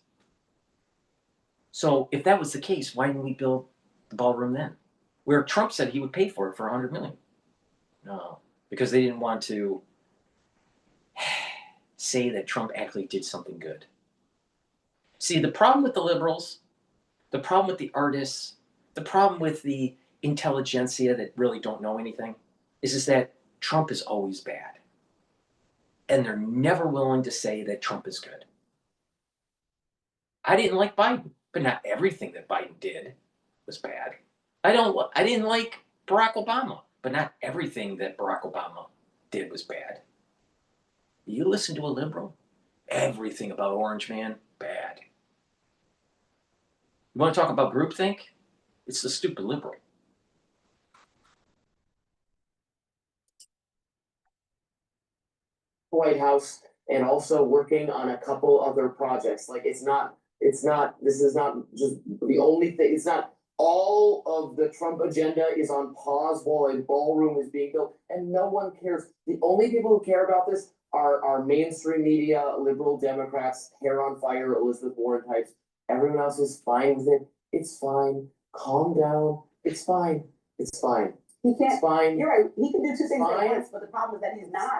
So if that was the case, why didn't we build the ballroom then? Where Trump said he would pay for it for $100 million. No, because they didn't want to say that Trump actually did something good. See, the problem with the liberals, the problem with the artists, the problem with the intelligentsia that really don't know anything is that Trump is always bad. And they're never willing to say that Trump is good. I didn't like Biden, but not everything that Biden did was bad. I didn't like Barack Obama, but not everything that Barack Obama did was bad. You listen to a liberal, everything about Orange Man, bad. You want to talk about groupthink? It's the stupid liberal. White House and also working on a couple other projects. Like this is not just the only thing. It's not all of the Trump agenda is on pause while a ballroom is being built and no one cares. The only people who care about this are mainstream media, liberal Democrats, hair on fire, Elizabeth Warren types. Everyone else is fine with it. It's fine. Calm down. It's fine. It's fine. He can't, fine. you're right, he can do two things at Fine. once, but the problem is that he's not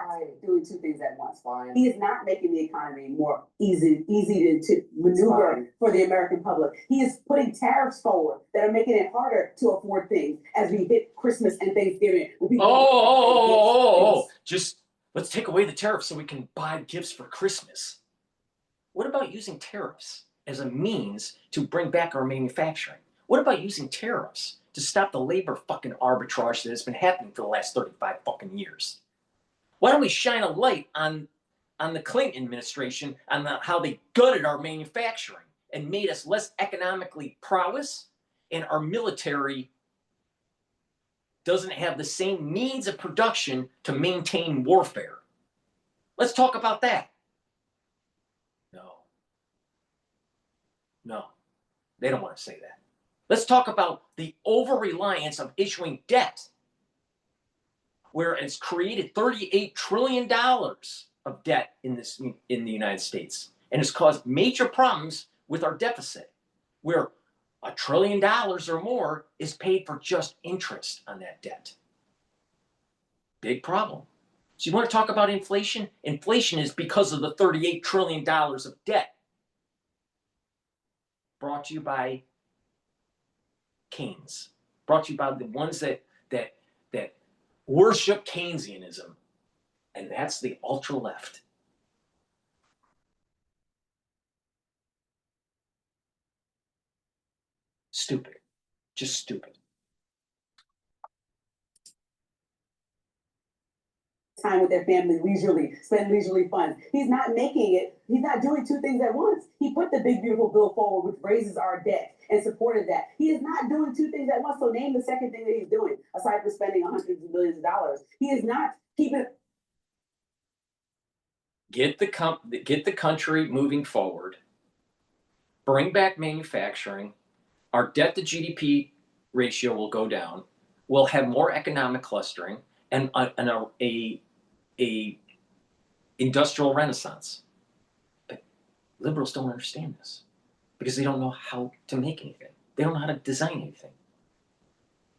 doing two things at once. Fine. He is not making the economy more easy to maneuver Fine. for the American public. He is putting tariffs forward that are making it harder to afford things as we hit Christmas and Thanksgiving. Just let's take away the tariffs so we can buy gifts for Christmas. What about using tariffs as a means to bring back our manufacturing? What about using tariffs to stop the labor fucking arbitrage that has been happening for the last 35 fucking years? Why don't we shine a light on the Clinton administration on how they gutted our manufacturing and made us less economically prowess, and our military doesn't have the same means of production to maintain warfare. Let's talk about that. No, they don't want to say that. Let's talk about the over-reliance of issuing debt, where it's created $38 trillion of debt in the United States, and has caused major problems with our deficit, where $1 trillion or more is paid for just interest on that debt. Big problem. So you want to talk about inflation? Inflation is because of the $38 trillion of debt. Brought to you by Keynes. Brought to you by the ones that worship Keynesianism. And that's the ultra left. Stupid. Just stupid. Time with their family leisurely, spend leisurely funds. He's not doing two things at once. He put the big beautiful bill forward, which raises our debt, and supported that. He is not doing two things at once. So name the second thing that he's doing, aside from spending hundreds of millions of dollars. He is not keeping. Get the country moving forward. Bring back manufacturing. Our debt to GDP ratio will go down. We'll have more economic clustering and a industrial renaissance. But liberals don't understand this because they don't know how to make anything. They don't know how to design anything.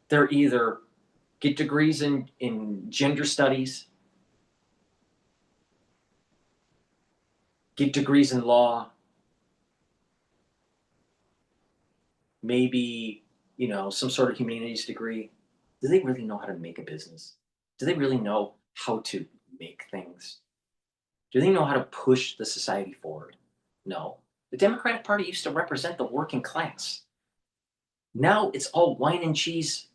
They're either get degrees in gender studies, get degrees in law, maybe, some sort of humanities degree. Do they really know how to make a business? Do they really know how to make things? Do they know how to push the society forward? No. The Democratic Party used to represent the working class. Now it's all wine and cheese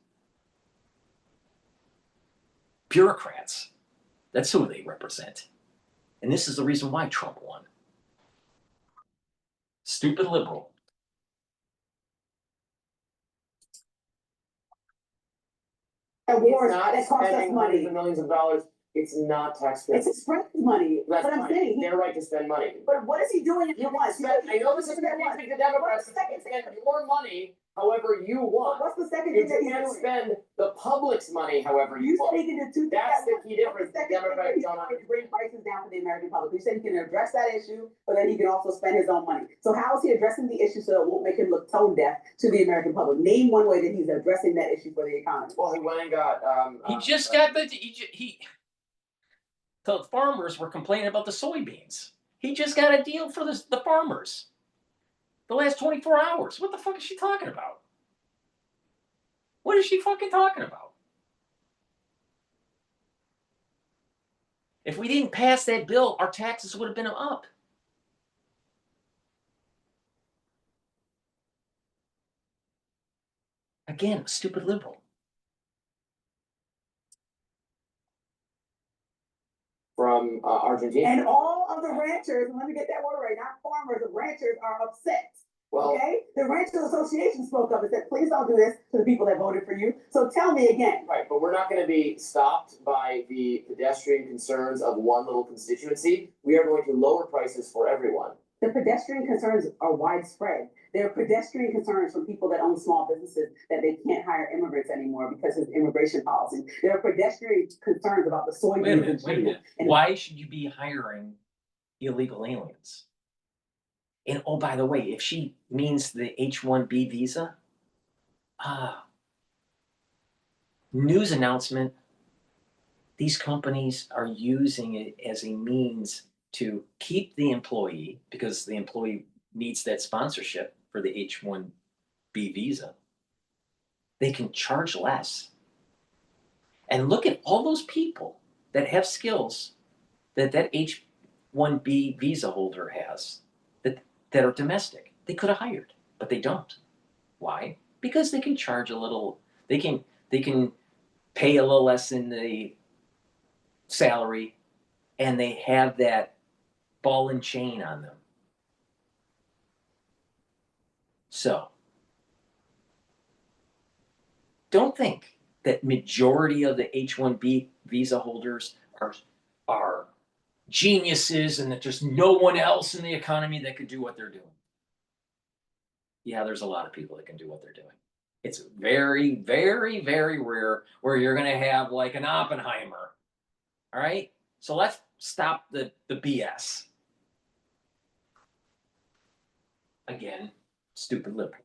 bureaucrats. That's who they represent. And this is the reason why Trump won. Stupid liberal. Wars that cost us money. Millions of dollars. It's not taxpayer. It's express money. That's but I'm saying their right to spend money. But what is he doing if he wants? I know this is confusing to Democrats. Spend your money however you want. What's the second you thing that he's can't doing? spend the public's money however you want. He can do two things. That's the key difference. Democrats don't understand. Bring prices down for the American public. You said he can address that issue, but then he can also spend his own money. So how is he addressing the issue so it won't make him look tone deaf to the American public? Name one way that he's addressing that issue for the economy. Well, he went and got. The farmers were complaining about the soybeans. He just got a deal for the farmers. The last 24 hours. What the fuck is she talking about? What is she fucking talking about? If we didn't pass that bill, our taxes would have been up. Again, a stupid liberal. From Argentina. And all of the ranchers, let me get that word right, not farmers, the ranchers are upset. Well, okay? The Ranchers Association spoke up and said, please don't do this to the people that voted for you. So tell me again. Right, but we're not going to be stopped by the pedestrian concerns of one little constituency. We are going to lower prices for everyone. The pedestrian concerns are widespread. There are pedestrian concerns from people that own small businesses that they can't hire immigrants anymore because of immigration policy. There are pedestrian concerns about the soybeans. Wait a minute. Why should you be hiring illegal aliens? And oh, by the way, if she means the H-1B visa, news announcement, these companies are using it as a means to keep the employee, because the employee needs that sponsorship for the H-1B visa. They can charge less. And look at all those people that have skills that H-1B visa holder has that are domestic. They could have hired, but they don't. Why? Because they can charge a little, they can pay a little less in the salary, and they have that ball and chain on them. So don't think that majority of the H-1B visa holders are geniuses and that there's no one else in the economy that could do what they're doing. Yeah, there's a lot of people that can do what they're doing. It's very, very, very rare where you're going to have like an Oppenheimer. All right? So let's stop the BS. Again, stupid liberal.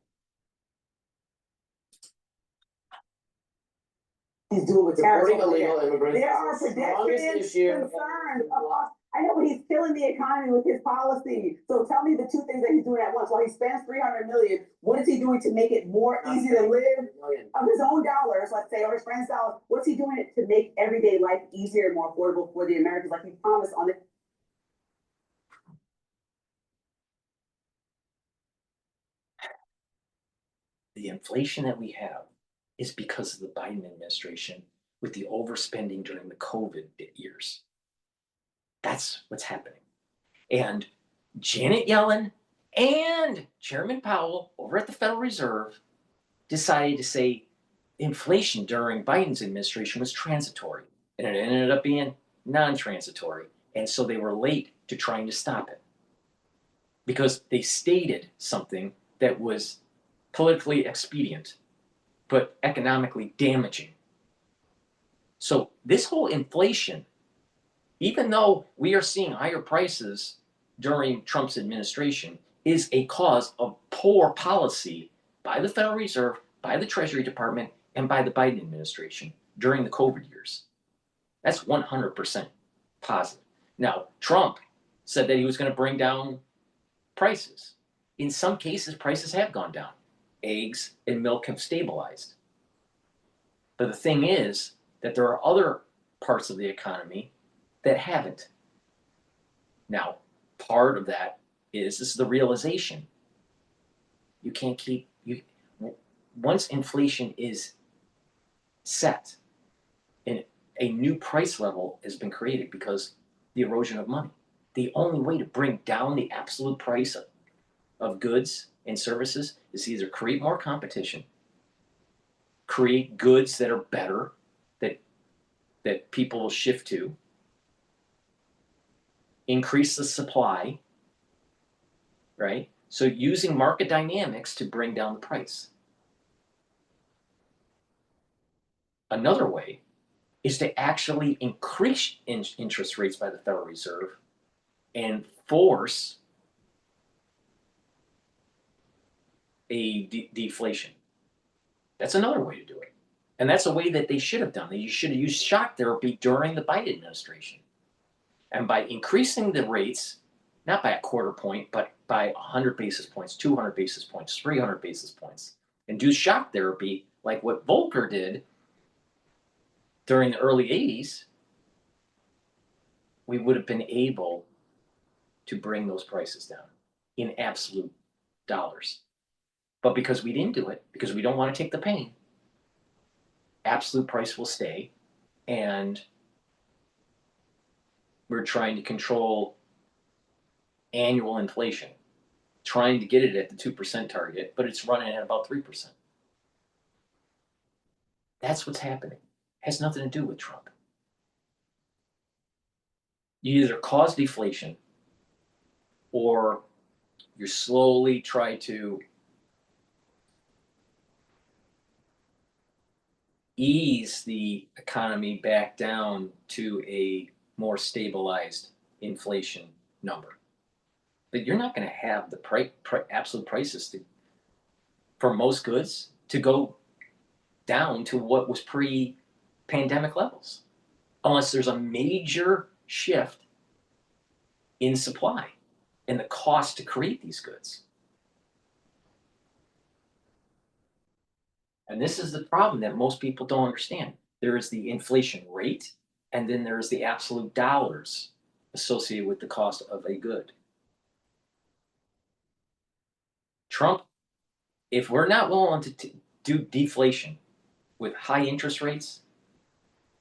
He's doing with tariffs Deporting over illegal there. immigrants There is are the strongest pedestrian issue. concerns across. I know, but he's killing the economy with his policy. So tell me the two things that he's doing at once. While he spends $300 million, what is he doing to make it more easy to live of his own dollars, let's say, or his friends' dollars? What's he doing to make everyday life easier and more affordable for the Americans, like he promised on the The inflation that we have is because of the Biden administration with the overspending during the COVID years. That's what's happening. And Janet Yellen and Chairman Powell over at the Federal Reserve decided to say inflation during Biden's administration was transitory, and it ended up being non-transitory. And so they were late to trying to stop it because they stated something that was politically expedient, but economically damaging. So this whole inflation, even though we are seeing higher prices during Trump's administration, is a cause of poor policy by the Federal Reserve, by the Treasury Department, and by the Biden administration during the COVID years. That's 100% positive. Now, Trump said that he was going to bring down prices. In some cases, prices have gone down. Eggs and milk have stabilized. But the thing is that there are other parts of the economy that haven't. Now, part of that is this is the realization. You can't keep once inflation is set, and a new price level has been created because the erosion of money. The only way to bring down the absolute price of goods and services is either create more competition, create goods that are better, that people will shift to, increase the supply, right? So using market dynamics to bring down the price. Another way is to actually increase interest rates by the Federal Reserve and force a deflation. That's another way to do it. And that's a way that they should have done. They should have used shock therapy during the Biden administration. And by increasing the rates, not by a quarter point, but by 100 basis points, 200 basis points, 300 basis points, and do shock therapy like what Volcker did during the early 80s, we would have been able to bring those prices down in absolute dollars. But because we didn't do it, because we don't want to take the pain, absolute price will stay, and we're trying to control annual inflation, trying to get it at the 2% target, but it's running at about 3%. That's what's happening. It has nothing to do with Trump. You either cause deflation or you slowly try to ease the economy back down to a more stabilized inflation number. But you're not going to have the absolute prices for most goods to go down to what was pre pandemic levels unless there's a major shift in supply and the cost to create these goods. And this is the problem that most people don't understand. There is the inflation rate, and then there is the absolute dollars associated with the cost of a good. Trump, if we're not willing to do deflation with high interest rates,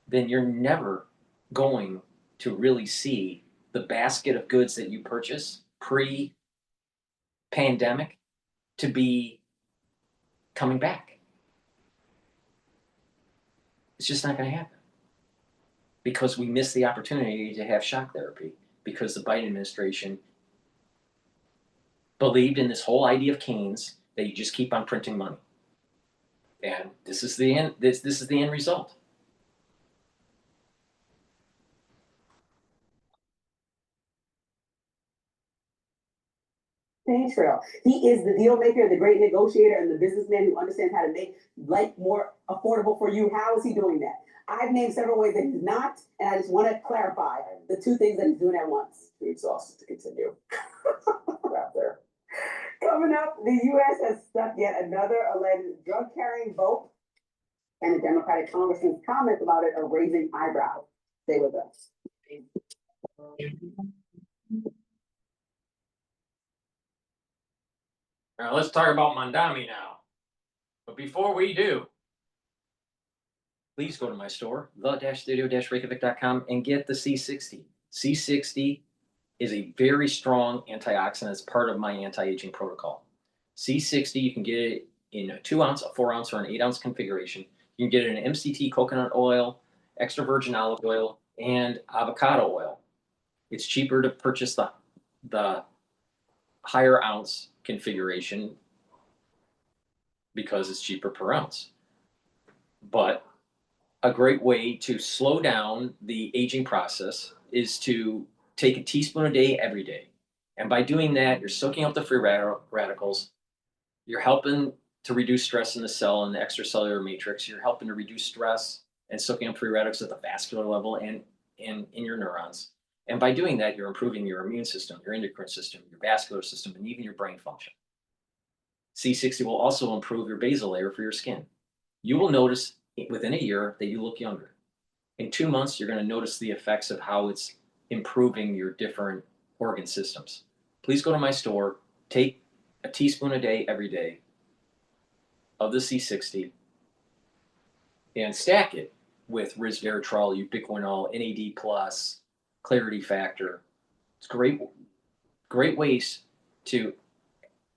then you're never going to really see the basket of goods that you purchase pre-pandemic to be coming back. It's just not going to happen because we missed the opportunity to have shock therapy because the Biden administration believed in this whole idea of Keynes that you just keep on printing money. And this is the end. This is the end result. Cottrell. He is the deal maker, the great negotiator, and the businessman who understands how to make life more affordable for you. How is he doing that? I've named several ways that he's not, and I just want to clarify the two things that he's doing at once. Too exhausted to continue. Wrap there. Coming up, the U.S. has stuck yet another alleged drug-carrying vote, and the Democratic congressman's comments about it are raising eyebrows. Stay with us. Now let's talk about Mondami now. But before we do, please go to my store, the-studio-reykjavik.com, and get the C60. C60 is a very strong antioxidant. It's part of my anti-aging protocol. C60, you can get it in a 2 ounce, a 4 ounce, or an 8 ounce configuration. You can get it in MCT coconut oil, extra virgin olive oil, and avocado oil. It's cheaper to purchase the higher ounce configuration because it's cheaper per ounce. But a great way to slow down the aging process is to take a teaspoon a day every day. And by doing that, you're soaking up the free radicals. You're helping to reduce stress in the cell and the extracellular matrix. You're helping to reduce stress and soaking up free radicals at the vascular level and in your neurons. And by doing that, you're improving your immune system, your endocrine system, your vascular system, and even your brain function. C60 will also improve your basal layer for your skin. You will notice within a year that you look younger. In 2 months, you're going to notice the effects of how it's improving your different organ systems. Please go to my store, take a teaspoon a day every day of the C60 and stack it with resveratrol, ubiquinol, NAD+, Clarity Factor. It's great ways to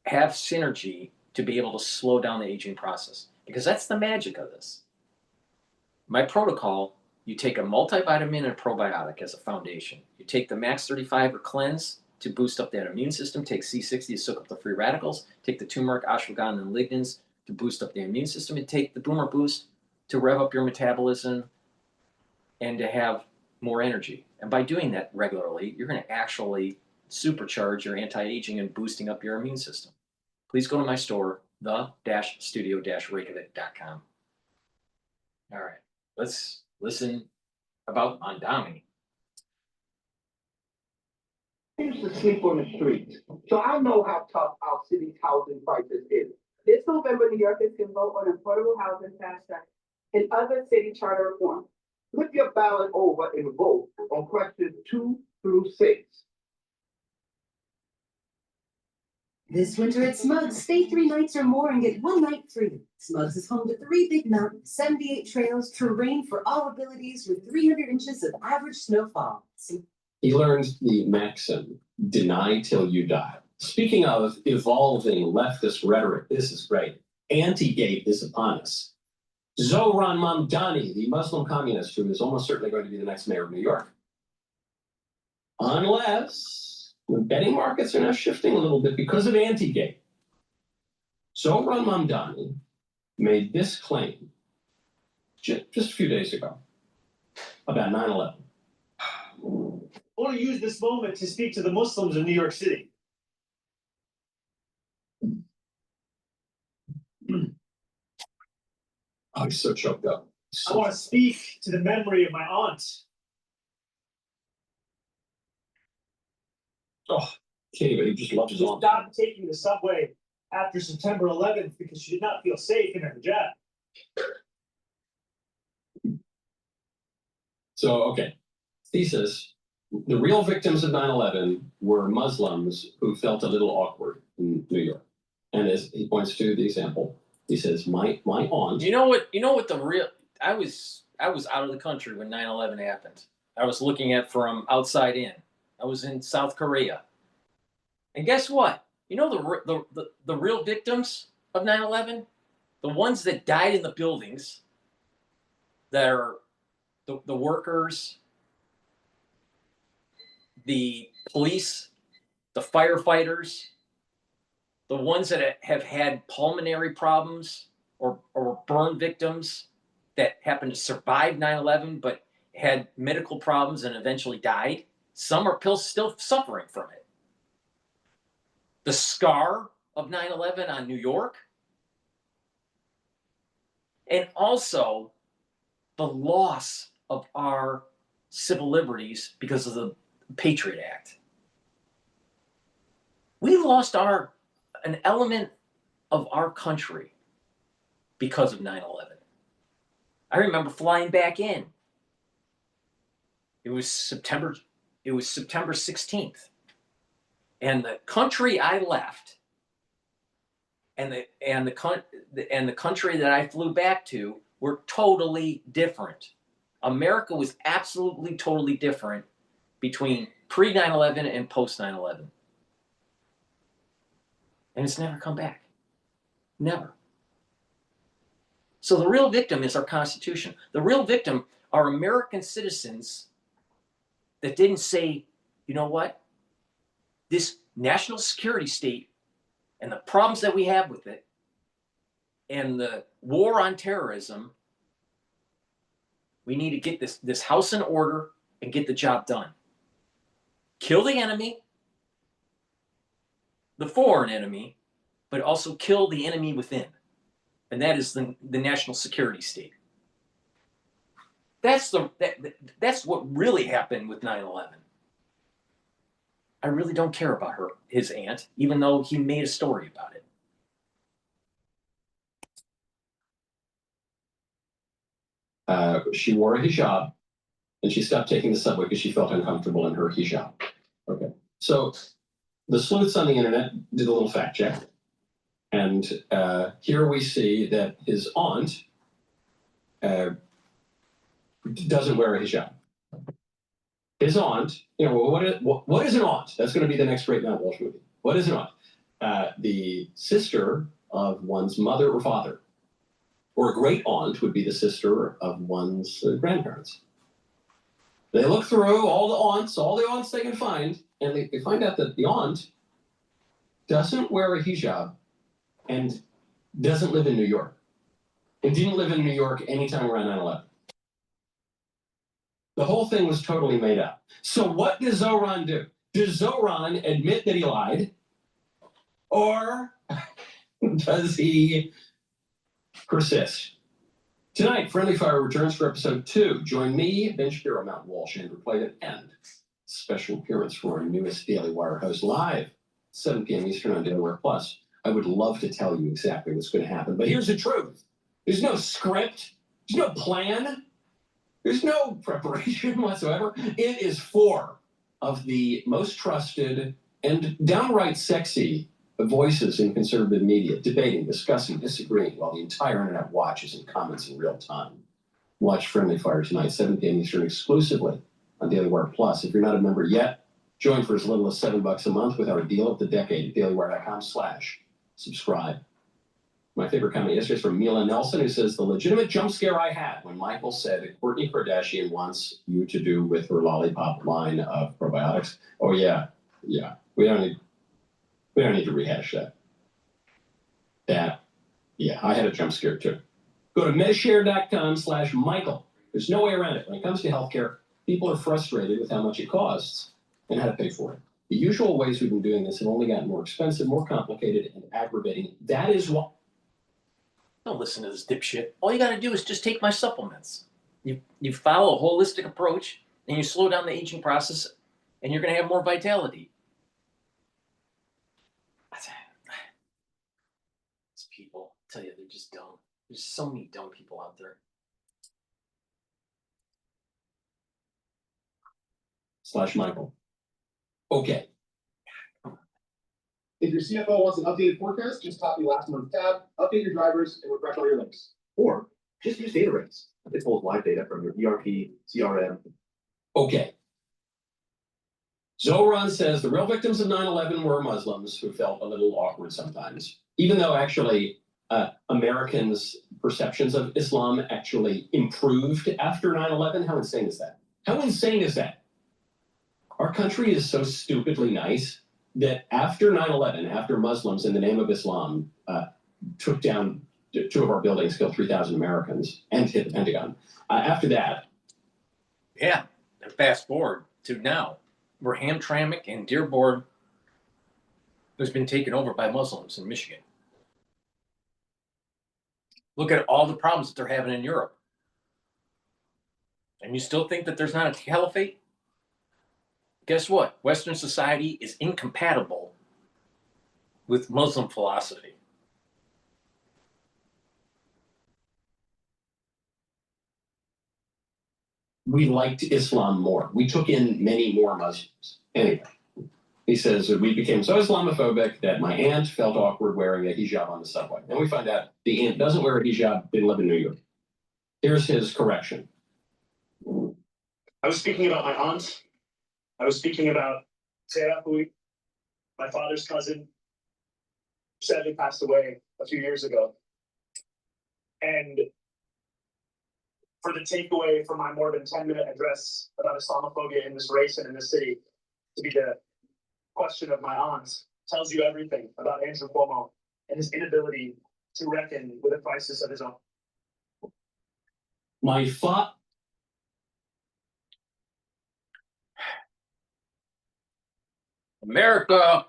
have synergy to be able to slow down the aging process, because that's the magic of this. My protocol, you take a multivitamin and a probiotic as a foundation. You take the Max 35 or Cleanse to boost up that immune system, take C60 to soak up the free radicals, take the turmeric, ashwagandha, and lignans to boost up the immune system, and take the Boomer Boost to rev up your metabolism and to have more energy. And by doing that regularly, you're going to actually supercharge your anti-aging and boosting up your immune system. Please go to my store, the-studio-reykjavik.com. All right, let's listen about Mondami. I used to sleep on the streets, so I know how tough our city's housing crisis is. This November, New Yorkers can vote on affordable housing fast track and other city charter reform. Flip your ballot over and vote on questions 2 through 6. This winter at Smugs, stay 3 nights or more and get 1 night free. Smugs is home to 3 big mountains, 78 trails, terrain for all abilities with 300 inches of average snowfall. He learned the maxim, deny till you die. Speaking of evolving leftist rhetoric, this is great. Anti-gate is upon us. Zohran Mamdani, the Muslim communist who is almost certainly going to be the next mayor of New York. Unless the betting markets are now shifting a little bit because of anti-gate. Zohran Mamdani made this claim just a few days ago about 9/11. I want to use this moment to speak to the Muslims in New York City. Oh, he's so choked up. I want to speak to the memory of my aunt. Oh, Katie, but he just loves his Who aunt. stopped taking the subway after September 11th because she did not feel safe in her hijab. So, okay. Thesis. The real victims of 9/11 were Muslims who felt a little awkward in New York. And as he points to the example, he says, my aunt. You know what the real, I was out of the country when 9/11 happened. I was looking at from outside in. I was in South Korea. And guess what? You know the real victims of 9/11? The ones that died in the buildings, that are the workers, the police, the firefighters, the ones that have had pulmonary problems or burn victims that happened to survive 9/11 but had medical problems and eventually died. Some are still suffering from it. The scar of 9/11 on New York, and also the loss of our civil liberties because of the Patriot Act. We lost an element of our country because of 9/11. I remember flying back in. It was September 16th. And the country I left and the country that I flew back to were totally different. America was absolutely totally different between pre 9/11 and post 9/11. And it's never come back. Never. So the real victim is our Constitution. The real victim are American citizens that didn't say, you know what? This national security state and the problems that we have with it and the war on terrorism, we need to get this house in order and get the job done. Kill the enemy, the foreign enemy, but also kill the enemy within. And that is the national security state. That's what really happened with 9/11. I really don't care about his aunt, even though he made a story about it. She wore a hijab, and she stopped taking the subway because she felt uncomfortable in her hijab. Okay. So the sleuths on the internet did a little fact check. And here we see that his aunt doesn't wear a hijab. His aunt, what is an aunt? That's going to be the next great Matt Walsh movie. What is an aunt? The sister of one's mother or father. Or a great aunt would be the sister of one's grandparents. They look through all the aunts they can find, and they find out that the aunt doesn't wear a hijab and doesn't live in New York. And didn't live in New York anytime around 9/11. The whole thing was totally made up. So what does Zoran do? Does Zoran admit that he lied? Or does he persist? Tonight, Friendly Fire returns for episode 2. Join me, Ben Shapiro, Matt Walsh, Andrew Clayton, and special appearance from our newest Daily Wire host live, 7 p.m. Eastern on Daily Wire Plus. I would love to tell you exactly what's going to happen, but here's the truth. There's no script. There's no plan. There's no preparation whatsoever. It is 4 of the most trusted and downright sexy voices in conservative media, debating, discussing, disagreeing, while the entire internet watches and comments in real time. Watch Friendly Fire tonight, 7 p.m. Eastern, exclusively on Daily Wire Plus. If you're not a member yet, join for as little as $7 a month with our deal of the decade at dailywire.com/subscribe. My favorite comment yesterday is from Mila Nelson, who says, the legitimate jump scare I had when Michael said that Kourtney Kardashian wants you to do with her lollipop line of probiotics. Oh, yeah. Yeah. We don't need to rehash that. Yeah, I had a jump scare too. Go to medishare.com/Michael. There's no way around it. When it comes to healthcare, people are frustrated with how much it costs and how to pay for it. The usual ways we've been doing this have only gotten more expensive, more complicated, and aggravating. That is why Don't listen to this dipshit. All you gotta do is just take my supplements. You follow a holistic approach and you slow down the aging process and you're gonna have more vitality. These people, I tell you, they're just dumb. There's so many dumb people out there. /Michael. Okay. If your CFO wants an updated forecast, just copy last month's tab, update your drivers, and refresh all your links. Or just use data rates. It pulls live data from your ERP, CRM. Okay. Zoran says the real victims of 9/11 were Muslims who felt a little awkward sometimes, even though actually Americans' perceptions of Islam actually improved after 9/11. How insane is that? How insane is that? Our country is so stupidly nice that after 9/11, after Muslims in the name of Islam took down 2 of our buildings, killed 3,000 Americans, and hit the Pentagon, after that. Yeah, and fast forward to now, where Hamtramck and Dearborn has been taken over by Muslims in Michigan. Look at all the problems that they're having in Europe. And you still think that there's not a caliphate? Guess what? Western society is incompatible with Muslim philosophy. We liked Islam more. We took in many more Muslims. Anyway, he says we became so Islamophobic that my aunt felt awkward wearing a hijab on the subway. Then we find out the aunt doesn't wear a hijab, didn't live in New York. Here's his correction. I was speaking about my aunt. I was speaking about Sarah, who, my father's cousin, sadly passed away a few years ago. And for the takeaway from my more than 10-minute address about Islamophobia in this race and in this city to be the question of my aunt tells you everything about Andrew Cuomo and his inability to reckon with a crisis of his own. My America,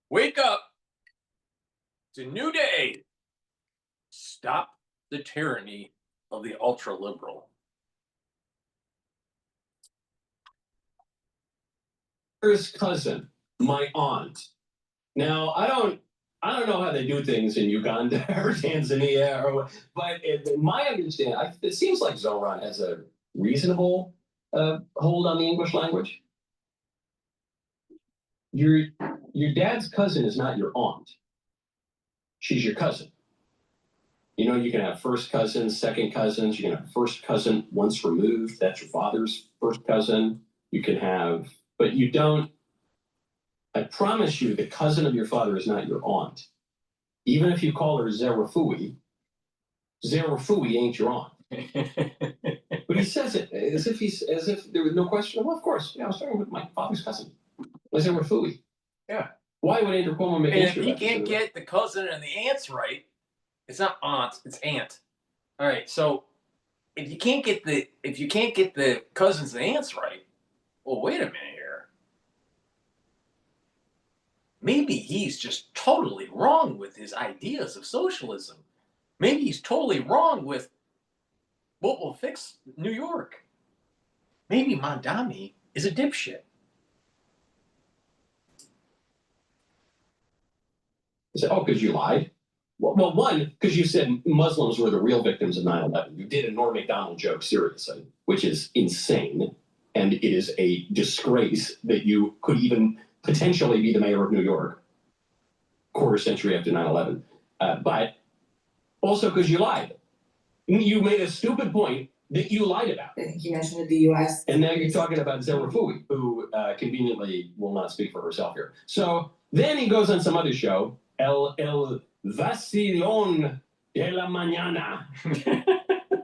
wake up. It's a new day. Stop the tyranny of the ultra-liberal. His cousin, my aunt. Now, I don't know how they do things in Uganda or Tanzania, but my understanding, it seems like Zoran has a reasonable hold on the English language. Your dad's cousin is not your aunt. She's your cousin. You know, you can have first cousins, second cousins. You can have first cousin once removed. That's your father's first cousin. You can have, but you don't. I promise you, the cousin of your father is not your aunt. Even if you call her Zerafui ain't your aunt. But he says it as if there was no question. Well, of course, yeah, I was talking with my father's cousin, Zerafui. Yeah. Why would Andrew Cuomo make? And if he can't get the cousin and the aunt's right, it's not aunt, it's aunt. All right. So if you can't get the cousins and aunts right, well, wait a minute here. Maybe he's just totally wrong with his ideas of socialism. Maybe he's totally wrong with what will fix New York. Maybe Mondami is a dipshit. Oh, because you lied? Well, one, because you said Muslims were the real victims of 9/11. You did a Norm Macdonald joke seriously, which is insane. And it is a disgrace that you could even potentially be the mayor of New York, quarter century after 9/11. But also because you lied. You made a stupid point that you lied about. I think you mentioned the U.S. And now you're talking about Zerafui, who conveniently will not speak for herself here. So then he goes on some other show, El Vacilón de la Mañana.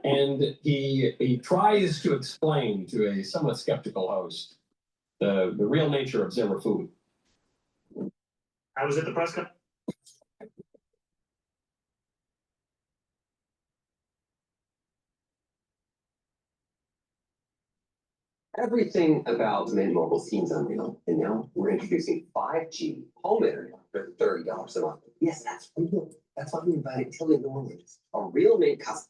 And he tries to explain to a somewhat skeptical host the real nature of Zerafui. I was at the press conference. Everything about Mint Mobile seems unreal, and now we're introducing 5G home internet for $30 a month. Yes, that's real. That's why we invited Kelly Norland, a real name cousin.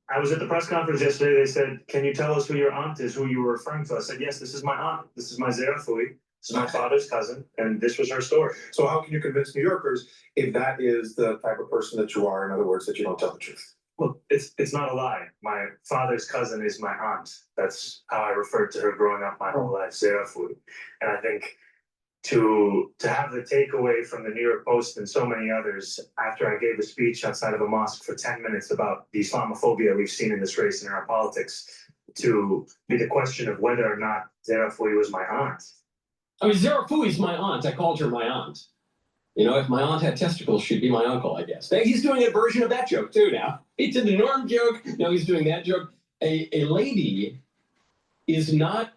I was at the press conference yesterday. They said, "Can you tell us who your aunt is, who you were referring to?" I said, "Yes, this is my aunt. This is my Zerafui. This is my father's cousin, and this was her story." So how can you convince New Yorkers if that is the type of person that you are, in other words, that you don't tell the truth? Well, it's not a lie. My father's cousin is my aunt. That's how I referred to her growing up my whole life, Zerafui. And I think to have the takeaway from the New York Post and so many others after I gave a speech outside of a mosque for 10 minutes about the Islamophobia we've seen in this race and in our politics, to be the question of whether or not Zerafui was my aunt. I mean, Zerafui's my aunt. I called her my aunt. You know, if my aunt had testicles, she'd be my uncle, I guess. He's doing a version of that joke, too, now. He did the Norm joke. Now he's doing that joke. A lady is not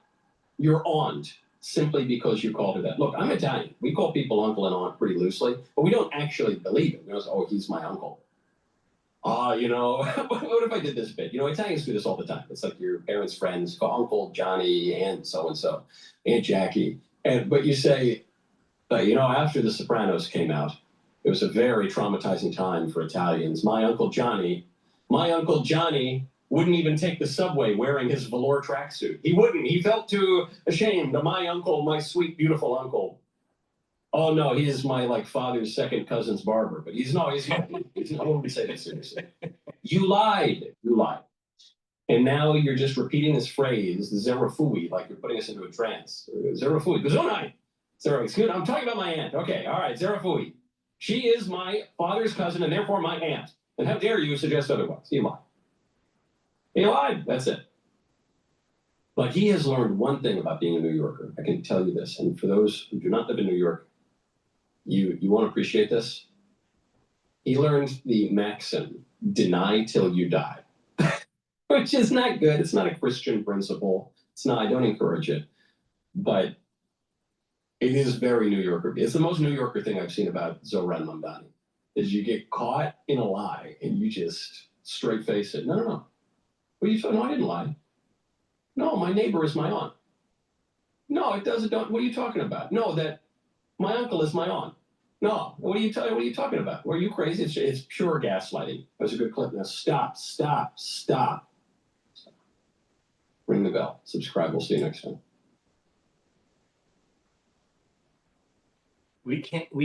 your aunt simply because you called her that. Look, I'm Italian. We call people uncle and aunt pretty loosely, but we don't actually believe it. We don't say, oh, he's my uncle. You know, what if I did this bit? You know, Italians do this all the time. It's like your parents' friends call Uncle Johnny, Aunt so-and-so, Aunt Jackie. But you say, you know, after The Sopranos came out, it was a very traumatizing time for Italians. My Uncle Johnny wouldn't even take the subway wearing his velour tracksuit. He wouldn't. He felt too ashamed. My uncle, my sweet, beautiful uncle. Oh, no, he is my, like, father's second cousin's barber. But he's not. I wouldn't say that seriously. You lied. You lied. And now you're just repeating this phrase, Zerafui, like you're putting us into a trance. Zerafui. Gazunai. Excuse me, I'm talking about my aunt. Okay, all right, Zerafui. She is my father's cousin and therefore my aunt. And how dare you suggest otherwise? You lied. He lied. That's it. But he has learned one thing about being a New Yorker. I can tell you this. And for those who do not live in New York, you won't appreciate this. He learned the maxim, deny till you die. Which is not good. It's not a Christian principle. It's not, I don't encourage it. But it is very New Yorker. It's the most New Yorker thing I've seen about Zohran Mamdani, is you get caught in a lie and you just straight face it. No. What are you talking? No, I didn't lie. No, my neighbor is my aunt. No, it doesn't. What are you talking about? No, that my uncle is my aunt. No, what are you talking about? Were you crazy? It's pure gaslighting. That was a good clip. Now stop. Ring the bell. Subscribe. We'll see you next time. We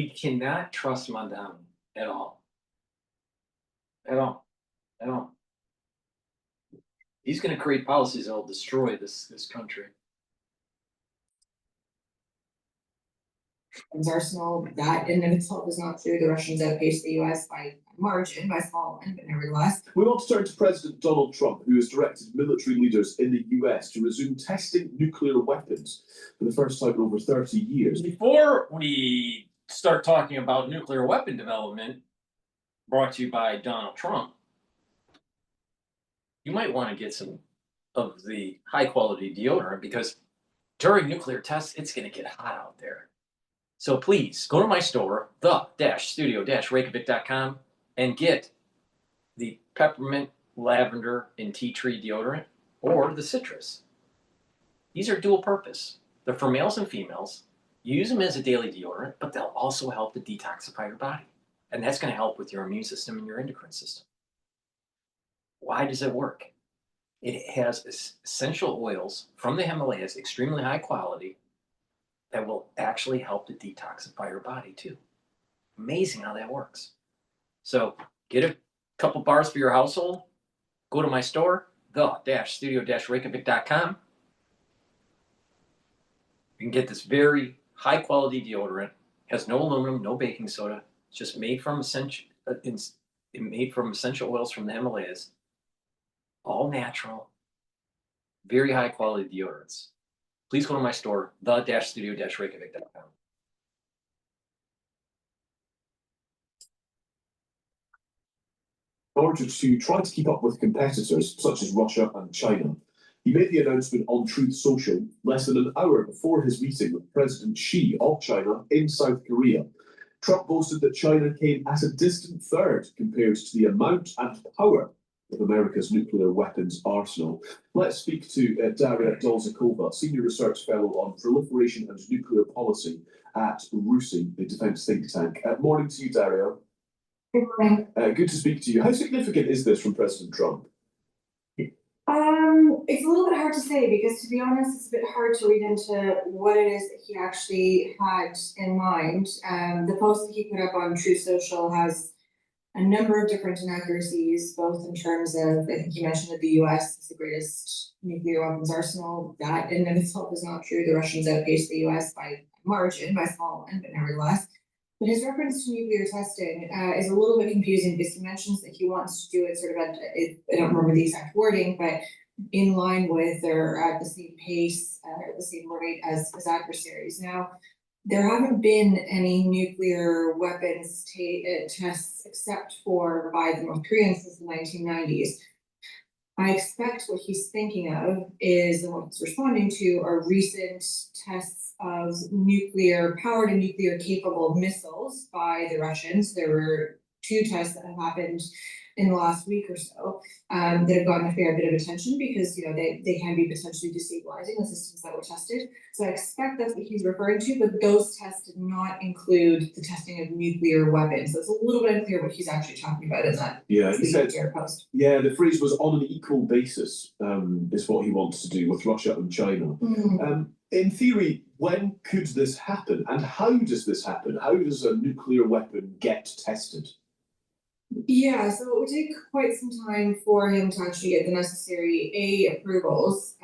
cannot trust Mamdani at all. At all. He's going to create policies that will destroy this country. Arsenal, that in and of itself is not true. The Russians outpaced the US by margin, by small one, but nevertheless. We want to turn to President Donald Trump, who has directed military leaders in the US to resume testing nuclear weapons for the first time in over 30 years. Before we start talking about nuclear weapon development, brought to you by Donald Trump, you might want to get some of the high quality deodorant, because during nuclear tests, it's going to get hot out there. So please go to my store, the-studio-reykjavik.com, and get the peppermint, lavender, and tea tree deodorant, or the citrus. These are dual purpose. They're for males and females. You use them as a daily deodorant, but they'll also help to detoxify your body. And that's going to help with your immune system and your endocrine system. Why does it work? It has essential oils from the Himalayas, extremely high quality, that will actually help to detoxify your body too. Amazing how that works. So get a couple bars for your household. Go to my store, the-studio-reykjavik.com. You can get this very high quality deodorant. Has no aluminum, no baking soda. It's just made from essential oils from the Himalayas. All natural, very high quality deodorants. Please go to my store, the-studio-reykjavik.com. In order to try to keep up with competitors such as Russia and China, he made the announcement on Truth Social less than an hour before his meeting with President Xi of China in South Korea. Trump boasted that China came at a distant third compared to the amount and power of America's nuclear weapons arsenal. Let's speak to Daria Dolzakova, Senior Research Fellow on Proliferation and Nuclear Policy at RUSI, the defence think tank. Morning to you, Daria. Good morning. Good to speak to you. How significant is this from President Trump? It's a little bit hard to say because, to be honest, it's a bit hard to read into what it is that he actually had in mind. The post that he put up on Truth Social has a number of different inaccuracies, both in terms of, I think you mentioned that the US is the greatest nuclear weapons arsenal. That in and of itself is not true. The Russians outpaced the US by margin, by small one, but nevertheless. But his reference to nuclear testing is a little bit confusing because he mentions that he wants to do it sort of at, I don't remember the exact wording, but in line with or at the same pace, the same rate as adversaries. Now, there haven't been any nuclear weapons tests except for by the North Koreans since the 1990s. I expect what he's thinking of is, and what he's responding to, are recent tests of nuclear-powered and nuclear-capable missiles by the Russians. There were 2 tests that have happened in the last week or so that have gotten a fair bit of attention because, you know, they can be potentially destabilizing the systems that were tested. So I expect that's what he's referring to, but those tests did not include the testing of nuclear weapons. So it's a little bit unclear what he's actually talking about in that. Yeah, he said, post. yeah, the phrase was on an equal basis, is what he wants to do with Russia and China. In theory, when could this happen? And how does this happen? How does a nuclear weapon get tested? Yeah, so it would take quite some time for him to actually get the necessary approvals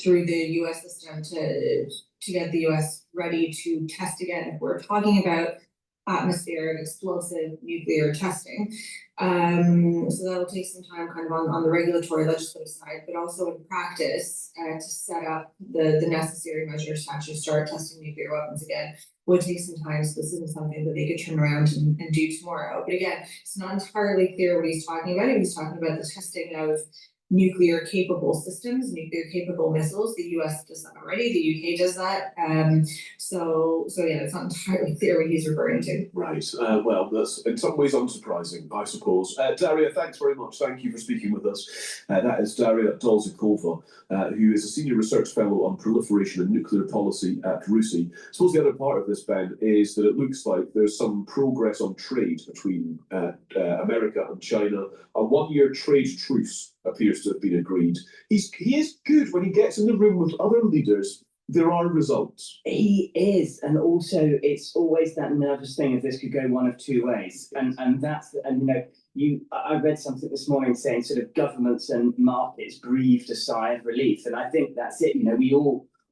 through the US system to get the US ready to test again if we're talking about atmospheric explosive nuclear testing. So that'll take some time kind of on the regulatory legislative side, but also in practice to set up the necessary measures to actually start testing nuclear weapons again would take some time. So this isn't something that they could turn around and do tomorrow. But again, it's not entirely clear what he's talking about. He's talking about the testing of nuclear capable systems, nuclear capable missiles. The US does that already, the UK does that. So yeah, it's not entirely clear what he's referring to. Right, well, that's in some ways unsurprising, I suppose. Daria, thanks very much. Thank you for speaking with us. That is Daria DePaulCottrell, who is a senior research fellow on proliferation and nuclear policy at RUSI. I suppose the other part of this, Ben, is that it looks like there's some progress on trade between America and China. A 1-year trade truce appears to have been agreed. He is good when he gets in the room with other leaders. There are results. He is, and also it's always that nervous thing if this could go one of 2 ways, and that's I read something this morning saying sort of governments and markets breathed a sigh of relief, and I think that's it. You know,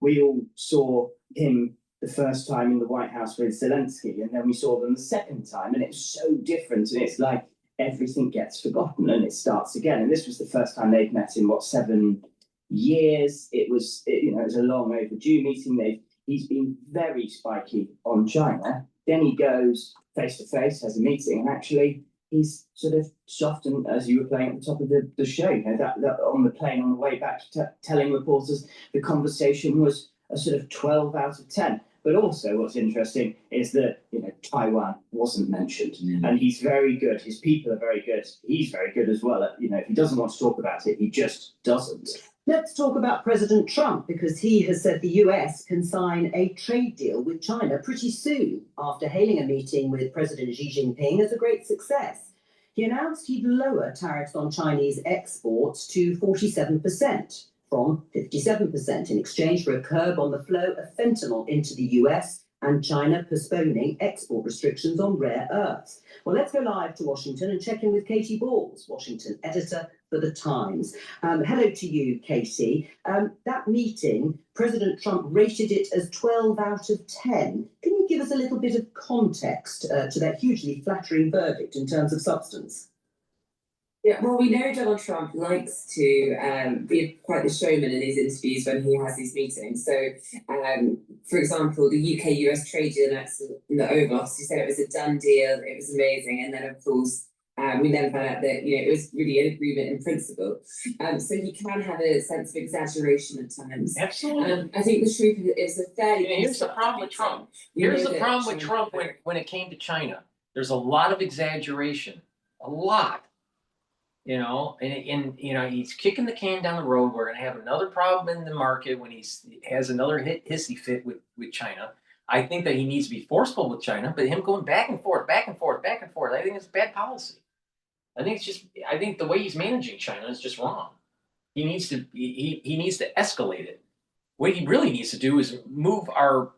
we all saw him the first time in the White House with Zelensky, and then we saw them the second time, and it's so different, and it's like everything gets forgotten and it starts again. And this was the first time they'd met in 7 years. It was a long overdue meeting. He's been very spiky on China. Then he goes face to face, has a meeting, and actually he's sort of soft. And as you were playing at the top of the show, you know, that on the plane on the way back, telling reporters the conversation was a sort of 12 out of 10. But also what's interesting is that, you know, Taiwan wasn't mentioned. And he's very good. His people are very good. He's very good as well. You know, if he doesn't want to talk about it, he just doesn't. Let's talk about President Trump, because he has said the US can sign a trade deal with China pretty soon after hailing a meeting with President Xi Jinping as a great success. He announced he'd lower tariffs on Chinese exports to 47%. From 57% in exchange for a curb on the flow of fentanyl into the US and China postponing export restrictions on rare earths. Well, let's go live to Washington and check in with Katie Balls, Washington editor for The Times. Hello to you, Katie. That meeting, President Trump rated it as 12 out of 10. Can you give us a little bit of context to that hugely flattering verdict in terms of substance? Yeah, well, we know Donald Trump likes to be quite the showman in his interviews when he has these meetings. So, for example, the UK-US trade deal in the Oval Office, he said it was a done deal, it was amazing, and then, of course, we then found out that, you know, it was really an agreement in principle. So he can have a sense of exaggeration at times. Absolutely. I think the truth is a fairly... Here's the problem with Trump. Here's the problem with Trump when it came to China. There's a lot of exaggeration. A lot. You know, and you know, he's kicking the can down the road. We're going to have another problem in the market when he has another hissy fit with China. I think that he needs to be forceful with China, but him going back and forth, I think it's bad policy. I think the way he's managing China is just wrong. He needs to escalate it. What he really needs to do is move our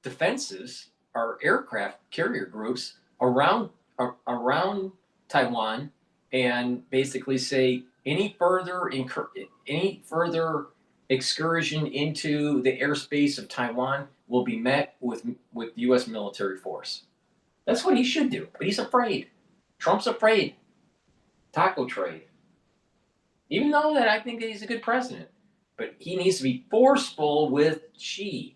defenses, our aircraft carrier groups around Taiwan, and basically say any further excursion into the airspace of Taiwan will be met with U.S. military force. That's what he should do, but he's afraid. Trump's afraid. Taco trade. Even though that I think that he's a good president, but he needs to be forceful with Xi.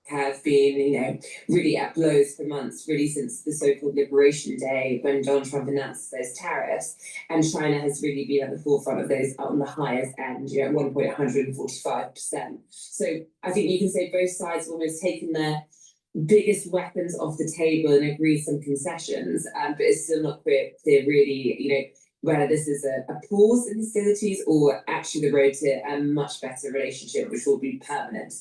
Have been, really at blows for months, really since the so-called Liberation Day when Donald Trump announced those tariffs, and China has really been at the forefront of those on the highest end, at 1.145%. So I think you can say both sides have almost taken their biggest weapons off the table and agreed some concessions, but it's still not clear really, whether this is a pause in hostilities or actually the road to a much better relationship, which will be permanent.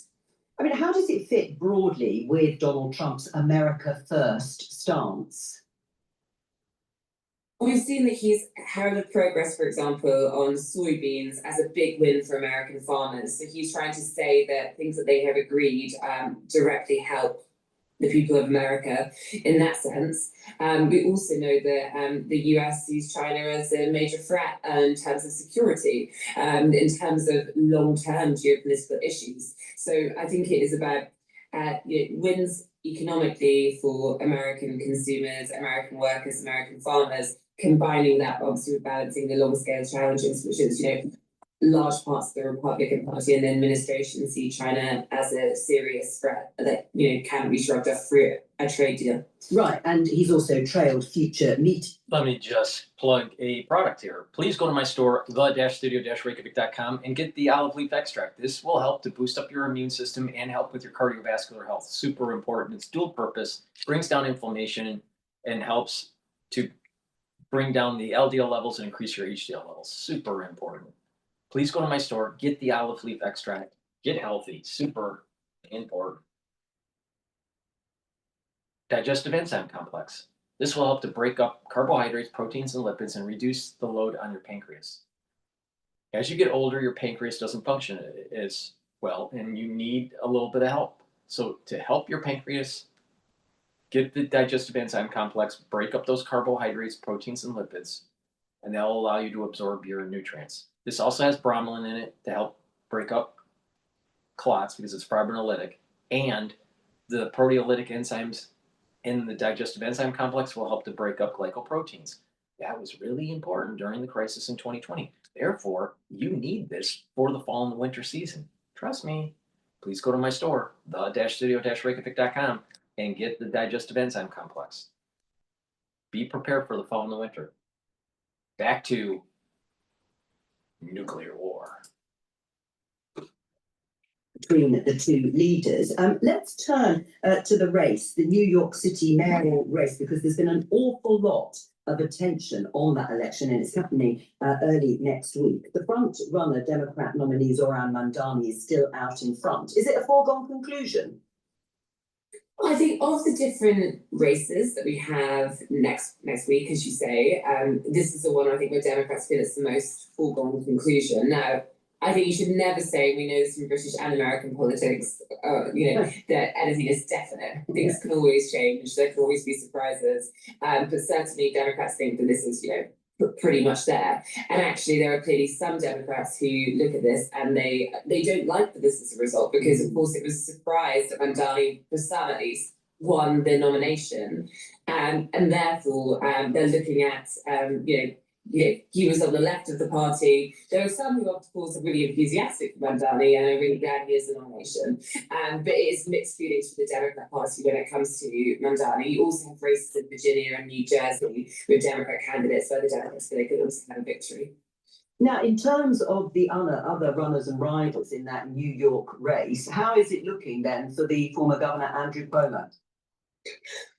I mean, how does it fit broadly with Donald Trump's America First stance? We've seen that he's heralded progress, for example, on soybeans as a big win for American farmers. So he's trying to say that things that they have agreed directly help the people of America in that sense. We also know that the US sees China as a major threat in terms of security, in terms of long-term geopolitical issues. So I think it is about wins economically for American consumers, American workers, American farmers, combining that obviously with balancing the long-scale challenges, which is, large parts of the Republican Party and the administration see China as a serious threat that, can't be shrugged off through a trade deal. Right, and he's also trailed future meet. Let me just plug a product here. Please go to my store, the-studio-reykjavik.com, and get the olive leaf extract. This will help to boost up your immune system and help with your cardiovascular health. Super important. It's dual purpose, brings down inflammation, and helps to bring down the LDL levels and increase your HDL levels. Super important. Please go to my store, get the olive leaf extract, get healthy, super important. Digestive enzyme complex. This will help to break up carbohydrates, proteins, and lipids and reduce the load on your pancreas. As you get older, your pancreas doesn't function as well, and you need a little bit of help. So to help your pancreas, get the digestive enzyme complex, break up those carbohydrates, proteins, and lipids, and that'll allow you to absorb your nutrients. This also has bromelain in it to help break up clots because it's fibrinolytic, and the proteolytic enzymes in the digestive enzyme complex will help to break up glycoproteins. That was really important during the crisis in 2020. Therefore, you need this for the fall and the winter season. Trust me. Please go to my store, the-studio-reykjavik.com, and get the digestive enzyme complex. Be prepared for the fall and the winter. Back to nuclear war. Between the two leaders. Let's turn to the race, the New York City mayoral race, because there's been an awful lot of attention on that election, and it's happening early next week. The front runner, Democrat nominee Zoran Mandani, is still out in front. Is it a foregone conclusion? Well, I think of the different races that we have next week, as you say, this is the one I think where Democrats feel it's the most foregone conclusion. Now, I think you should never say, we know this from British and American politics, that anything is definite. Things can always change. There can always be surprises. But certainly Democrats think that this is, pretty much there. And actually, there are clearly some Democrats who look at this and they don't like that this is a result because, of course, it was a surprise that Mandani, for some at least, won the nomination. And therefore, they're looking at, he was on the left of the party. There are some who, of course, are really enthusiastic for Mandani and are really glad he is the nomination. But it is mixed feelings for the Democrat Party when it comes to Mandani. You also have races in Virginia and New Jersey with Democrat candidates where the Democrats feel they could also have a victory. Now, in terms of the other runners and rivals in that New York race, how is it looking then for the former Governor Andrew Cuomo?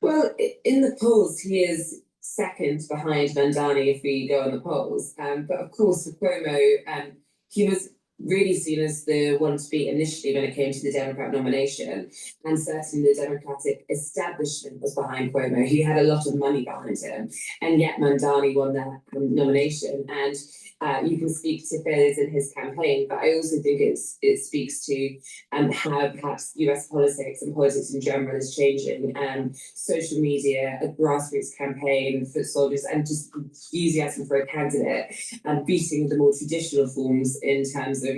Well, in the polls, he is second behind Mandani if we go on the polls. But of course, for Cuomo, he was really seen as the one to beat initially when it came to the Democrat nomination. And certainly the Democratic establishment was behind Cuomo. He had a lot of money behind him. And yet Mandani won that nomination. And you can speak to failures in his campaign, but I also think it speaks to how perhaps US politics and politics in general is changing. Social media, a grassroots campaign, foot soldiers, and just enthusiasm for a candidate, and beating the more traditional forms in terms of,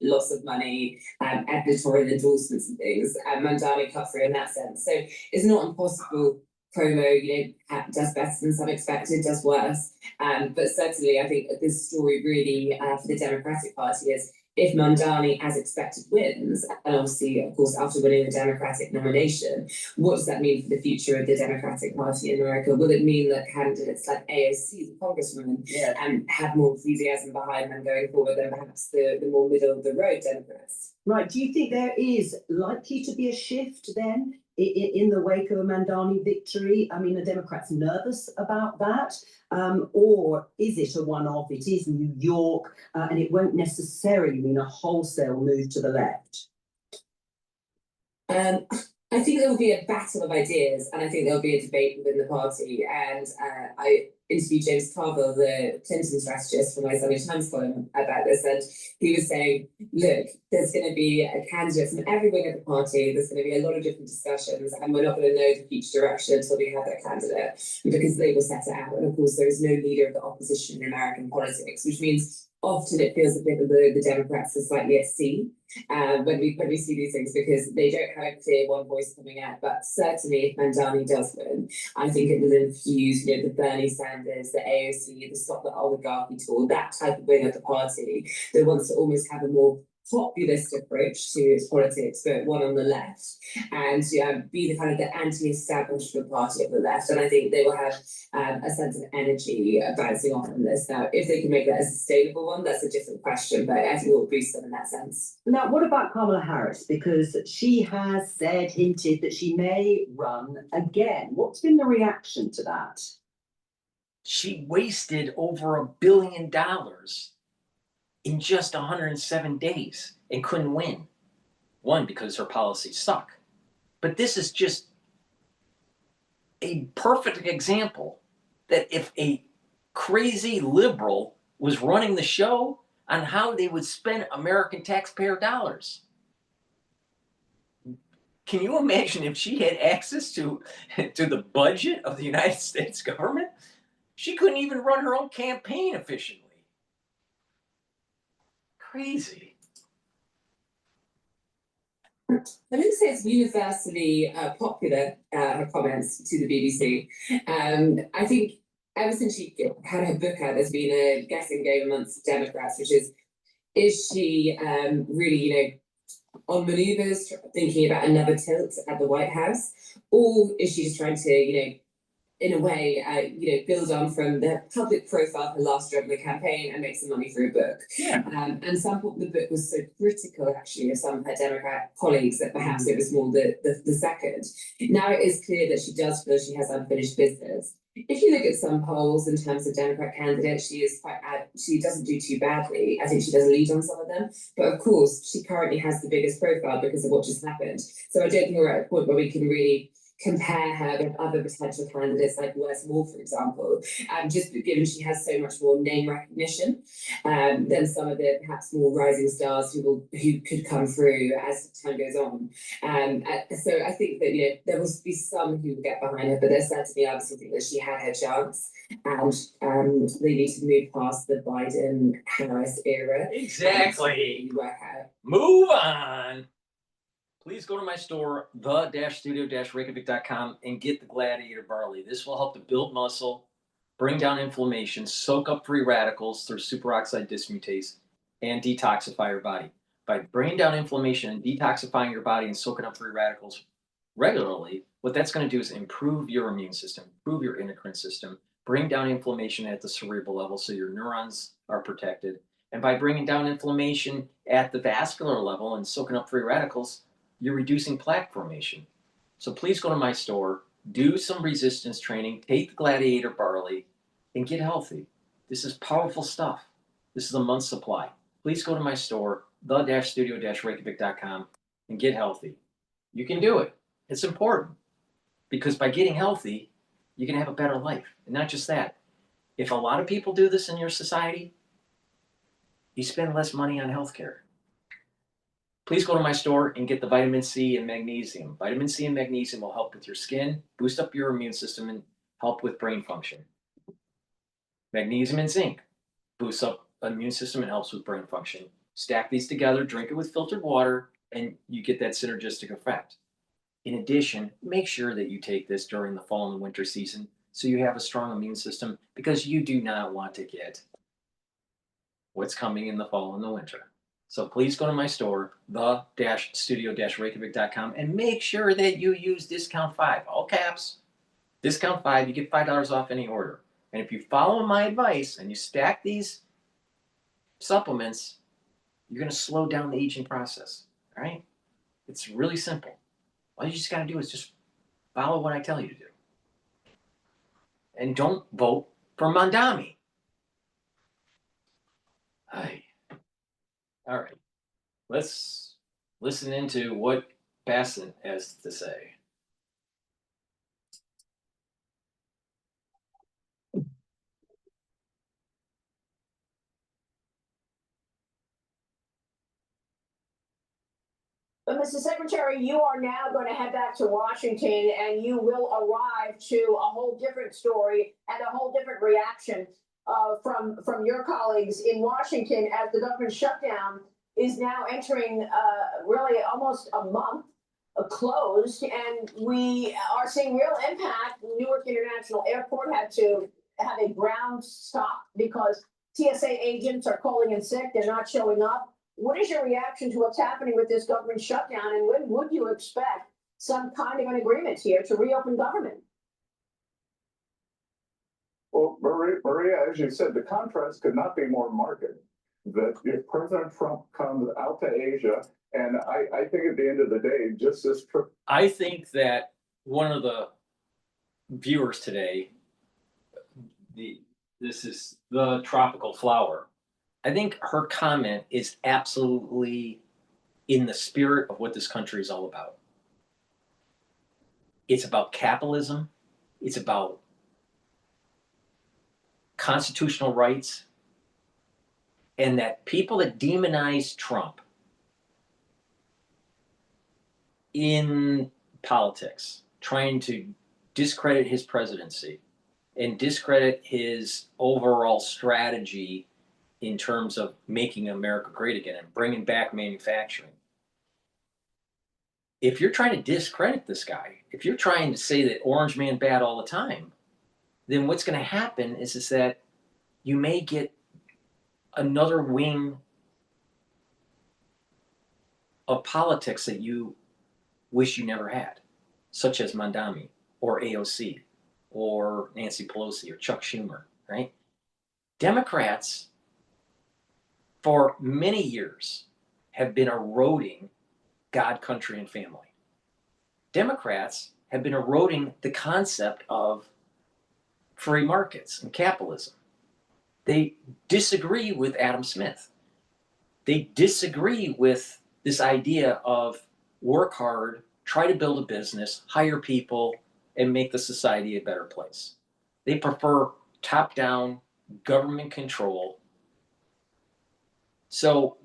lots of money, editorial endorsements and things. Mandani cut through in that sense. So it's not impossible. Cuomo, does better than some expected, does worse. But certainly, I think this story really for the Democratic Party is if Mandani, as expected, wins, and obviously, of course, after winning the Democratic nomination, what does that mean for the future of the Democratic Party in America? Will it mean that candidates like AOC, the congresswoman, have more enthusiasm behind them going forward than perhaps the more middle of the road Democrats? Right. Do you think there is likely to be a shift then in the wake of a Mandani victory? I mean, are Democrats nervous about that? Or is it a one-off? It is New York, and it won't necessarily mean a wholesale move to the left. I think there will be a battle of ideas, and I think there'll be a debate within the party. And I interviewed James Carville, the Clinton strategist, for my Sunday Times column about this, and he was saying, look, there's going to be a candidate from every wing of the party, there's going to be a lot of different discussions, and we're not going to know the future direction until we have that candidate, because they will set it out. And of course, there is no leader of the opposition in American politics, which means often it feels a bit of the Democrats are slightly at sea when we see these things, because they don't have a clear one voice coming out. But certainly, if Mandani does win, I think it will infuse, the Bernie Sanders, the AOC, the Stop the Oligarchy tool, that type of wing of the party that wants to almost have a more populist approach to its politics, but one on the left, and be the kind of the anti-establishment party of the left. And I think they will have a sense of energy bouncing off from this. Now, if they can make that a sustainable one, that's a different question, but I think it will boost them in that sense. Now, what about Kamala Harris? Because she has hinted that she may run again. What's been the reaction to that? She wasted over $1 billion in just 107 days and couldn't win. One, because her policies suck. But this is just a perfect example that if a crazy liberal was running the show on how they would spend American taxpayer dollars. Can you imagine if she had access to the budget of the United States government? She couldn't even run her own campaign efficiently. Crazy. I wouldn't say it's universally popular, her comments to the BBC. I think ever since she had her book out, there's been a guessing game amongst Democrats, which is she really, on maneuvers, thinking about another tilt at the White House, or is she just trying to, in a way, build on from the public profile of her last job in the campaign and make some money through a book. Yeah. And some of the book was so critical, actually, of some of her Democrat colleagues that perhaps it was more the second. Now it is clear that she does feel she has unfinished business. If you look at some polls in terms of Democrat candidates, she doesn't do too badly. I think she does lead on some of them. But of course, she currently has the biggest profile because of what just happened. So I don't think we're at a point where we can really compare her with other potential candidates like Wes Moore, for example, just given she has so much more name recognition than some of the perhaps more rising stars who could come through as time goes on. So I think that there will be some who will get behind her, but there's certainly obviously think that she had her chance, and they need to move past the Biden-Harris era. Exactly. Work out. Move on. Please go to my store, the-studio-reykjavik.com, and get the Gladiator Barley. This will help to build muscle, bring down inflammation, soak up free radicals through superoxide dismutase, and detoxify your body. By bringing down inflammation and detoxifying your body and soaking up free radicals regularly, what that's going to do is improve your immune system, improve your endocrine system, bring down inflammation at the cerebral level so your neurons are protected. And by bringing down inflammation at the vascular level and soaking up free radicals, you're reducing plaque formation. So please go to my store, do some resistance training, take the Gladiator Barley, and get healthy. This is powerful stuff. This is a month's supply. Please go to my store, the-studio-reykjavik.com and get healthy. You can do it. It's important because by getting healthy, you can have a better life. And not just that. If a lot of people do this in your society, you spend less money on healthcare. Please go to my store and get the vitamin C and magnesium. Vitamin C and magnesium will help with your skin, boost up your immune system, and help with brain function. Magnesium and zinc boosts up the immune system and helps with brain function. Stack these together, drink it with filtered water, and you get that synergistic effect. In addition, make sure that you take this during the fall and winter season so you have a strong immune system, because you do not want to get what's coming in the fall and the winter. So please go to my store, the-studio-reykjavik.com, and make sure that you use discount 5, all caps. Discount 5, you get $5 off any order. And if you follow my advice and you stack these supplements, you're going to slow down the aging process. All right? It's really simple. All you just got to do is just follow what I tell you to do. And don't vote for Mandami. Aye. All right. Let's listen into what Bassin has to say. But Mr. Secretary, you are now going to head back to Washington, and you will arrive to a whole different story and a whole different reaction from your colleagues in Washington as the government shutdown is now entering really almost a month closed, and we are seeing real impact. Newark International Airport had to have a ground stop because TSA agents are calling in sick. They're not showing up. What is your reaction to what's happening with this government shutdown, and when would you expect some kind of an agreement here to reopen government? Well, Maria, as you said, the contrast could not be more marked. That if President Trump comes out to Asia, and I think at the end of the day, just this trip. I think that one of the viewers today, this is the tropical flower. I think her comment is absolutely in the spirit of what this country is all about. It's about capitalism. It's about constitutional rights. And that people that demonize Trump in politics, trying to discredit his presidency and discredit his overall strategy in terms of making America great again and bringing back manufacturing. If you're trying to discredit this guy, if you're trying to say that Orange Man bad all the time, then what's going to happen is that you may get another wing of politics that you wish you never had, such as Mandami or AOC or Nancy Pelosi or Chuck Schumer, right? Democrats for many years have been eroding God, country, and family. Democrats have been eroding the concept of free markets and capitalism. They disagree with Adam Smith. They disagree with this idea of work hard, try to build a business, hire people, and make the society a better place. They prefer top-down government control. So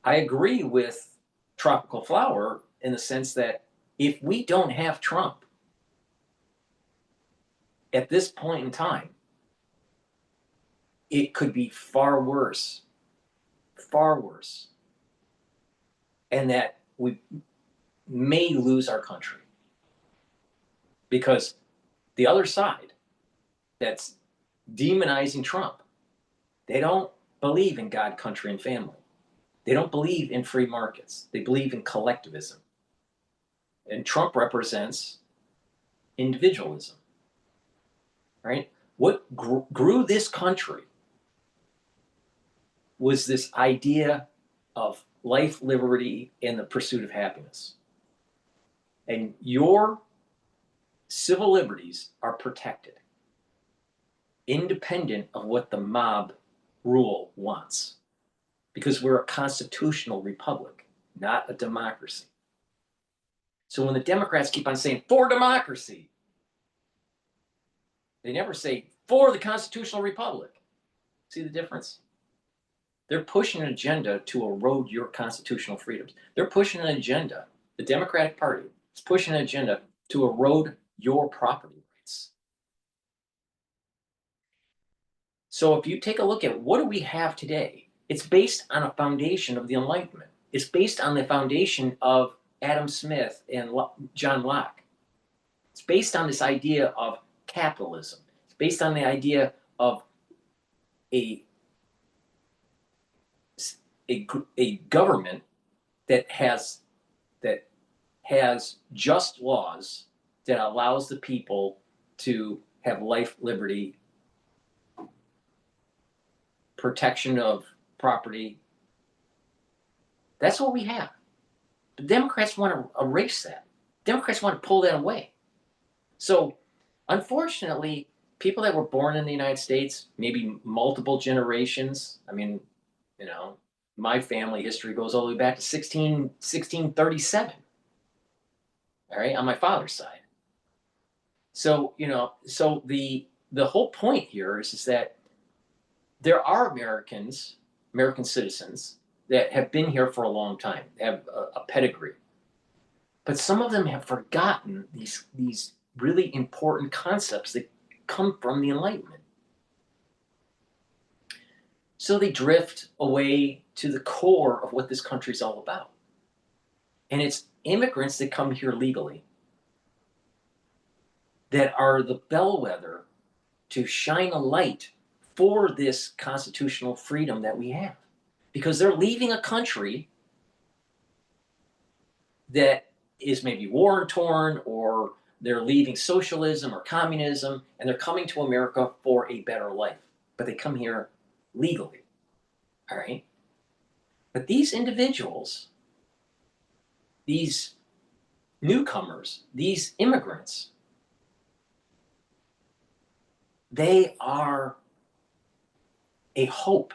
I agree with Tropical Flower in the sense that if we don't have Trump at this point in time, it could be far worse, and that we may lose our country. Because the other side that's demonizing Trump, they don't believe in God, country, and family. They don't believe in free markets. They believe in collectivism. And Trump represents individualism, right? What grew this country was this idea of life, liberty, and the pursuit of happiness. And your civil liberties are protected, independent of what the mob rule wants. because we're a constitutional republic, not a democracy. So when the Democrats keep on saying for democracy, they never say for the constitutional republic. See the difference? They're pushing an agenda to erode your constitutional freedoms. They're pushing an agenda. The Democratic Party is pushing an agenda to erode your property rights. So if you take a look at what do we have today, it's based on a foundation of the Enlightenment. It's based on the foundation of Adam Smith and John Locke. It's based on this idea of capitalism. It's based on the idea of a government that has just laws that allows the people to have life, liberty, protection of property. That's what we have. The Democrats want to erase that. Democrats want to pull that away. So, unfortunately, people that were born in the United States, maybe multiple generations, I mean, you know, my family history goes all the way back to 1637. All right, on my father's side. So, you know, so the whole point here is that there are American citizens that have been here for a long time, have a pedigree. But some of them have forgotten these really important concepts that come from the Enlightenment. So they drift away to the core of what this country's all about. And it's immigrants that come here legally that are the bellwether to shine a light for this constitutional freedom that we have. Because they're leaving a country that is maybe war-torn, or they're leaving socialism or communism, and they're coming to America for a better life. But they come here legally, all right? But these individuals, these newcomers, these immigrants, they are a hope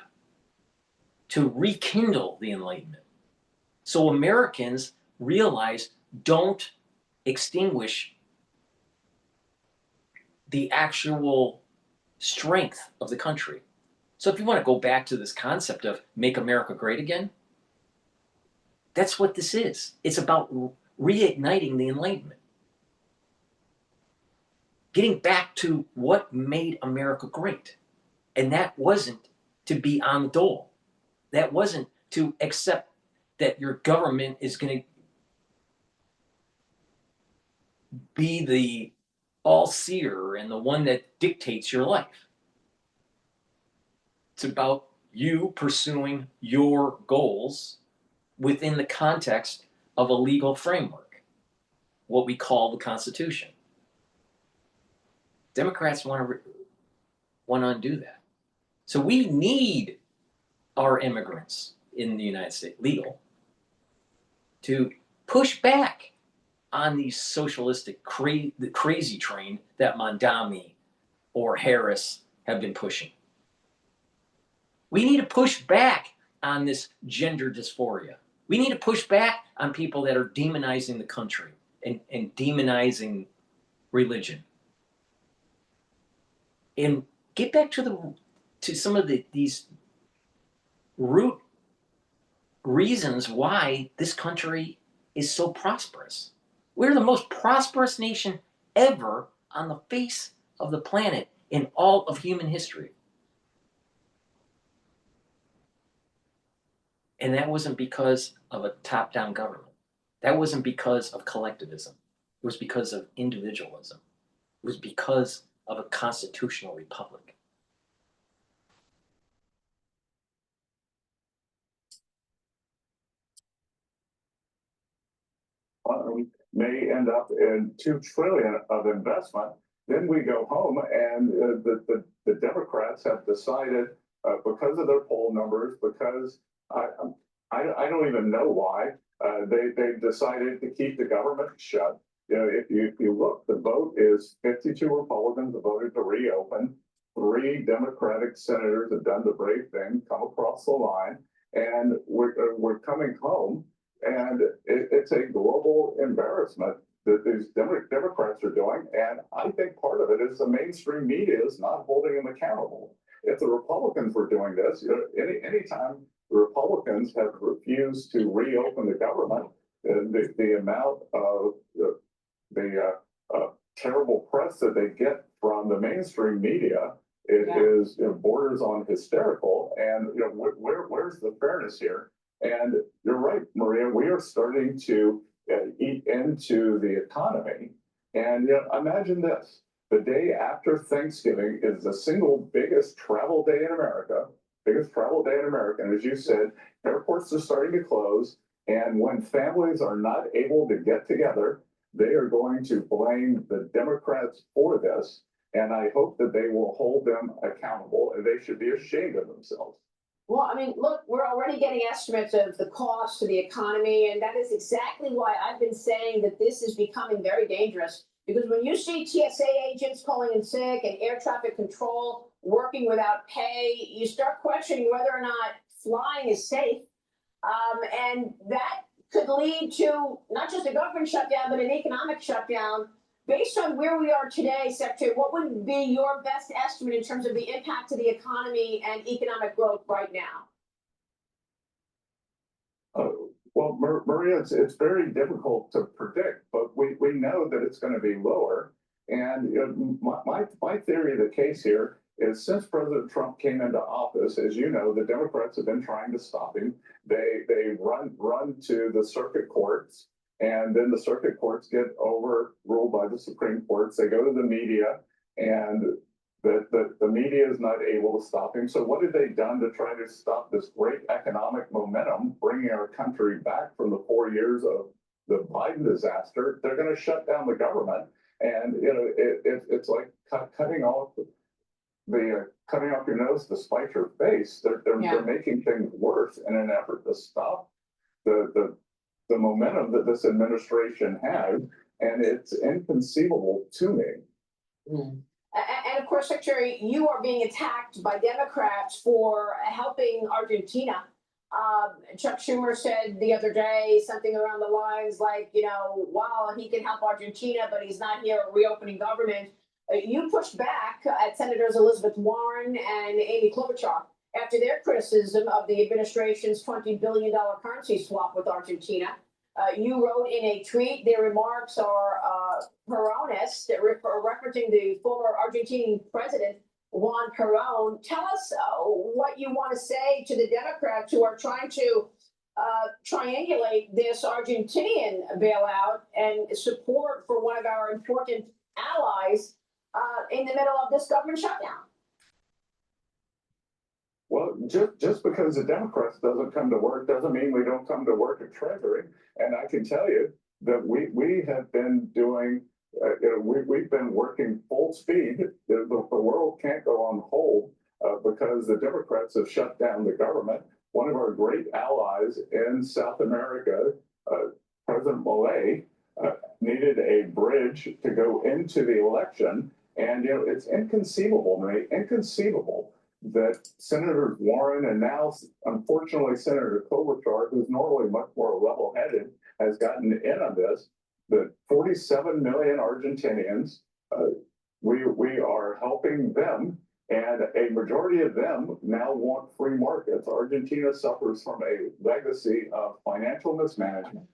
to rekindle the Enlightenment. So Americans realize, don't extinguish the actual strength of the country. So if you want to go back to this concept of make America great again, that's what this is. It's about reigniting the Enlightenment. Getting back to what made America great. And that wasn't to be on the dole. That wasn't to accept that your government is going to be the all-seer and the one that dictates your life. It's about you pursuing your goals within the context of a legal framework, what we call the Constitution. Democrats want to undo that. So we need our immigrants in the United States, legal, to push back on these socialistic the crazy train that Mondami or Harris have been pushing. We need to push back on this gender dysphoria. We need to push back on people that are demonizing the country and demonizing religion. And get back to some of these root reasons why this country is so prosperous. We're the most prosperous nation ever on the face of the planet in all of human history. And that wasn't because of a top-down government. That wasn't because of collectivism. It was because of individualism. It was because of a constitutional republic. May end up in $2 trillion of investment. Then we go home, and the Democrats have decided, because of their poll numbers, because I don't even know why, they've decided to keep the government shut. You know, if you look, the vote is 52 Republicans voted to reopen. 3 Democratic senators have done the brave thing, come across the line, and we're coming home, and it's a global embarrassment that these Democrats are doing. And I think part of it is the mainstream media is not holding them accountable. If the Republicans were doing this, anytime the Republicans have refused to reopen the government, the amount of terrible press that they get from the mainstream media is borders on hysterical. And where's the fairness here? And you're right, Maria, we are starting to eat into the economy. And imagine this: the day after Thanksgiving is the single biggest travel day in America. And as you said, airports are starting to close. And when families are not able to get together, they are going to blame the Democrats for this. And I hope that they will hold them accountable, and they should be ashamed of themselves. Well, I mean, look, we're already getting estimates of the cost to the economy, and that is exactly why I've been saying that this is becoming very dangerous. Because when you see TSA agents calling in sick and air traffic control working without pay, you start questioning whether or not flying is safe. And that could lead to not just a government shutdown, but an economic shutdown. Based on where we are today, Secretary, what would be your best estimate in terms of the impact to the economy and economic growth right now? Well, Maria, it's very difficult to predict, but we know that it's going to be lower. And my theory of the case here is, since President Trump came into office, as you know, the Democrats have been trying to stop him. They run to the circuit courts, and then the circuit courts get overruled by the Supreme Courts. They go to the media, and the media is not able to stop him. So what have they done to try to stop this great economic momentum, bringing our country back from the 4 years of the Biden disaster? They're going to shut down the government. And it's like cutting off your nose to spite your face. They're making things worse in an effort to stop the momentum that this administration has, and it's inconceivable to me. And of course, Secretary, you are being attacked by Democrats for helping Argentina. Chuck Schumer said the other day something around the lines like, wow, he can help Argentina, but he's not here reopening government. You pushed back at Senators Elizabeth Warren and Amy Klobuchar after their criticism of the administration's $20 billion currency swap with Argentina. You wrote in a tweet, their remarks are Peronist, referencing the former Argentine president, Juan Perón. Tell us what you want to say to the Democrats who are trying to triangulate this Argentinian bailout and support for one of our important allies in the middle of this government shutdown. Well, just because the Democrats doesn't come to work doesn't mean we don't come to work at Treasury. And I can tell you that we have been doing, we've been working full speed. The world can't go on hold because the Democrats have shut down the government. One of our great allies in South America, President Milei, needed a bridge to go into the election. And, it's inconceivable, inconceivable that Senator Warren and now, unfortunately, Senator Klobuchar, who's normally much more level-headed, has gotten in on this. The 47 million Argentinians, we are helping them, and a majority of them now want free markets. Argentina suffers from a legacy of financial mismanagement.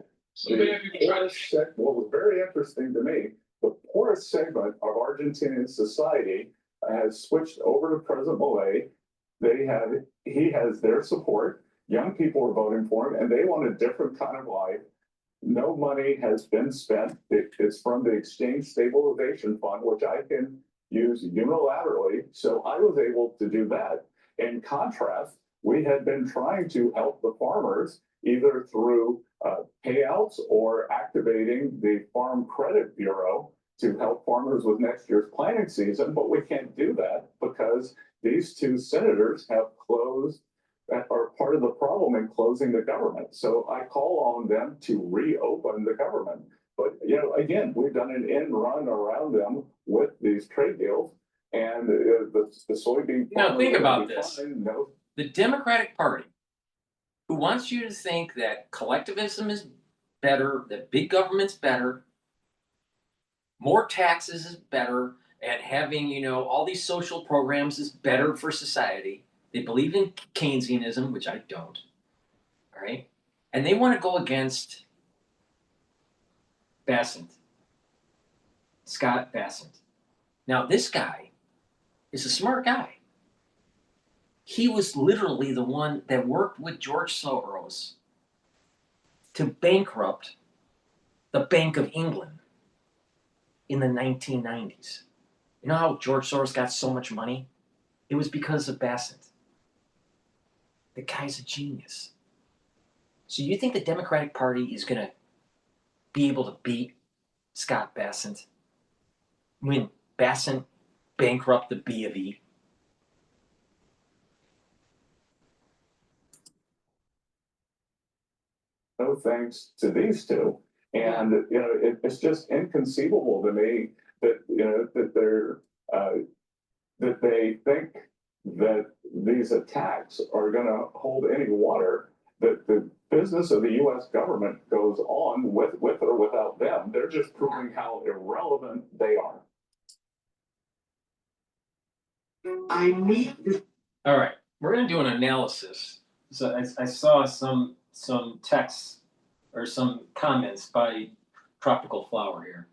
What was very interesting to me, the poorest segment of Argentinian society has switched over to President Milei. He has their support. Young people are voting for him, and they want a different kind of life. No money has been spent. It's from the Exchange Stabilization Fund, which I can use unilaterally. So I was able to do that. In contrast, we had been trying to help the farmers either through payouts or activating the Farm Credit Bureau to help farmers with next year's planting season, but we can't do that because these two senators have closed, that are part of the problem in closing the government. So I call on them to reopen the government. But, again, we've done an end run around them with these trade deals, and the soybean. Think about this. The Democratic Party who wants you to think that collectivism is better, that big government's better, more taxes is better, and having, you know, all these social programs is better for society. They believe in Keynesianism, which I don't. All right? And they want to go against Bassett, Scott Bassett. Now, this guy is a smart guy. He was literally the one that worked with George Soros to bankrupt the Bank of England in the 1990s. You know how George Soros got so much money? It was because of Bassett. The guy's a genius. So you think the Democratic Party is going to be able to beat Scott Bassett when Bassett bankrupt the B of E? No thanks to these two. And, you know, it's just inconceivable to me that, you know, that they're, that they think that these attacks are going to hold any water, that the business of the U.S. government goes on with or without them. They're just proving how irrelevant they are. I need this. All right, we're going to do an analysis. So I saw some texts or some comments by Tropical Flower here.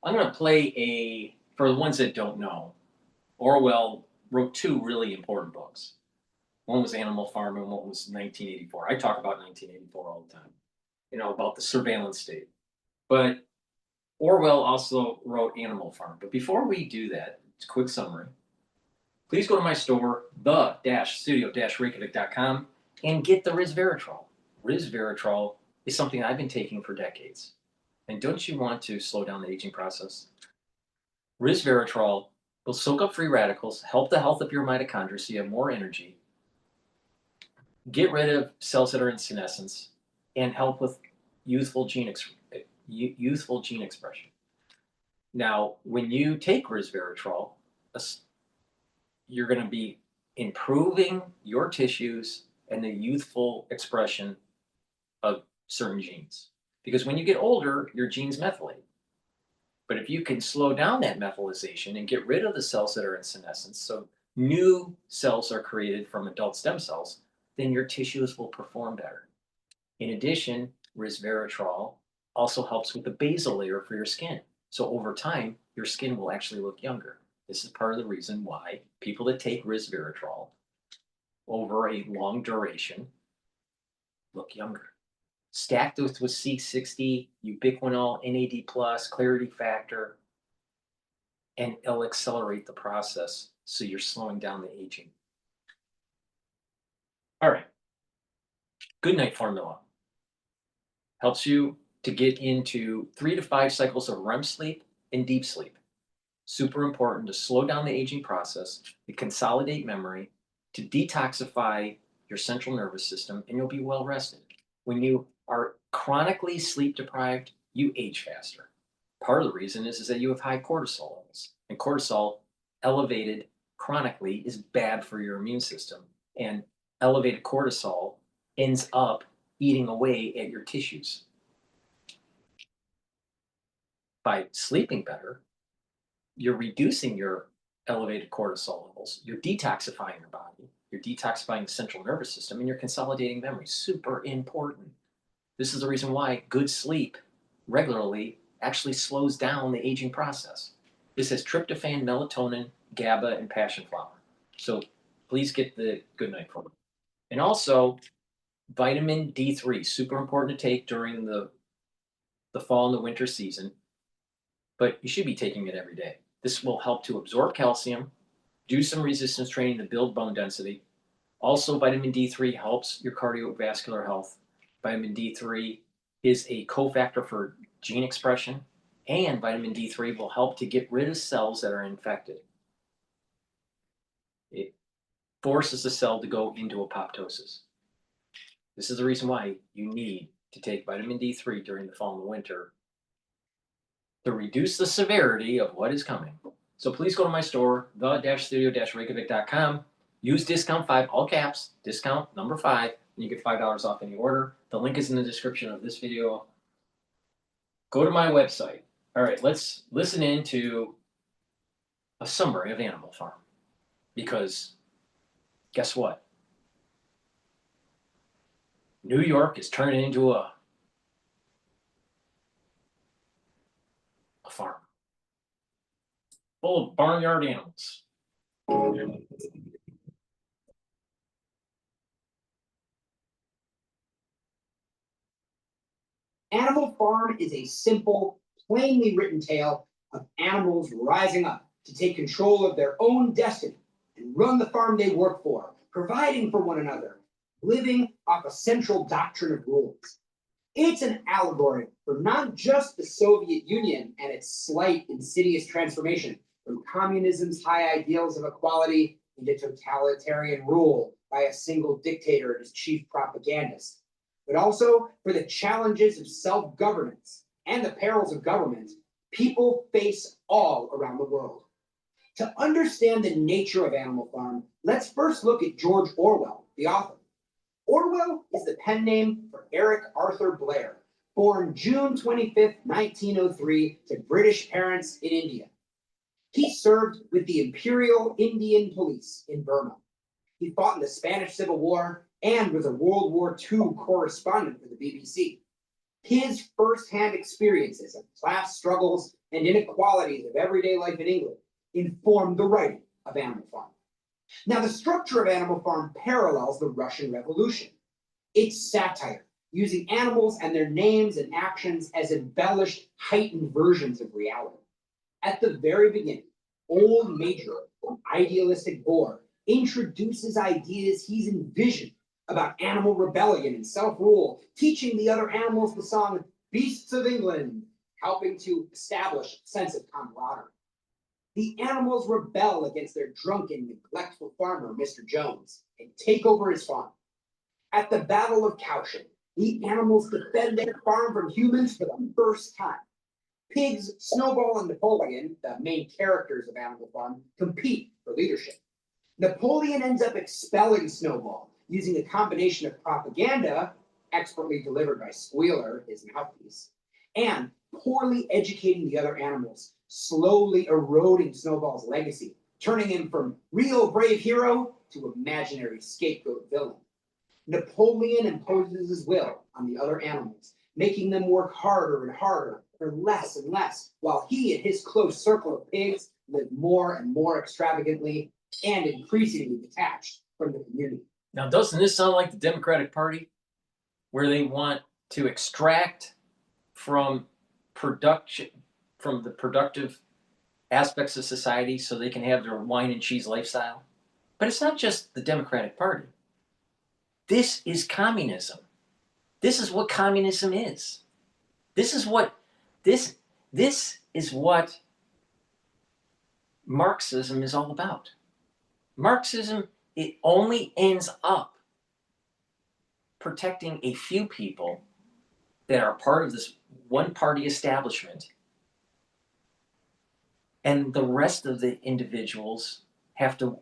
I'm going to play for the ones that don't know, Orwell wrote two really important books. One was Animal Farm and one was 1984. I talk about 1984 all the time, you know, about the surveillance state. But Orwell also wrote Animal Farm. But before we do that, it's a quick summary. Please go to my store, the-studio-reykjavik.com, and get the resveratrol. Resveratrol is something I've been taking for decades. And don't you want to slow down the aging process? Resveratrol will soak up free radicals, help the health of your mitochondria so you have more energy, get rid of cells that are in senescence, and help with youthful gene expression. Now, when you take resveratrol, you're going to be improving your tissues and the youthful expression of certain genes. Because when you get older, your genes methylate. But if you can slow down that methylation and get rid of the cells that are in senescence, so new cells are created from adult stem cells, then your tissues will perform better. In addition, resveratrol also helps with the basal layer for your skin. So over time, your skin will actually look younger. This is part of the reason why people that take resveratrol over a long duration look younger. Stacked with C60, ubiquinol, NAD+, clarity factor, and it'll accelerate the process so you're slowing down the aging. All right. Good night formula. Helps you to get into 3 to 5 cycles of REM sleep and deep sleep. Super important to slow down the aging process, to consolidate memory, to detoxify your central nervous system, and you'll be well rested. When you are chronically sleep deprived, you age faster. Part of the reason is that you have high cortisol levels, and cortisol elevated chronically is bad for your immune system, and elevated cortisol ends up eating away at your tissues. By sleeping better, you're reducing your elevated cortisol levels, you're detoxifying your body, you're detoxifying the central nervous system, and you're consolidating memory. Super important. This is the reason why good sleep regularly actually slows down the aging process. This has tryptophan, melatonin, GABA, and passion flower. So please get the good night formula. And also, vitamin D3, super important to take during the fall and the winter season, but you should be taking it every day. This will help to absorb calcium, do some resistance training to build bone density. Also, vitamin D3 helps your cardiovascular health. Vitamin D3 is a cofactor for gene expression, and vitamin D3 will help to get rid of cells that are infected. It forces the cell to go into apoptosis. This is the reason why you need to take vitamin D3 during the fall and the winter to reduce the severity of what is coming. So please go to my store, the-studio-reykjavik.com. Use discount 5, all caps, discount number 5 and you get $5 off any order. The link is in the description of this video. Go to my website. All right, let's listen into a summary of Animal Farm. Because guess what? New York is turning into a farm full of barnyard animals. Animal Farm is a simple, plainly written tale of animals rising up to take control of their own destiny and run the farm they work for, providing for one another, living off a central doctrine of rules. It's an allegory for not just the Soviet Union and its slight, insidious transformation from communism's high ideals of equality into totalitarian rule by a single dictator and his chief propagandist, but also for the challenges of self-governance and the perils of government people face all around the world. To understand the nature of Animal Farm, let's first look at George Orwell, the author. Orwell is the pen name for Eric Arthur Blair, born June 25th, 1903, to British parents in India. He served with the Imperial Indian Police in Burma. He fought in the Spanish Civil War and was a World War II correspondent for the BBC. His first-hand experiences of class struggles and inequalities of everyday life in England informed the writing of Animal Farm. Now, the structure of Animal Farm parallels the Russian Revolution. It's satire, using animals and their names and actions as embellished, heightened versions of reality. At the very beginning, Old Major, an idealistic boar, introduces ideas he's envisioned about animal rebellion and self-rule, teaching the other animals the song Beasts of England, helping to establish a sense of camaraderie. The animals rebel against their drunken, neglectful farmer, Mr. Jones, and take over his farm. At the Battle of Cowshan, the animals defend their farm from humans for the first time. Pigs, Snowball, and Napoleon, the main characters of Animal Farm, compete for leadership. Napoleon ends up expelling Snowball, using a combination of propaganda, expertly delivered by Squealer, his mouthpiece, and poorly educating the other animals, slowly eroding Snowball's legacy, turning him from real brave hero to imaginary scapegoat villain. Napoleon imposes his will on the other animals, making them work harder and harder for less and less, while he and his close circle of pigs live more and more extravagantly and increasingly detached from the community. Now, doesn't this sound like the Democratic Party, where they want to extract from production, from the productive aspects of society so they can have their wine and cheese lifestyle? But it's not just the Democratic Party. This is communism. This is what communism is. This is what Marxism is all about. Marxism, it only ends up protecting a few people that are part of this one-party establishment, and the rest of the individuals have to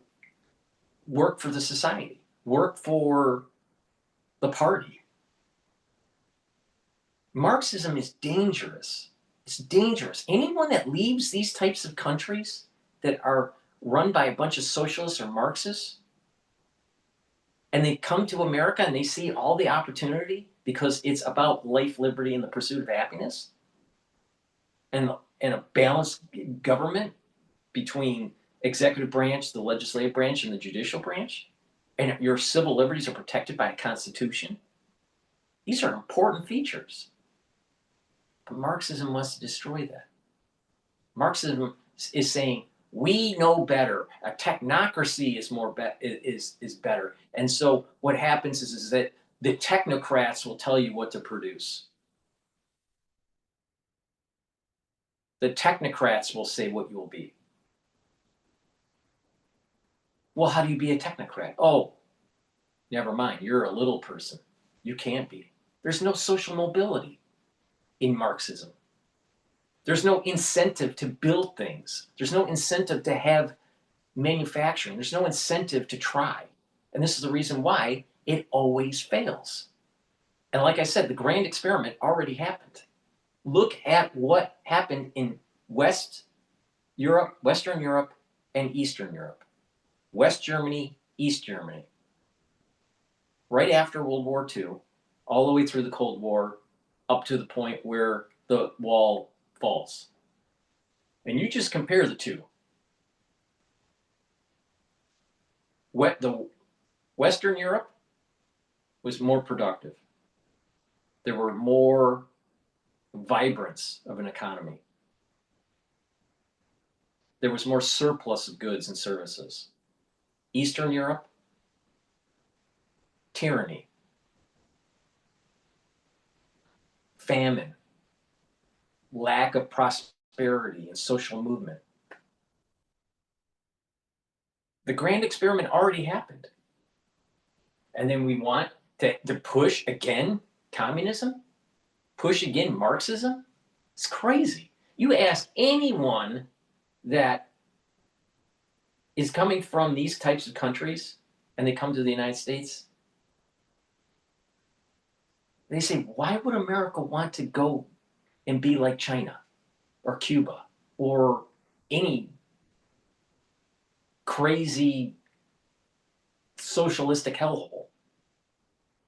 work for the society, work for the party. Marxism is dangerous. It's dangerous. Anyone that leaves these types of countries that are run by a bunch of socialists or Marxists, and they come to America and they see all the opportunity because it's about life, liberty, and the pursuit of happiness, and a balanced government between executive branch, the legislative branch, and the judicial branch, and your civil liberties are protected by a constitution. These are important features. But Marxism wants to destroy that. Marxism is saying, we know better. A technocracy is better. And so what happens is that the technocrats will tell you what to produce. The technocrats will say what you will be. Well, how do you be a technocrat? Oh, never mind. You're a little person. You can't be. There's no social mobility in Marxism. There's no incentive to build things. There's no incentive to have manufacturing. There's no incentive to try. And this is the reason why It always fails. And like I said, the grand experiment already happened. Look at what happened in Western Europe, and Eastern Europe. West Germany, East Germany. Right after World War II, all the way through the Cold War, up to the point where the wall falls. And you just compare the two. The Western Europe was more productive. There were more vibrance of an economy. There was more surplus of goods and services. Eastern Europe, tyranny, famine, lack of prosperity and social movement. The grand experiment already happened. And then we want to push again communism? Push again Marxism? It's crazy. You ask anyone that is coming from these types of countries and they come to the United States, they say, why would America want to go and be like China or Cuba or any crazy socialistic hellhole?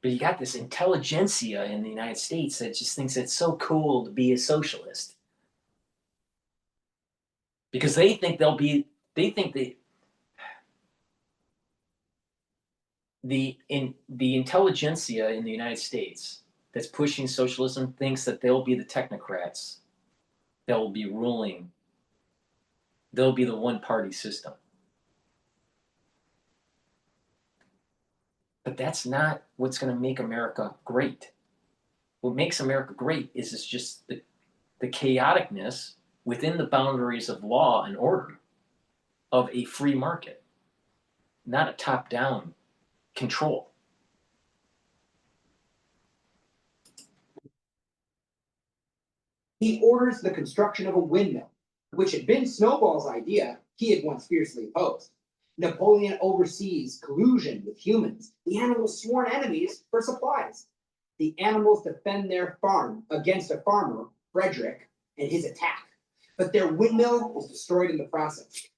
But you got this intelligentsia in the United States that just thinks it's so cool to be a socialist. Because they think the intelligentsia in the United States that's pushing socialism thinks that they'll be the technocrats that will be ruling. They'll be the one-party system. But that's not what's going to make America great. What makes America great is it's just the chaoticness within the boundaries of law and order of a free market, not a top-down control. He orders the construction of a windmill, which had been Snowball's idea he had once fiercely opposed. Napoleon oversees collusion with humans, the animals' sworn enemies, for supplies. The animals defend their farm against a farmer, Frederick, and his attack. But their windmill is destroyed in the process.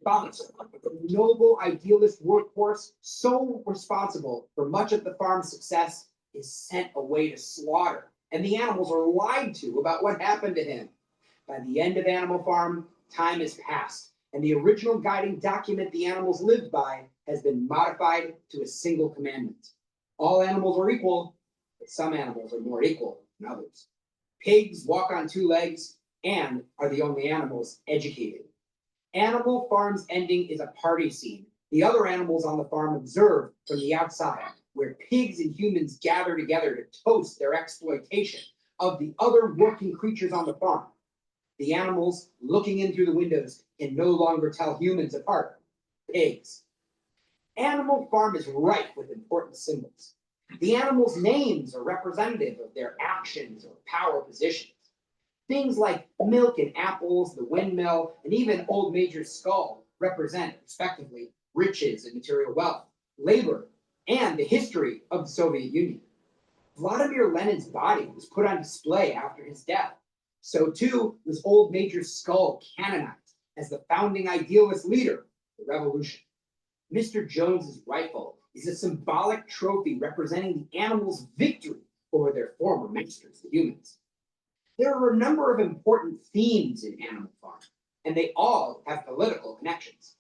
Thoughts, a noble idealist workforce, so responsible for much of the farm's success, is sent away to slaughter, and the animals are lied to about what happened to him. By the end of Animal Farm, time has passed, and the original guiding document the animals lived by has been modified to a single commandment. All animals are equal, but some animals are more equal than others. Pigs walk on two legs and are the only animals educated. Animal Farm's ending is a party scene. The other animals on the farm observe from the outside, where pigs and humans gather together to toast their exploitation of the other working creatures on the farm. The animals, looking in through the windows, can no longer tell humans apart. Pigs. Animal Farm is rife with important symbols. The animals' names are representative of their actions or power positions. Things like milk and apples, the windmill, and even Old Major's skull represent, respectively, riches and material wealth, labor, and the history of the Soviet Union. Vladimir Lenin's body was put on display after his death. So too was Old Major's skull canonized as the founding idealist leader of the revolution. Mr. Jones's rifle is a symbolic trophy representing the animals' victory over their former masters, the humans. There are a number of important themes in Animal Farm, and they all have political connections.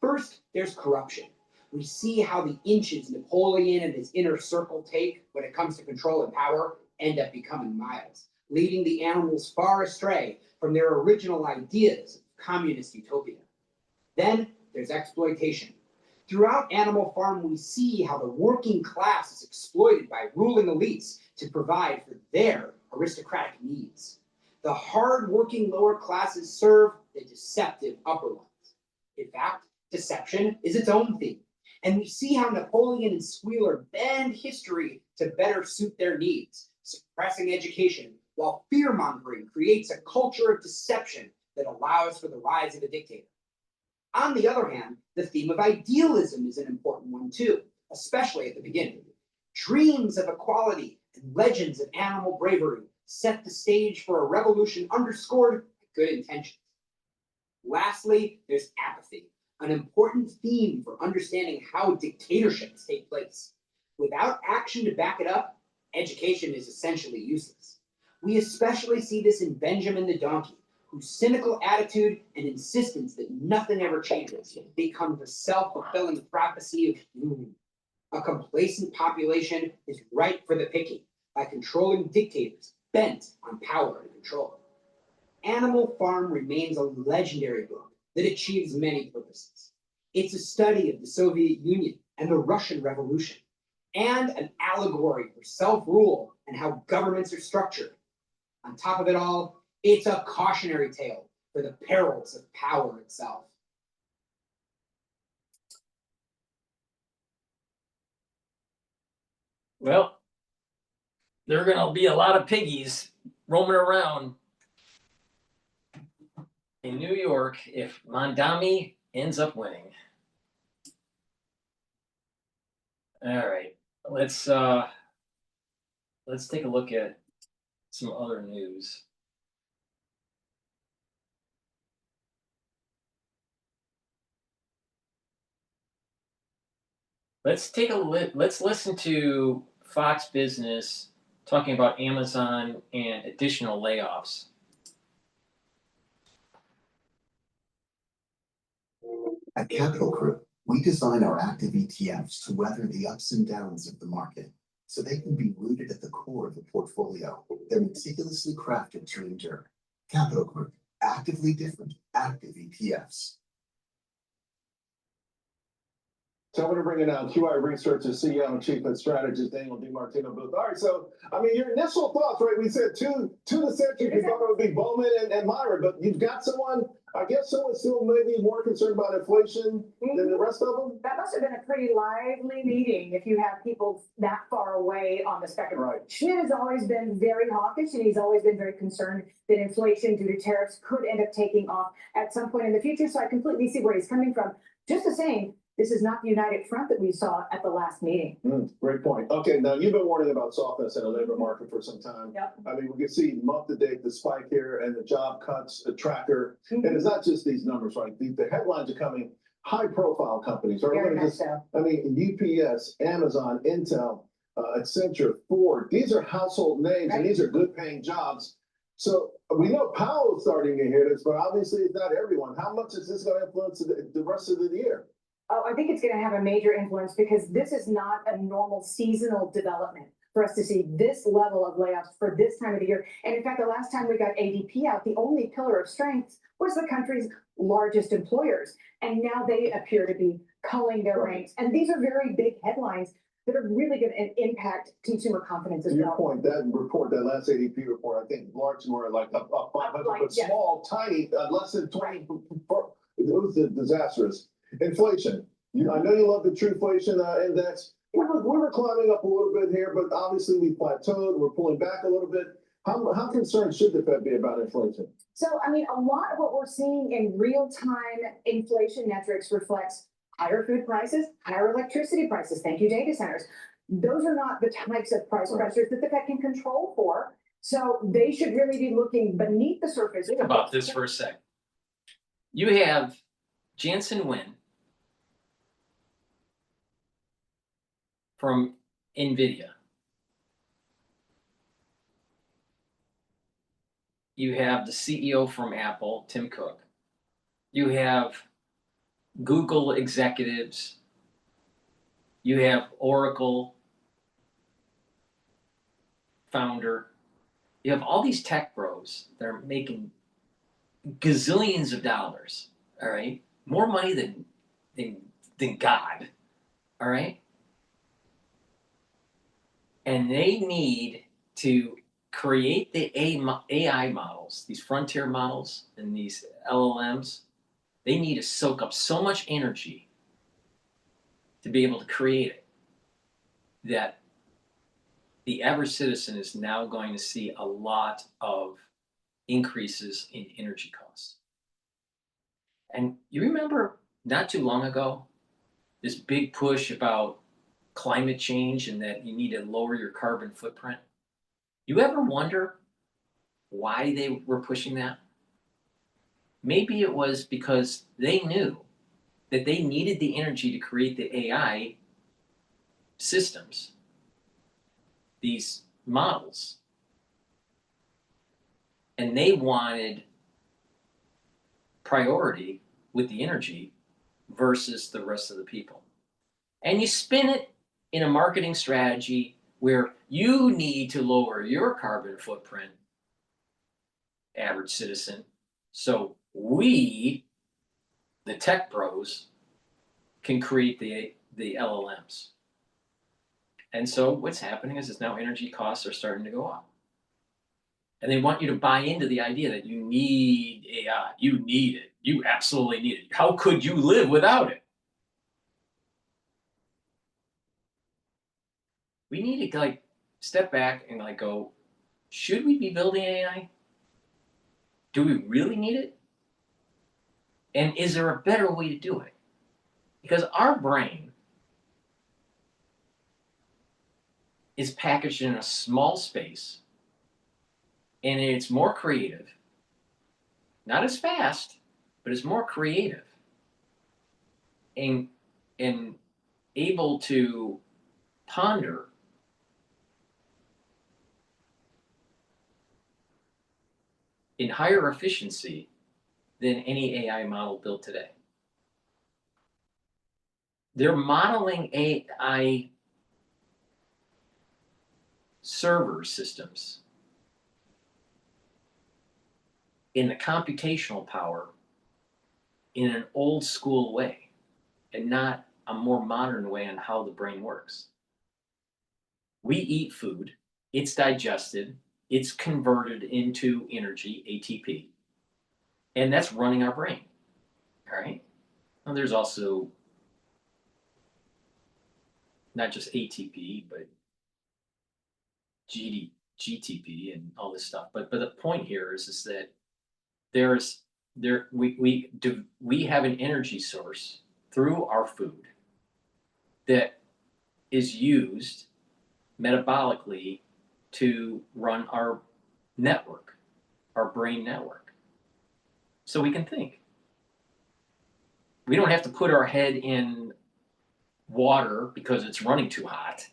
First, there's corruption. We see how the inches Napoleon and his inner circle take when it comes to control and power end up becoming miles, leading the animals far astray from their original ideas of communist utopia. Then there's exploitation. Throughout Animal Farm, we see how the working class is exploited by ruling elites to provide for their aristocratic needs. The hard-working lower classes serve the deceptive upper ones. In fact, deception is its own theme. And we see how Napoleon and Squealer bend history to better suit their needs, suppressing education, while fear-mongering creates a culture of deception that allows for the rise of a dictator. On the other hand, the theme of idealism is an important one too, especially at the beginning. Dreams of equality and legends of animal bravery set the stage for a revolution underscored by good intentions. Lastly, there's apathy, an important theme for understanding how dictatorships take place. Without action to back it up, education is essentially useless. We especially see this in Benjamin the donkey, whose cynical attitude and insistence that nothing ever changes become the self-fulfilling prophecy of doom. A complacent population is ripe for the picking by controlling dictators bent on power and control. Animal Farm remains a legendary book that achieves many purposes. It's a study of the Soviet Union and the Russian Revolution, and an allegory for self-rule and how governments are structured. On top of it all, it's a cautionary tale for the perils of power itself. Well, there are gonna be a lot of piggies roaming around in New York if Mondami ends up winning. All right, let's take a look at some other news. Let's listen to Fox Business talking about Amazon and additional layoffs. At Capital Group, we design our active ETFs to weather the ups and downs of the market, so they can be rooted at the core of the portfolio. They're meticulously crafted to endure. Capital Group, actively different, active ETFs. So I'm going to bring in QI Research's CEO and Chief Strategist, Daniel DiMartino Booth. All right, so, I mean, your initial thoughts, right? We said two the century, you thought it would be Bowman and Myra, but you've got someone, I guess someone still maybe more concerned about inflation than the rest of them? That must have been a pretty lively meeting if you have people that far away on the spectrum. Right. Schmidt has always been very hawkish, and he's always been very concerned that inflation due to tariffs could end up taking off at some point in the future. So I completely see where he's coming from. Just the same, this is not the united front that we saw at the last meeting. Great point. Okay, now you've been warning about softness in the labor market for some time. Yep. I mean, we can see month to date the spike here and the job cuts, the tracker. And it's not just these numbers, right? The headlines are coming, high profile companies. Very much so. I mean, UPS, Amazon, Intel, Accenture, Ford, these are household names and these are good paying jobs. So we know Powell's starting to hear this, but obviously it's not everyone. How much is this going to influence the rest of the year? Oh, I think it's going to have a major influence because this is not a normal seasonal development for us to see this level of layoffs for this time of the year. And in fact, the last time we got ADP out, the only pillar of strength was the country's largest employers. And now they appear to be culling their ranks. And these are very big headlines that are really going to impact consumer confidence as well. Your point, that report, that last ADP report, I think large were like up 500, but small, tiny, less than 20. It was disastrous. Inflation. I know you love the Trueflation index. We were climbing up a little bit here, but obviously we plateaued. We're pulling back a little bit. How concerned should the Fed be about inflation? So, I mean, a lot of what we're seeing in real-time inflation metrics reflects higher food prices, higher electricity prices. Thank you, data centers. Those are not the types of price pressures that the Fed can control for. So they should really be looking beneath the surface. Think about this for a sec. You have Jansen Wynn from NVIDIA. You have the CEO from Apple, Tim Cook. You have Google executives. You have Oracle founder. You have all these tech bros that are making gazillions of dollars, all right? More money than God, all right? And they need to create the AI models, these frontier models and these LLMs. They need to soak up so much energy to be able to create it that the average citizen is now going to see a lot of increases in energy costs. And you remember not too long ago, this big push about climate change and that you need to lower your carbon footprint. You ever wonder why they were pushing that? Maybe it was because they knew that they needed the energy to create the AI systems, these models, and they wanted priority with the energy versus the rest of the people. And you spin it in a marketing strategy where you need to lower your carbon footprint, average citizen, so we, the tech bros, can create the LLMs. And so what's happening is now energy costs are starting to go up. And they want you to buy into the idea that you need AI. You need it. You absolutely need it. How could you live without it? We need to like step back and like go, should we be building AI? Do we really need it? And is there a better way to do it? Because our brain is packaged in a small space and it's more creative, not as fast, but it's more creative and able to ponder in higher efficiency than any AI model built today. They're modeling AI server systems in the computational power in an old school way and not a more modern way on how the brain works. We eat food, it's digested, it's converted into energy, ATP, and that's running our brain, all right? Well, there's also not just ATP, but GTP and all this stuff. But the point here is that we have an energy source through our food that is used metabolically to run our network, our brain network, so we can think. We don't have to put our head in water because it's running too hot,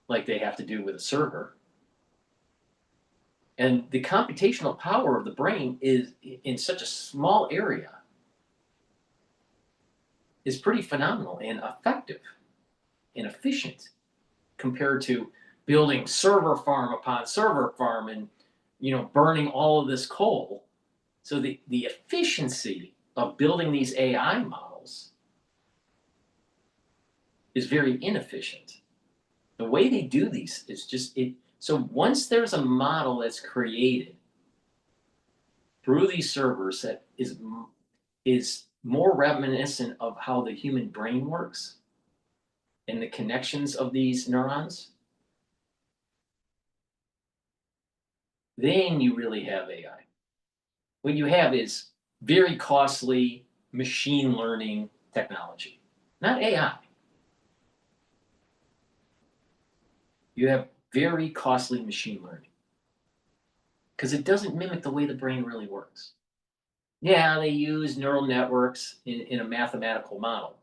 like they have to do with a server. And the computational power of the brain is in such a small area is pretty phenomenal and effective and efficient compared to building server farm upon server farm and burning all of this coal. So the efficiency of building these AI models is very inefficient. The way they do these is just it. So once there's a model that's created through these servers that is more reminiscent of how the human brain works and the connections of these neurons, then you really have AI. What you have is very costly machine learning technology, not AI. You have very costly machine learning because it doesn't mimic the way the brain really works. Yeah, they use neural networks in a mathematical model,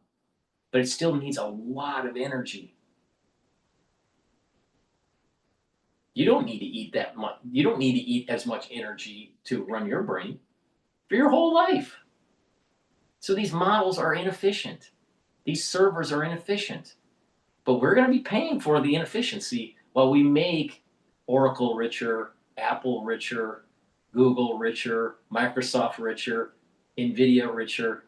but it still needs a lot of energy. You don't need to eat that much. You don't need to eat as much energy to run your brain for your whole life. So these models are inefficient. These servers are inefficient. But we're going to be paying for the inefficiency while we make Oracle richer, Apple richer, Google richer, Microsoft richer, NVIDIA richer.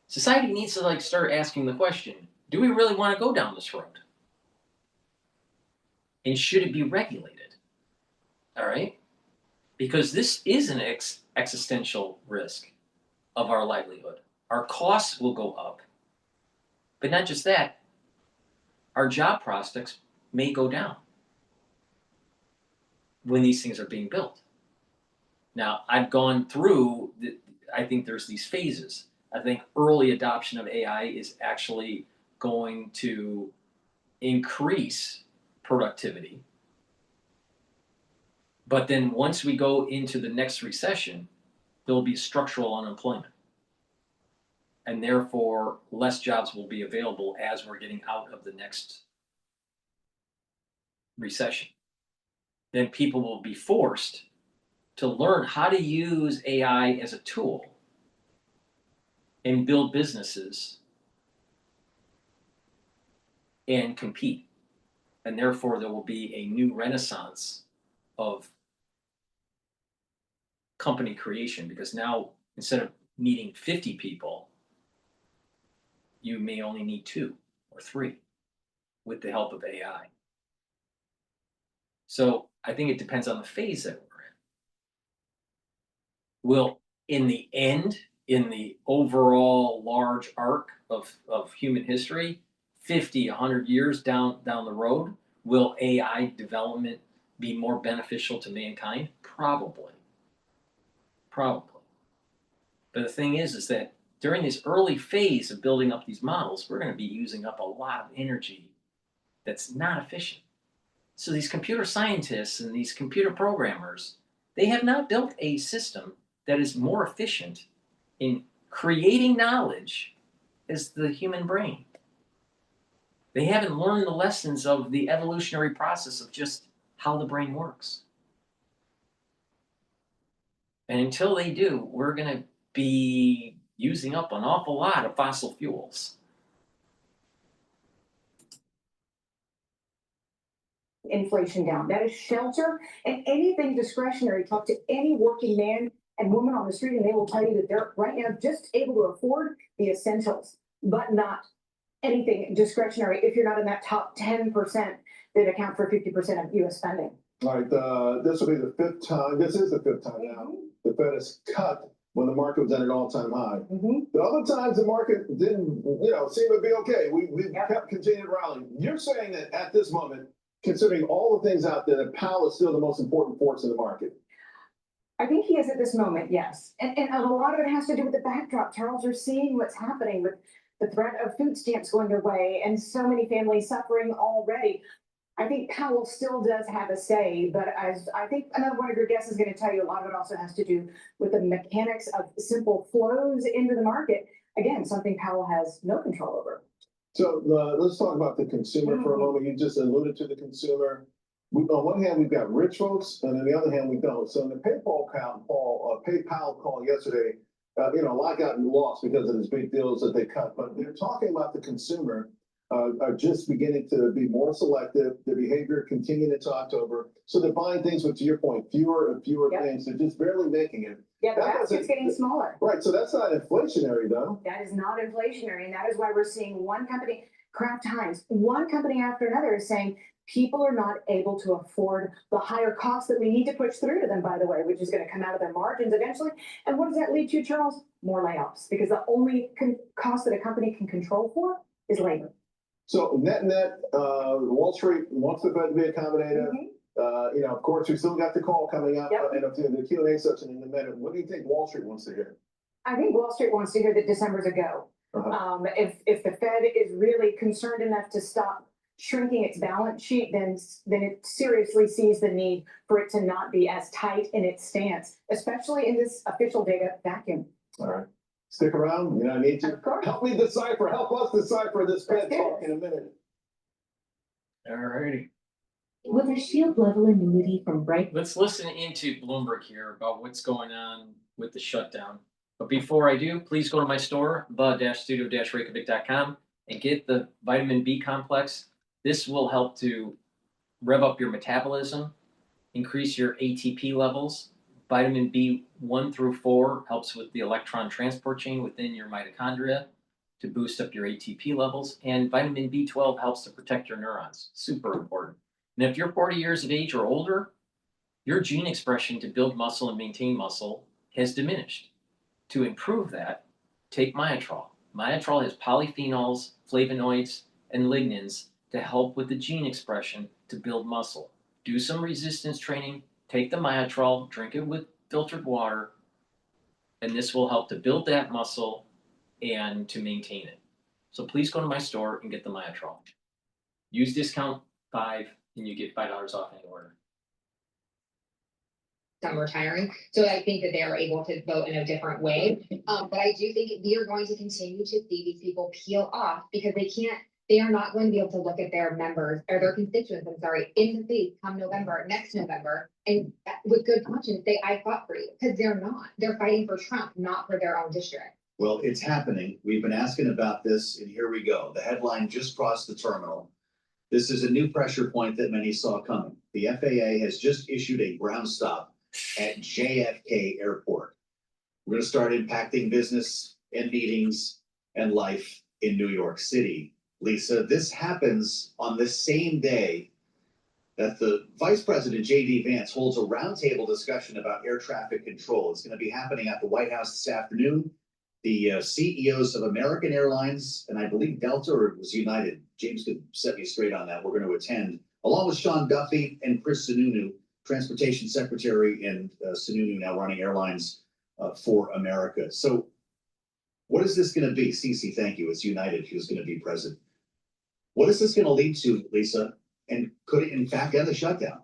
Society needs to start asking the question, do we really want to go down this road? And should it be regulated? All right? Because this is an existential risk of our livelihood. Our costs will go up. But not just that, our job prospects may go down when these things are being built. Now, I've gone through, I think there's these phases. I think early adoption of AI is actually going to increase productivity. But then once we go into the next recession, there'll be structural unemployment. And therefore, less jobs will be available as we're getting out of the next recession. Then people will be forced to learn how to use AI as a tool and build businesses and compete. And therefore, there will be a new renaissance of company creation, because now instead of needing 50 people, you may only need 2 or 3 with the help of AI. So I think it depends on the phase that we're in. Will, in the end, in the overall large arc of human history, 50, 100 years down the road, will AI development be more beneficial to mankind? Probably. Probably. But the thing is that during this early phase of building up these models, we're going to be using up a lot of energy that's not efficient. So these computer scientists and these computer programmers, they have not built a system that is more efficient in creating knowledge as the human brain. They haven't learned the lessons of the evolutionary process of just how the brain works. And until they do, we're going to be using up an awful lot of fossil fuels. Inflation down. That is shelter and anything discretionary. Talk to any working man and woman on the street, and they will tell you that they're right now just able to afford the essentials, but not anything discretionary if you're not in that top 10% that account for 50% of US spending. All right, this will be the 5th time, this is the 5th time now, the Fed has cut when the market was at an all-time high. The other times the market didn't, seem to be okay. We kept continuing rallying. You're saying that at this moment, considering all the things out there, that Powell is still the most important force in the market? I think he is at this moment, yes. And a lot of it has to do with the backdrop. Charles, you're seeing what's happening with the threat of food stamps going away and so many families suffering already. I think Powell still does have a say, but as I think another one of your guests is going to tell you, a lot of it also has to do with the mechanics of simple flows into the market. Again, something Powell has no control over. So let's talk about the consumer for a moment. You just alluded to the consumer. On one hand, we've got rich folks, and on the other hand, we don't. So in the PayPal call yesterday, a lot got lost because of these big deals that they cut. But they're talking about the consumer are just beginning to be more selective. The behavior continuing into October. So they're buying things, but to your point, fewer and fewer things. They're just barely making it. Yeah, the basket's getting smaller. Right. So that's not inflationary, though. That is not inflationary. And that is why we're seeing one company, Kraft Heinz, one company after another is saying people are not able to afford the higher costs that we need to push through to them, by the way, which is going to come out of their margins eventually. And what does that lead to, Charles? More layoffs, because the only cost that a company can control for is labor. So net, Wall Street wants the Fed to be accommodative. Of course, we still got the call coming up and the Q&A section in a minute. What do you think Wall Street wants to hear? I think Wall Street wants to hear that December's a go. If the Fed is really concerned enough to stop shrinking its balance sheet, then it seriously sees the need for it to not be as tight in its stance, especially in this official data vacuum. All right. Stick around. I need to. Help me decipher. Help us decipher this Fed talk in a minute. All righty. With a shield level annuity from Brighteon. Let's listen into Bloomberg here about what's going on with the shutdown. But before I do, please go to my store, the-studio-reykjavik.com, and get the vitamin B complex. This will help to rev up your metabolism, increase your ATP levels. Vitamin B1 through 4 helps with the electron transport chain within your mitochondria to boost up your ATP levels. And vitamin B12 helps to protect your neurons. Super important. And if you're 40 years of age or older, your gene expression to build muscle and maintain muscle has diminished. To improve that, take Myotrol. Myotrol has polyphenols, flavonoids, and lignans to help with the gene expression to build muscle. Do some resistance training, take the Myotrol, drink it with filtered water, and this will help to build that muscle and to maintain it. So please go to my store and get the Myotrol. Use discount 5 and you get $5 off any order. Done retiring. So I think that they are able to vote in a different way. But I do think we are going to continue to see these people peel off because they are not going to be able to look at their members or their constituents, in the face come next November, and with good conscience say, I fought for you, because they're not. They're fighting for Trump, not for their own district. Well, it's happening. We've been asking about this, and here we go. The headline just crossed the terminal. This is a new pressure point that many saw coming. The FAA has just issued a ground stop at JFK Airport. We're going to start impacting business and meetings and life in New York City. Lisa, this happens on the same day that the Vice President, J.D. Vance, holds a roundtable discussion about air traffic control. It's going to be happening at the White House this afternoon. The CEOs of American Airlines, and I believe Delta, or it was United, James could set me straight on that, we're going to attend, along with Sean Duffy and Chris Sununu, Transportation Secretary, and Sununu now running airlines for America. So what is this going to be? Cece, thank you. It's United who's going to be present. What is this going to lead to, Lisa? And could it in fact end the shutdown?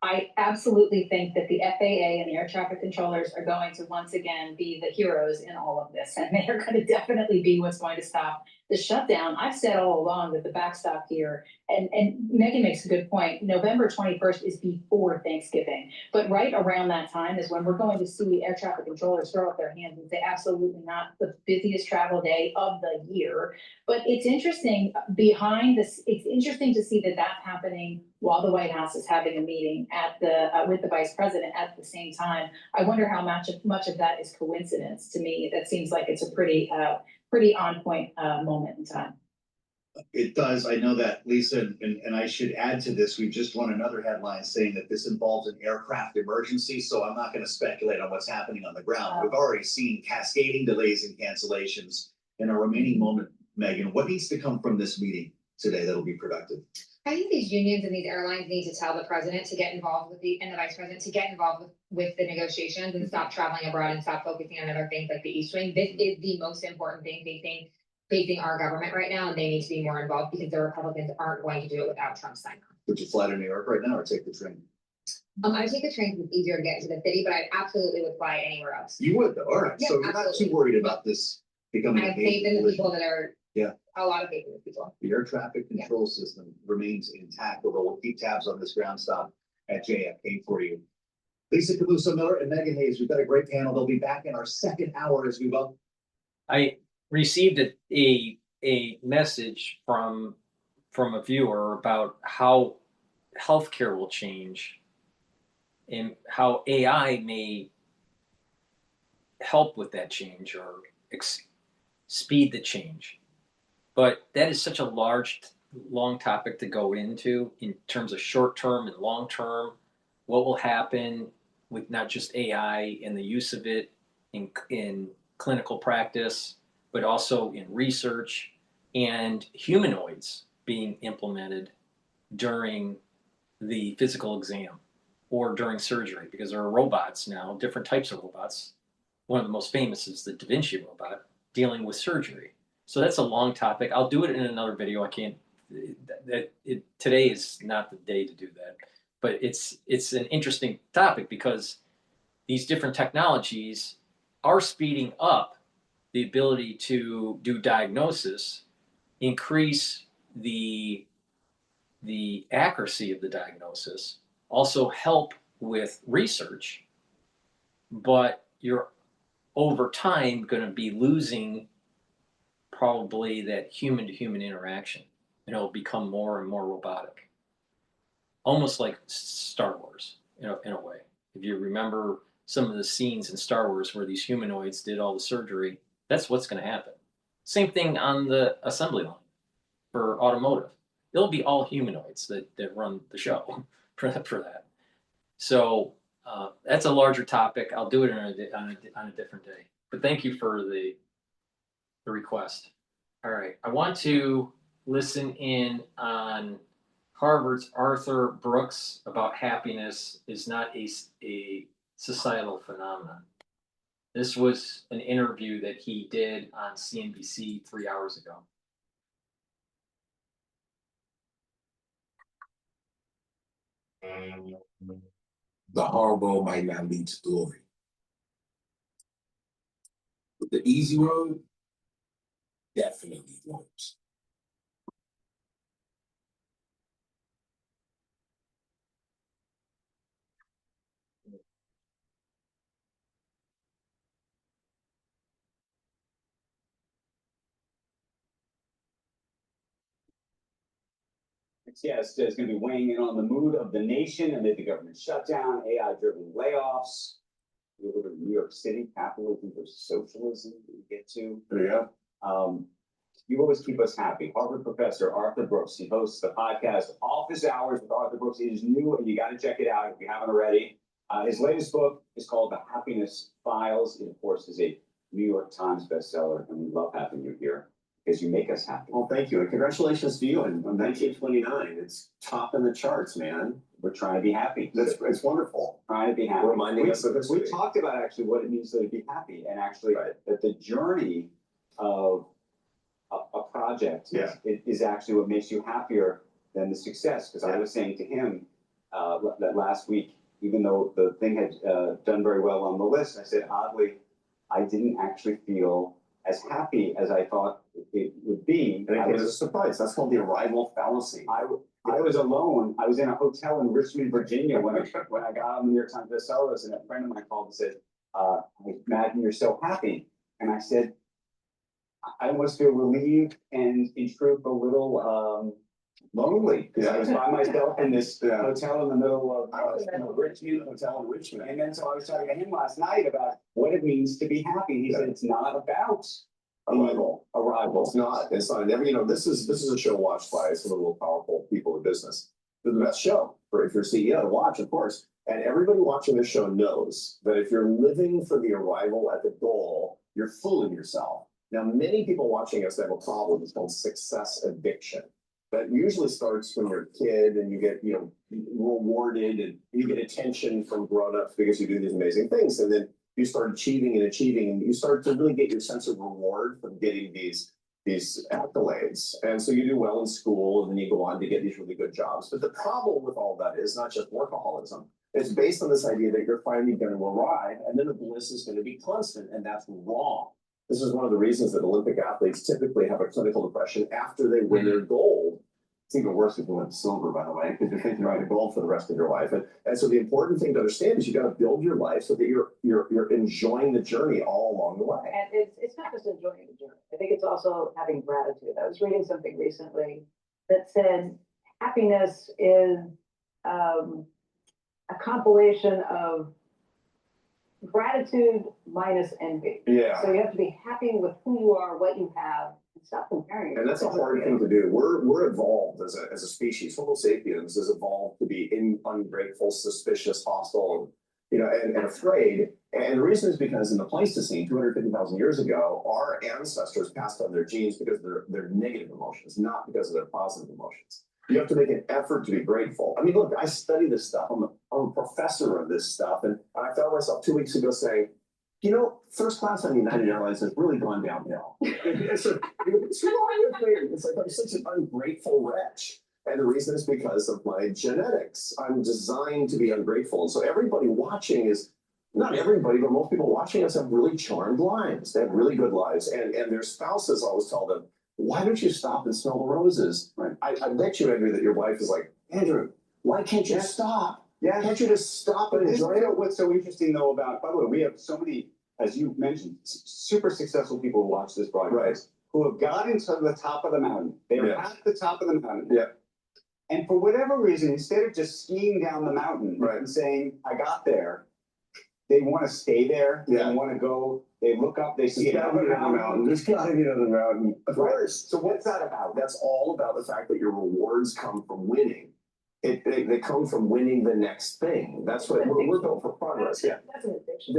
I absolutely think that the FAA and the air traffic controllers are going to once again be the heroes in all of this. And they are going to definitely be what's going to stop the shutdown. I've said all along that the backstop here, and Megan makes a good point, November 21st is before Thanksgiving. But right around that time is when we're going to see air traffic controllers throw up their hands and say, absolutely not, the busiest travel day of the year. But it's interesting behind this, it's interesting to see that that's happening while the White House is having a meeting at the with the vice president at the same time. I wonder how much of that is coincidence. To me, that seems like it's a pretty on point moment in time. It does. I know that, Lisa, and I should add to this, we've just run another headline saying that this involves an aircraft emergency, so I'm not going to speculate on what's happening on the ground. We've already seen cascading delays and cancellations. In a remaining moment, Megan, what needs to come from this meeting today that'll be productive? I think these unions and these airlines need to tell the president to get involved with and the vice president to get involved with the negotiations and stop traveling abroad and stop focusing on other things like the East Wing. This is the most important thing facing our government right now, and they need to be more involved because the Republicans aren't going to do it without Trump's sign on. Would you fly to New York right now or take the train? I would take the train because it's easier to get into the city, but I absolutely would fly anywhere else. You would though. All right. Yeah, so you're not too worried about this becoming I have faith in the people that are a lot of faith in the people. The air traffic control system remains intact, although we'll keep tabs on this ground stop at JFK for you. Lisa Caluso Miller and Megan Hayes, we've got a great panel. They'll be back in our second hour as we will. I received a message from a viewer about how healthcare will change and how AI may help with that change or speed the change. But that is such a long topic to go into in terms of short term and long term. What will happen with not just AI and the use of it in clinical practice, but also in research and humanoids being implemented during the physical exam or during surgery, because there are robots now, different types of robots. One of the most famous is the Da Vinci robot dealing with surgery. So that's a long topic. I'll do it in another video. I can't, today is not the day to do that, but it's an interesting topic because these different technologies are speeding up the ability to do diagnosis, increase the accuracy of the diagnosis, also help with research, but you're over time going to be losing probably that human to human interaction, and it'll become more and more robotic, almost like Star Wars in a way. If you remember some of the scenes in Star Wars where these humanoids did all the surgery, that's what's going to happen. Same thing on the assembly line for automotive. It'll be all humanoids that run the show for that. So that's a larger topic. I'll do it on a different day. But thank you for the request. All right, I want to listen in on Harvard's Arthur Brooks about happiness is not a societal phenomenon. This was an interview that he did on CNBC 3 hours ago. The hard road might not lead to glory. But the easy road definitely works. Yes, it's going to be weighing in on the mood of the nation amid the government shutdown, AI-driven layoffs. We live in New York City, capitalism versus socialism. We get to. Yeah. You always keep us happy. Harvard professor Arthur Brooks. He hosts the podcast Office Hours with Arthur Brooks. It is new, and you got to check it out if you haven't already. His latest book is called The Happiness Files. It, of course, is a New York Times bestseller, and we love having you here because you make us happy. Well, thank you, and congratulations to you on 1929. It's top in the charts, man. We're trying to be happy. It's wonderful. Trying to be happy. Reminding us of history. We talked about actually what it means to be happy, and actually that the journey of a project is actually what makes you happier than the success. Because I was saying to him that last week, even though the thing had done very well on the list, I said, oddly, I didn't actually feel as happy as I thought it would be. And it was a surprise. That's called the arrival fallacy. I was alone. I was in a hotel in Richmond, Virginia when I got on the New York Times bestsellers, and a friend of mine called and said, I imagine you're so happy. And I said, I almost feel relieved and in truth a little lonely because I was by myself in this hotel in the middle of Richmond, hotel in Richmond. And then so I was talking to him last night about what it means to be happy. He said it's not about Arrival. It's not. It's not. Never. You know, this is a show watched by some of the more powerful people in business. They're the best show for if you're CEO to watch, of course. And everybody watching this show knows that if you're living for the arrival at the goal, you're fooling yourself. Now, many people watching us have a problem. It's called success addiction. That usually starts when you're a kid and you get, rewarded and you get attention from grown-ups because you do these amazing things. And then you start achieving and you start to really get your sense of reward from getting these accolades. And so you do well in school and then you go on to get these really good jobs. But the problem with all that is not just workaholism. It's based on this idea that you're finally going to arrive and then the bliss is going to be constant, and that's wrong. This is one of the reasons that Olympic athletes typically have a clinical depression after they win their gold. It's even worse if you win silver, by the way, because you're thinking about the gold for the rest of your life. And so the important thing to understand is you got to build your life so that you're enjoying the journey all along the way. And it's not just enjoying the journey. I think it's also having gratitude. I was reading something recently that said happiness is a compilation of gratitude minus envy. Yeah. So you have to be happy with who you are, what you have, and stop comparing. And that's a hard thing to do. We're evolved as a species. Homo sapiens is evolved to be ungrateful, suspicious, hostile, and afraid. And the reason is because in the Pleistocene, 250,000 years ago, our ancestors passed on their genes because of their negative emotions, not because of their positive emotions. You have to make an effort to be grateful. I mean, look, I study this stuff. I'm a professor of this stuff. And I found myself 2 weeks ago saying, first class on United Airlines has really gone downhill. It's wrong with me. It's like I'm such an ungrateful wretch. And the reason is because of my genetics. I'm designed to be ungrateful. And so everybody watching not everybody, but most people watching us have really charmed lives. They have really good lives. And their spouses always tell them, why don't you stop and smell the roses? Right. I bet you, Andrew, that your wife is like, Andrew, why can't you stop? Yeah. Can't you just stop and enjoy it? What's so interesting though about, by the way, we have so many, as you mentioned, super successful people who watch this broadcast who have gotten to the top of the mountain. They're at the top of the mountain. Yeah. And for whatever reason, instead of just skiing down the mountain and saying, I got there, they want to stay there. They want to go. They look up. They see another mountain. There's got to be another mountain. Of course. So what's that about? That's all about the fact that your rewards come from winning. They come from winning the next thing. That's what we're built for progress. Yeah. That's an addiction.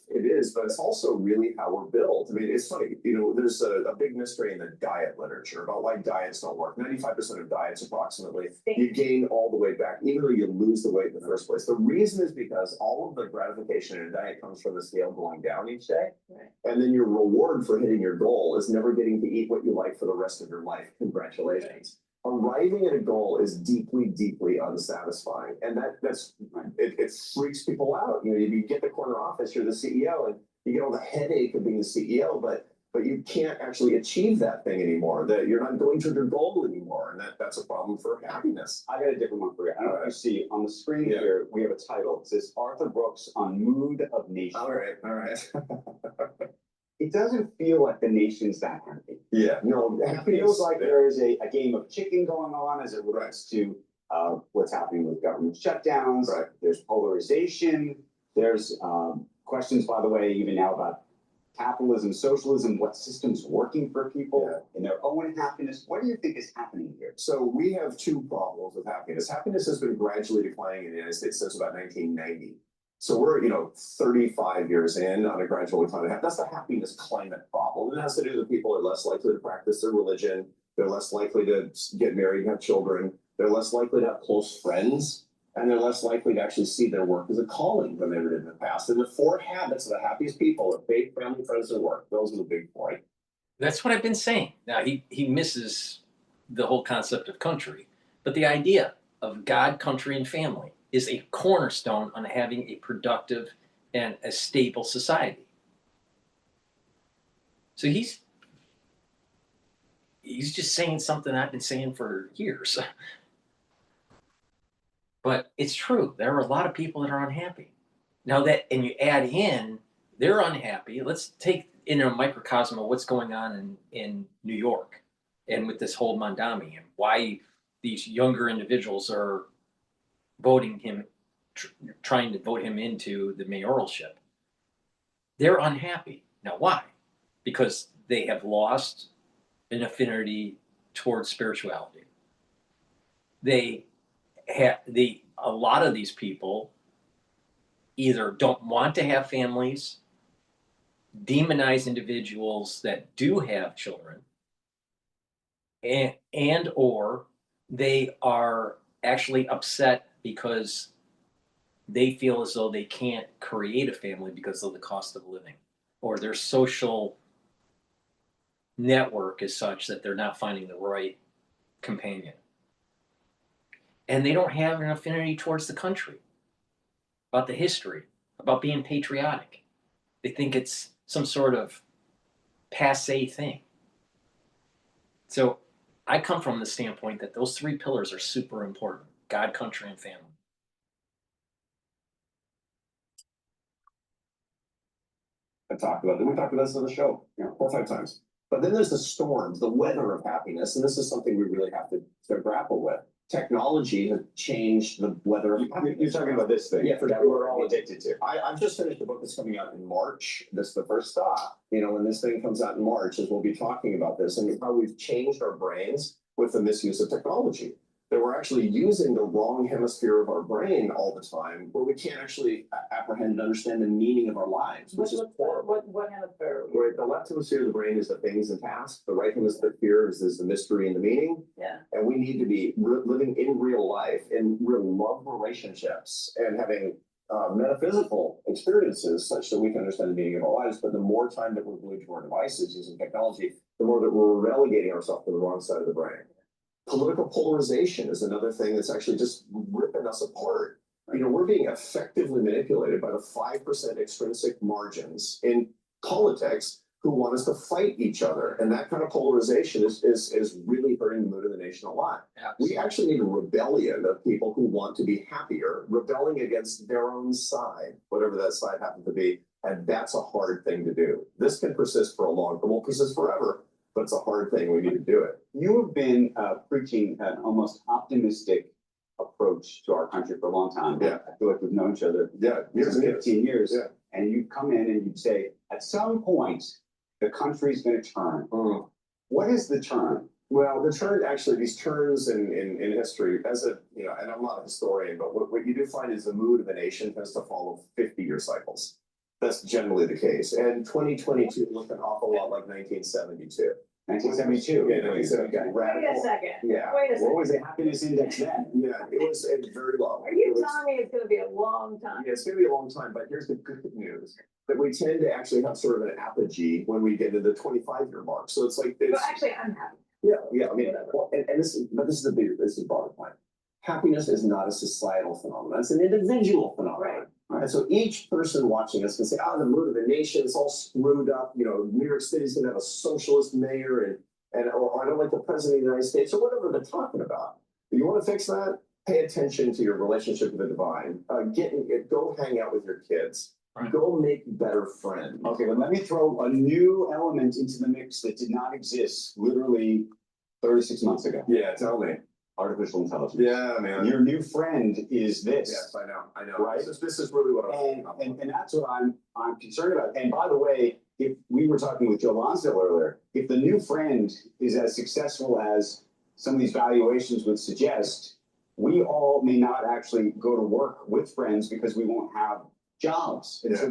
It is, but it's also really how we're built. I mean, it's funny, there's a big mystery in the diet literature about why diets don't work. 95% of diets approximately, you gain all the weight back, even though you lose the weight in the first place. The reason is because all of the gratification in a diet comes from the scale going down each day. Right. And then your reward for hitting your goal is never getting to eat what you like for the rest of your life. Congratulations. Arriving at a goal is deeply, deeply unsatisfying, and it freaks people out. You get the corner office, you're the CEO, and you get all the headache of being the CEO, but you can't actually achieve that thing anymore. That you're not going to your goal anymore, and that's a problem for happiness. I got a different one for you. I don't know if you see on the screen here, we have a title. It says Arthur Brooks on Mood of Nation. All right. It doesn't feel like the nation's that happy. Yeah, no, It feels like there is a game of chicken going on as it relates to what's happening with government shutdowns. Right. There's polarization. There's questions, by the way, even now about capitalism, socialism, what system's working for people and their own happiness. What do you think is happening here? So we have two problems with happiness. Happiness has been gradually declining in the United States since about 1990. So we're, 35 years in on a gradual decline. That's the happiness climate problem. It has to do with people are less likely to practice their religion. They're less likely to get married and have children. They're less likely to have close friends. And they're less likely to actually see their work as a calling than they did in the past. And the 4 habits of the happiest people are faith, family, friends, and work. Those are the big 4. That's what I've been saying. Now, he misses the whole concept of country, but the idea of God, country, and family is a cornerstone on having a productive and a stable society. So he's just saying something I've been saying for years. But it's true. There are a lot of people that are unhappy. Now and you add in, they're unhappy. Let's take in a microcosm of what's going on in New York and with this whole Mondami and why these younger individuals are voting him, trying to vote him into the mayoralship. They're unhappy. Now, why? Because they have lost an affinity towards spirituality. A lot of these people either don't want to have families, demonize individuals that do have children, and or they are actually upset because they feel as though they can't create a family because of the cost of living, or their social network is such that they're not finding the right companion. And they don't have an affinity towards the country, about the history, about being patriotic. They think it's some sort of passé thing. So I come from the standpoint that those 3 pillars are super important: God, country, and family. We talked about this on the show, 4 or 5 times. But then there's the storms, the weather of happiness, and this is something we really have to grapple with. Technology has changed the weather of happiness. You're talking about this thing. Yeah, for that sure. we're all addicted to. I've just finished a book that's coming out in March. This is the first stop. When this thing comes out in March, is we'll be talking about this and how we've changed our brains with the misuse of technology. That we're actually using the wrong hemisphere of our brain all the time, where we can't actually apprehend and understand the meaning of our lives, which is horrible. What hemisphere? Where the left hemisphere of the brain is the things and tasks. The right hemisphere is the mystery and the meaning. Yeah. And we need to be living in real life, in real love relationships, and having metaphysical experiences such that we can understand the meaning of our lives. But the more time that we're glued to our devices using technology, the more that we're relegating ourselves to the wrong side of the brain. Political polarization is another thing that's actually just ripping us apart. We're being effectively manipulated by the 5% extrinsic margins in politics who want us to fight each other. And that kind of polarization is really hurting the mood of the nation a lot. Absolutely. We actually need a rebellion of people who want to be happier, rebelling against their own side, whatever that side happens to be. And that's a hard thing to do. This can persist for it won't persist forever. But it's a hard thing. We need to do it. You have been preaching an almost optimistic approach to our country for a long time. Yeah. I feel like we've known each other years and 15 years. Yeah. And you come in and you say, at some point, the country's going to turn. What is the turn? Well, the turn, actually, these turns in history, as a, you know, and I'm not a historian, but what you do find is the mood of a nation tends to follow 50-year cycles. That's generally the case. And 2022 looked an awful lot like 1972. 1972. Yeah, 1972. Wait a second. Yeah. Wait a second. What was the happiness index then? Yeah, it was very low. Are you It was- telling me it's gonna be a long time? Yeah, it's gonna be a long time, but here's the good news, that we tend to actually have sort of an apogee when we get to the 25-year mark. So it's like, But it's, actually, I'm happy. yeah, I mean, well, and this is the bottom line. Happiness is not a societal phenomenon, it's an individual phenomenon. And so each person watching us can say, the mood of the nation is all screwed up, you know, New York City's gonna have a socialist mayor or I don't like the president of the United States or whatever they're talking about. If you wanna fix that, pay attention to your relationship with the divine. Go hang out with your kids. Go make better friends. Okay, but let me throw a new element into the mix that did not exist literally 36 months ago. Yeah, tell me. Artificial intelligence. Yeah, man. Your new friend is this. Yes, I know. Right? This is really what I'm and that's what I'm concerned about. And by the way, if we were talking with Joe Lonsdale earlier, if the new friend is as successful as some of these valuations would suggest, we all may not actually go to work with friends because we won't have jobs. And so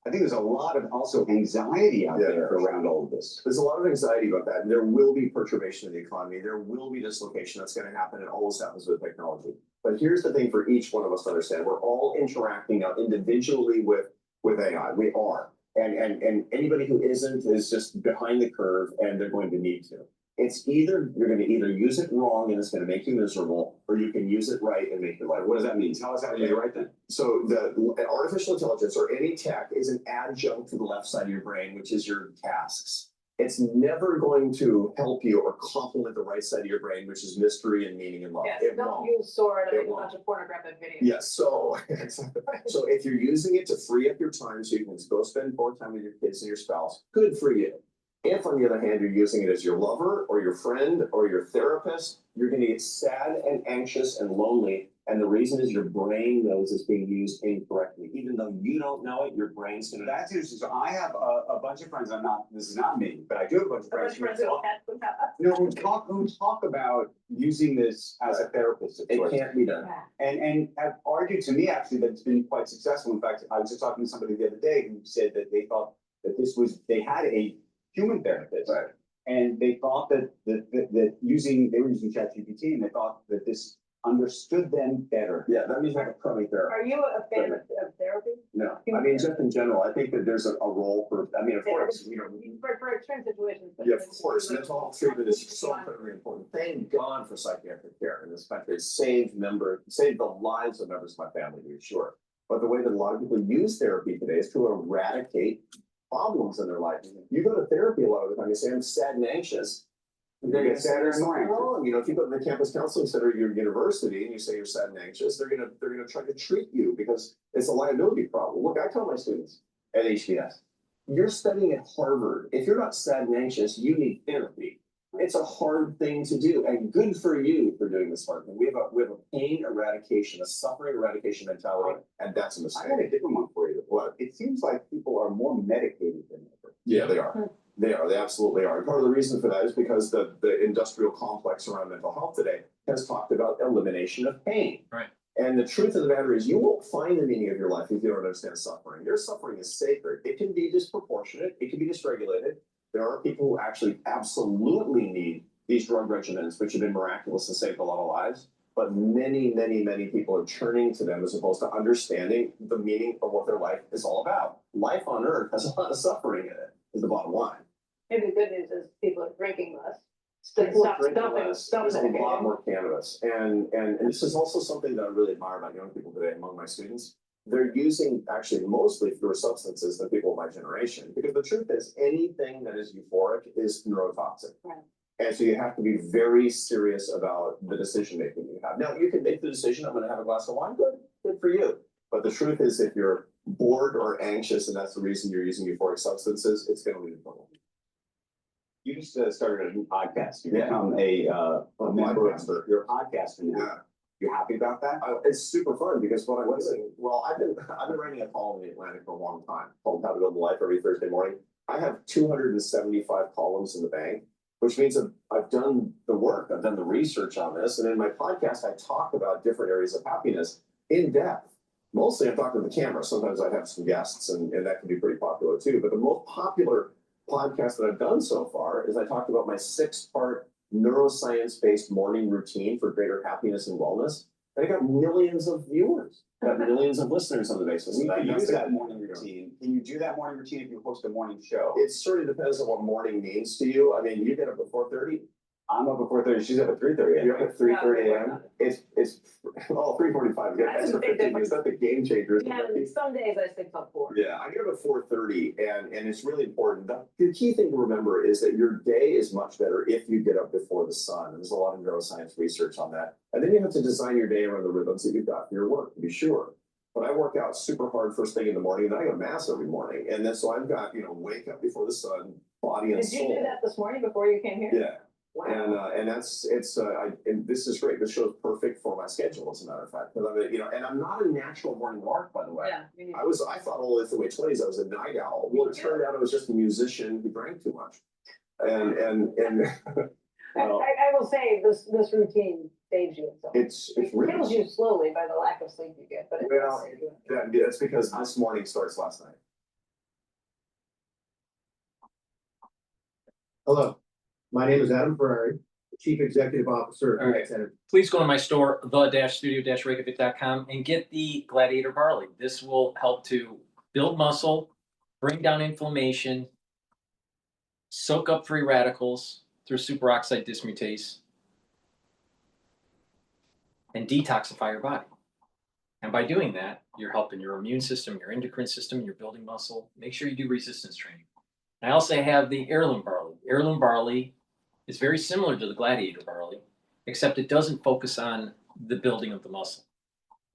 I think there's a lot of also anxiety out there around all of this. There's a lot of anxiety about that. And there will be perturbation in the economy. There will be dislocation that's going to happen. It always happens with technology. But here's the thing for each one of us to understand. We're all interacting now individually with AI. We are. And anybody who isn't is just behind the curve and they're going to need to. It's you're going to either use it wrong and it's going to make you miserable, or you can use it right and make your life. What does that mean? Tell us how to use it right then. So the artificial intelligence or any tech is an adjunct to the left side of your brain, which is your tasks. It's never going to help you or complement the right side of your brain, which is mystery and meaning and love. Yes, It don't won't. use sword and It make a won't. bunch of pornographic videos. Yes, so so if you're using it to free up your time so you can go spend more time with your kids and your spouse, good for you. If, on the other hand, you're using it as your lover or your friend or your therapist, you're going to get sad and anxious and lonely. And the reason is your brain knows it's being used incorrectly. Even though you don't know it, your brain's going to. That's interesting. So I have a bunch of friends. This is not me, but I do have a bunch of friends who talk about using this as a therapist. Of It sorts. can't be done. And have argued to me actually that it's been quite successful. In fact, I was just talking to somebody the other day who said that they thought that they had a human therapist, and they thought that they were using ChatGPT, and they thought that this understood them better. Yeah, that means like a crummy therapist. Are you a fan of therapy? No, I mean, just in general, I think that there's a role for, I mean, of course, you know. For extreme situations. but- Yeah, of course, mental health treatment is so incredibly important. Thank God for psychiatric care in this country. It's saved the lives of members of my family, to be sure. But the way that a lot of people use therapy today is to eradicate problems in their life. You go to therapy a lot of the time, you say, I'm sad and anxious. You're gonna say there's something wrong. You know, if you go to the campus counseling center at your university and you say you're sad and anxious, they're gonna try to treat you because it's a liability problem. Look, I tell my students at HBS, you're studying at Harvard. If you're not sad and anxious, you need therapy. It's a hard thing to do, and good for you for doing this hard thing. We have a pain eradication, a suffering eradication mentality, and that's a mistake. I got a different one for you. Well, it seems like people are more medicated than ever. Yeah, they are. They absolutely are. And part of the reason for that is because the industrial complex around mental health today has talked about elimination of pain. Right. And the truth of the matter is you won't find the meaning of your life if you don't understand suffering. Your suffering is sacred. It can be disproportionate. It can be dysregulated. There are people who actually absolutely need these drug regimens, which have been miraculous and saved a lot of lives. But many, many, many people are turning to them as opposed to understanding the meaning of what their life is all about. Life on earth has a lot of suffering in it, is the bottom line. Maybe the good news is people are drinking less. People Stop drink stuffing, less. stop There's a medicating. lot more cannabis. And this is also something that I really admire about young people today among my students. They're using actually mostly fewer substances than people of my generation. Because the truth is anything that is euphoric is neurotoxic. Right. And so you have to be very serious about the decision making you have. Now you can make the decision, I'm gonna have a glass of wine, good for you. But the truth is if you're bored or anxious and that's the reason you're using euphoric substances, it's gonna lead to trouble. You just started a new podcast. You become a member of your podcaster now. Yeah. You happy about that? It's super fun because what I'm doing, well, I've been writing a column in the Atlantic for a long time called How to Build a Life every Thursday morning. I have 275 columns in the bank, which means I've done the work, I've done the research on this, and in my podcast, I talk about different areas of happiness in depth. Mostly I'm talking to the camera. Sometimes I have some guests, and that can be pretty popular too. But the most popular podcast that I've done so far is I talked about my 6-part neuroscience-based morning routine for greater happiness and wellness. And I got millions of viewers, got millions of listeners on the basis of We that. could That's use the- that morning routine. Can you do that morning routine if you host a morning show? It sort of depends on what morning means to you. I mean, you get up at 4:30. I'm up at 4:30. She's up at 3:30. You're up at 3:30 a.m. It's 3:45. Yeah, That's a extra big 15 minutes. That's the game changer. Yeah, some days I sleep till 4. Yeah, I get up at 4:30, and it's really important. The key thing to remember is that your day is much better if you get up before the sun. And there's a lot of neuroscience research on that. And then you have to design your day around the rhythms that you've got for your work, to be sure. But I work out super hard first thing in the morning, and then I go to mass every morning. And then so I've got, wake up before the sun, body and Did you soul. do that this morning before you came here? Yeah. Wow. And and this is great. This show's perfect for my schedule, as a matter of fact. Because and I'm not a natural morning lark, by the way. Yeah, me neither. I thought all the way 20s I was a night owl. Well, it turned out I was just a musician who drank too much. And I will say this routine saves you. So it's really kills you slowly by the lack of sleep you get, but it does save you. that's because this morning starts last night. Hello, my name is Adam Ferrari, Chief Executive Officer All of right. GETTR. Please go to my store, the-studio-reykjavik.com, and get the Gladiator Barley. This will help to build muscle, bring down inflammation, soak up free radicals through superoxide dismutase, and detoxify your body. And by doing that, you're helping your immune system, your endocrine system, you're building muscle. Make sure you do resistance training. I also have the heirloom barley. Heirloom barley is very similar to the Gladiator barley, except it doesn't focus on the building of the muscle.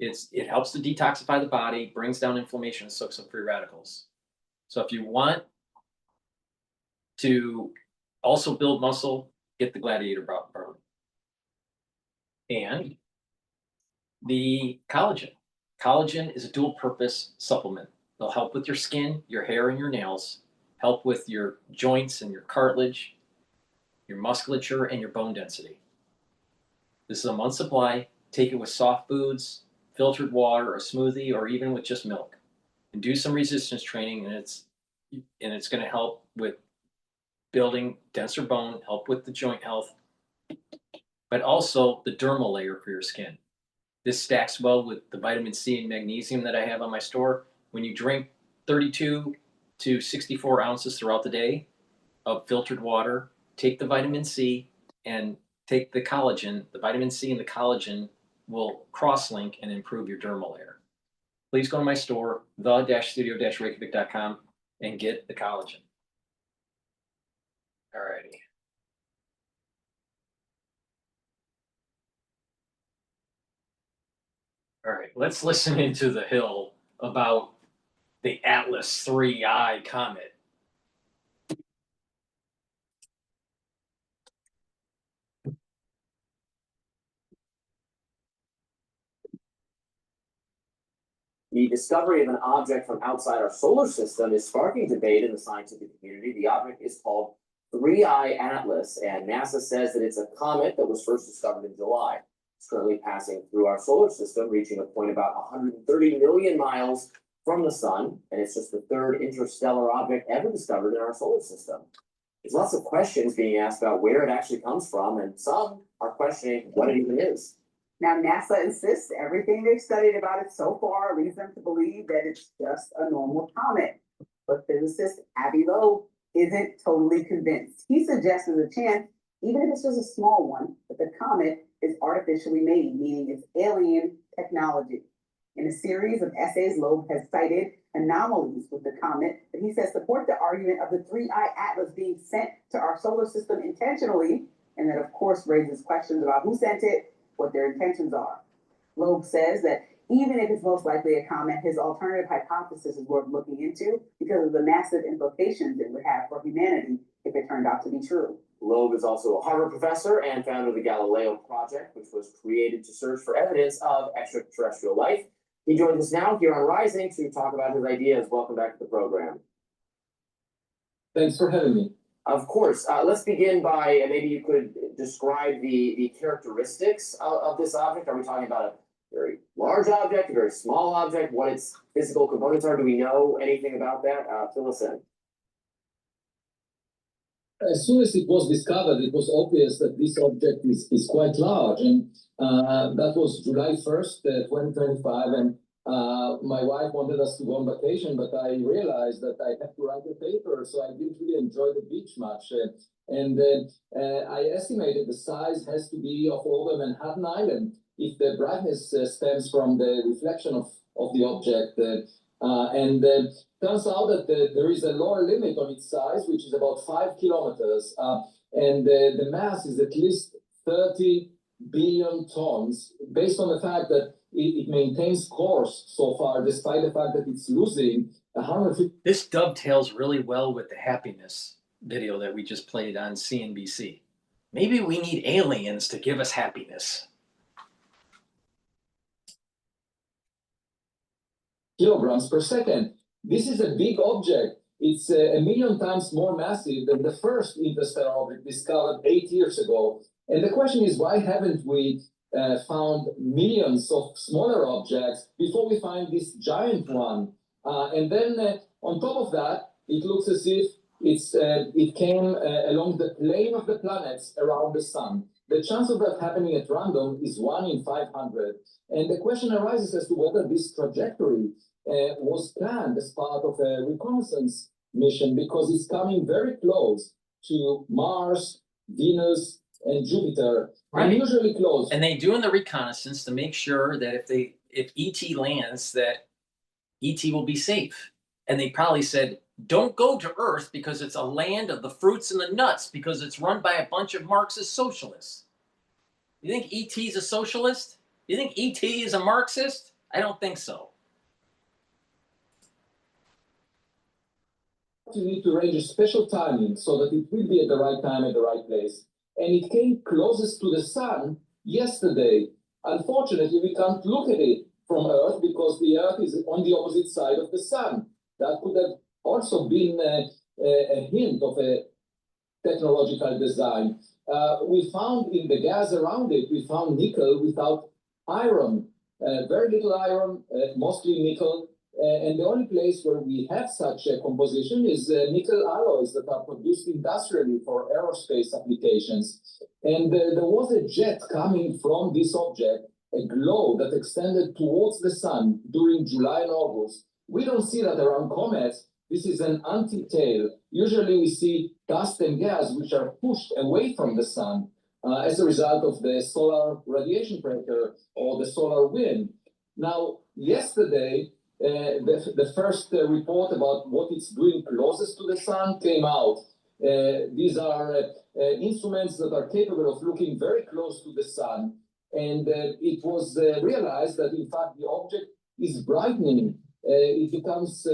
It helps to detoxify the body, brings down inflammation, and soaks up free radicals. So if you want to also build muscle, get the Gladiator barley. And the collagen. Collagen is a dual purpose supplement. They'll help with your skin, your hair, and your nails, help with your joints and your cartilage, your musculature, and your bone density. This is a month supply. Take it with soft foods, filtered water, a smoothie, or even with just milk. And do some resistance training, and it's going to help with building denser bone, help with the joint health, but also the dermal layer for your skin. This stacks well with the vitamin C and magnesium that I have on my store. When you drink 32 to 64 ounces throughout the day of filtered water, take the vitamin C and take the collagen. The vitamin C and the collagen will cross-link and improve your dermal layer. Please go to my store, the-studio-reykjavik.com, and get the collagen. All righty. All right, let's listen into the hill about the Atlas 3I comet. The discovery of an object from outside our solar system is sparking debate in the scientific community. The object is called 3I Atlas, and NASA says that it's a comet that was first discovered in July. It's currently passing through our solar system, reaching a point about 130 million miles from the sun, and it's just the third interstellar object ever discovered in our solar system. There's lots of questions being asked about where it actually comes from, and some are questioning what it even is. Now, NASA insists everything they've studied about it so far leads them to believe that it's just a normal comet. But physicist Avi Loeb isn't totally convinced. He suggests there's a chance, even if it's just a small one, that the comet is artificially made, meaning it's alien technology. In a series of essays, Loeb has cited anomalies with the comet that he says support the argument of the 3I Atlas being sent to our solar system intentionally, and that of course raises questions about who sent it, what their intentions are. Loeb says that even if it's most likely a comet, his alternative hypothesis is worth looking into because of the massive implications it would have for humanity if it turned out to be true. Loeb is also a Harvard professor and founder of the Galileo Project, which was created to search for evidence of extraterrestrial life. He joins us now here on Rising to talk about his ideas. Welcome back to the program. Thanks for having me. Of course. Let's begin by maybe you could describe the characteristics of this object. Are we talking about a very large object, a very small object? What its physical components are? Do we know anything about that? Fill us in. As soon as it was discovered, it was obvious that this object is quite large, and that was July 1st, 2025, and my wife wanted us to go on vacation, but I realized that I had to write a paper, so I didn't really enjoy the beach much. I estimated the size has to be of over Manhattan Island if the brightness stems from the reflection of the object. Turns out that there is a lower limit on its size, which is about 5 kilometers, and the mass is at least 30 billion tons, based on the fact that it maintains course so far, despite the fact that it's losing 150. This dovetails really well with the happiness video that we just played on CNBC. Maybe we need aliens to give us happiness. Kilograms per second. This is a big object. It's 1 million times more massive than the first interstellar object discovered 8 years ago. And the question is, why haven't we found millions of smaller objects before we find this giant one? And then on top of that, it looks as if it came along the plane of the planets around the sun. The chance of that happening at random is 1 in 500. And the question arises as to whether this trajectory was planned as part of a reconnaissance mission, because it's coming very close to Mars, Venus, and Jupiter. Right. Unusually close. And they doing the reconnaissance to make sure that if ET lands, that ET will be safe. And they probably said, don't go to Earth because it's a land of the fruits and the nuts, because it's run by a bunch of Marxist socialists. You think ET is a socialist? You think ET is a Marxist? I don't think so. You need to arrange a special timing so that it will be at the right time at the right place. And it came closest to the sun yesterday. Unfortunately, we can't look at it from Earth because the Earth is on the opposite side of the sun. That could have also been a hint of a technological design. We found in the gas around it, we found nickel without iron, very little iron, mostly nickel. And the only place where we have such a composition is nickel alloys that are produced industrially for aerospace applications. And there was a jet coming from this object, a glow that extended towards the sun during July and August. We don't see that around comets. This is an anti-tail. Usually we see dust and gas which are pushed away from the sun as a result of the solar radiation pressure or the solar wind. Now, yesterday, the first report about what it's doing closest to the sun came out. These are instruments that are capable of looking very close to the sun. And it was realized that, in fact, the object is brightening. It becomes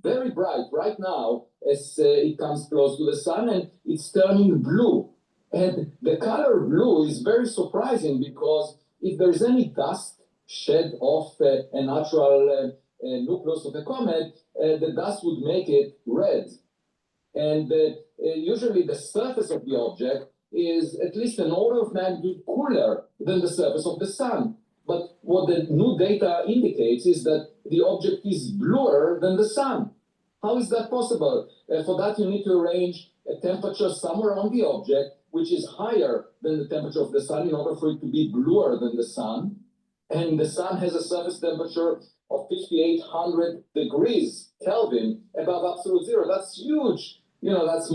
very bright right now as it comes close to the sun, and it's turning blue. And the color blue is very surprising because if there's any dust shed off a natural nucleus of a comet, the dust would make it red. And usually the surface of the object is at least an order of magnitude cooler than the surface of the sun. But what the new data indicates is that the object is bluer than the sun. How is that possible? For that, you need to arrange a temperature somewhere on the object which is higher than the temperature of the sun in order for it to be bluer than the sun. And the sun has a surface temperature of 5,800 degrees Kelvin above absolute zero. That's huge. You know, that's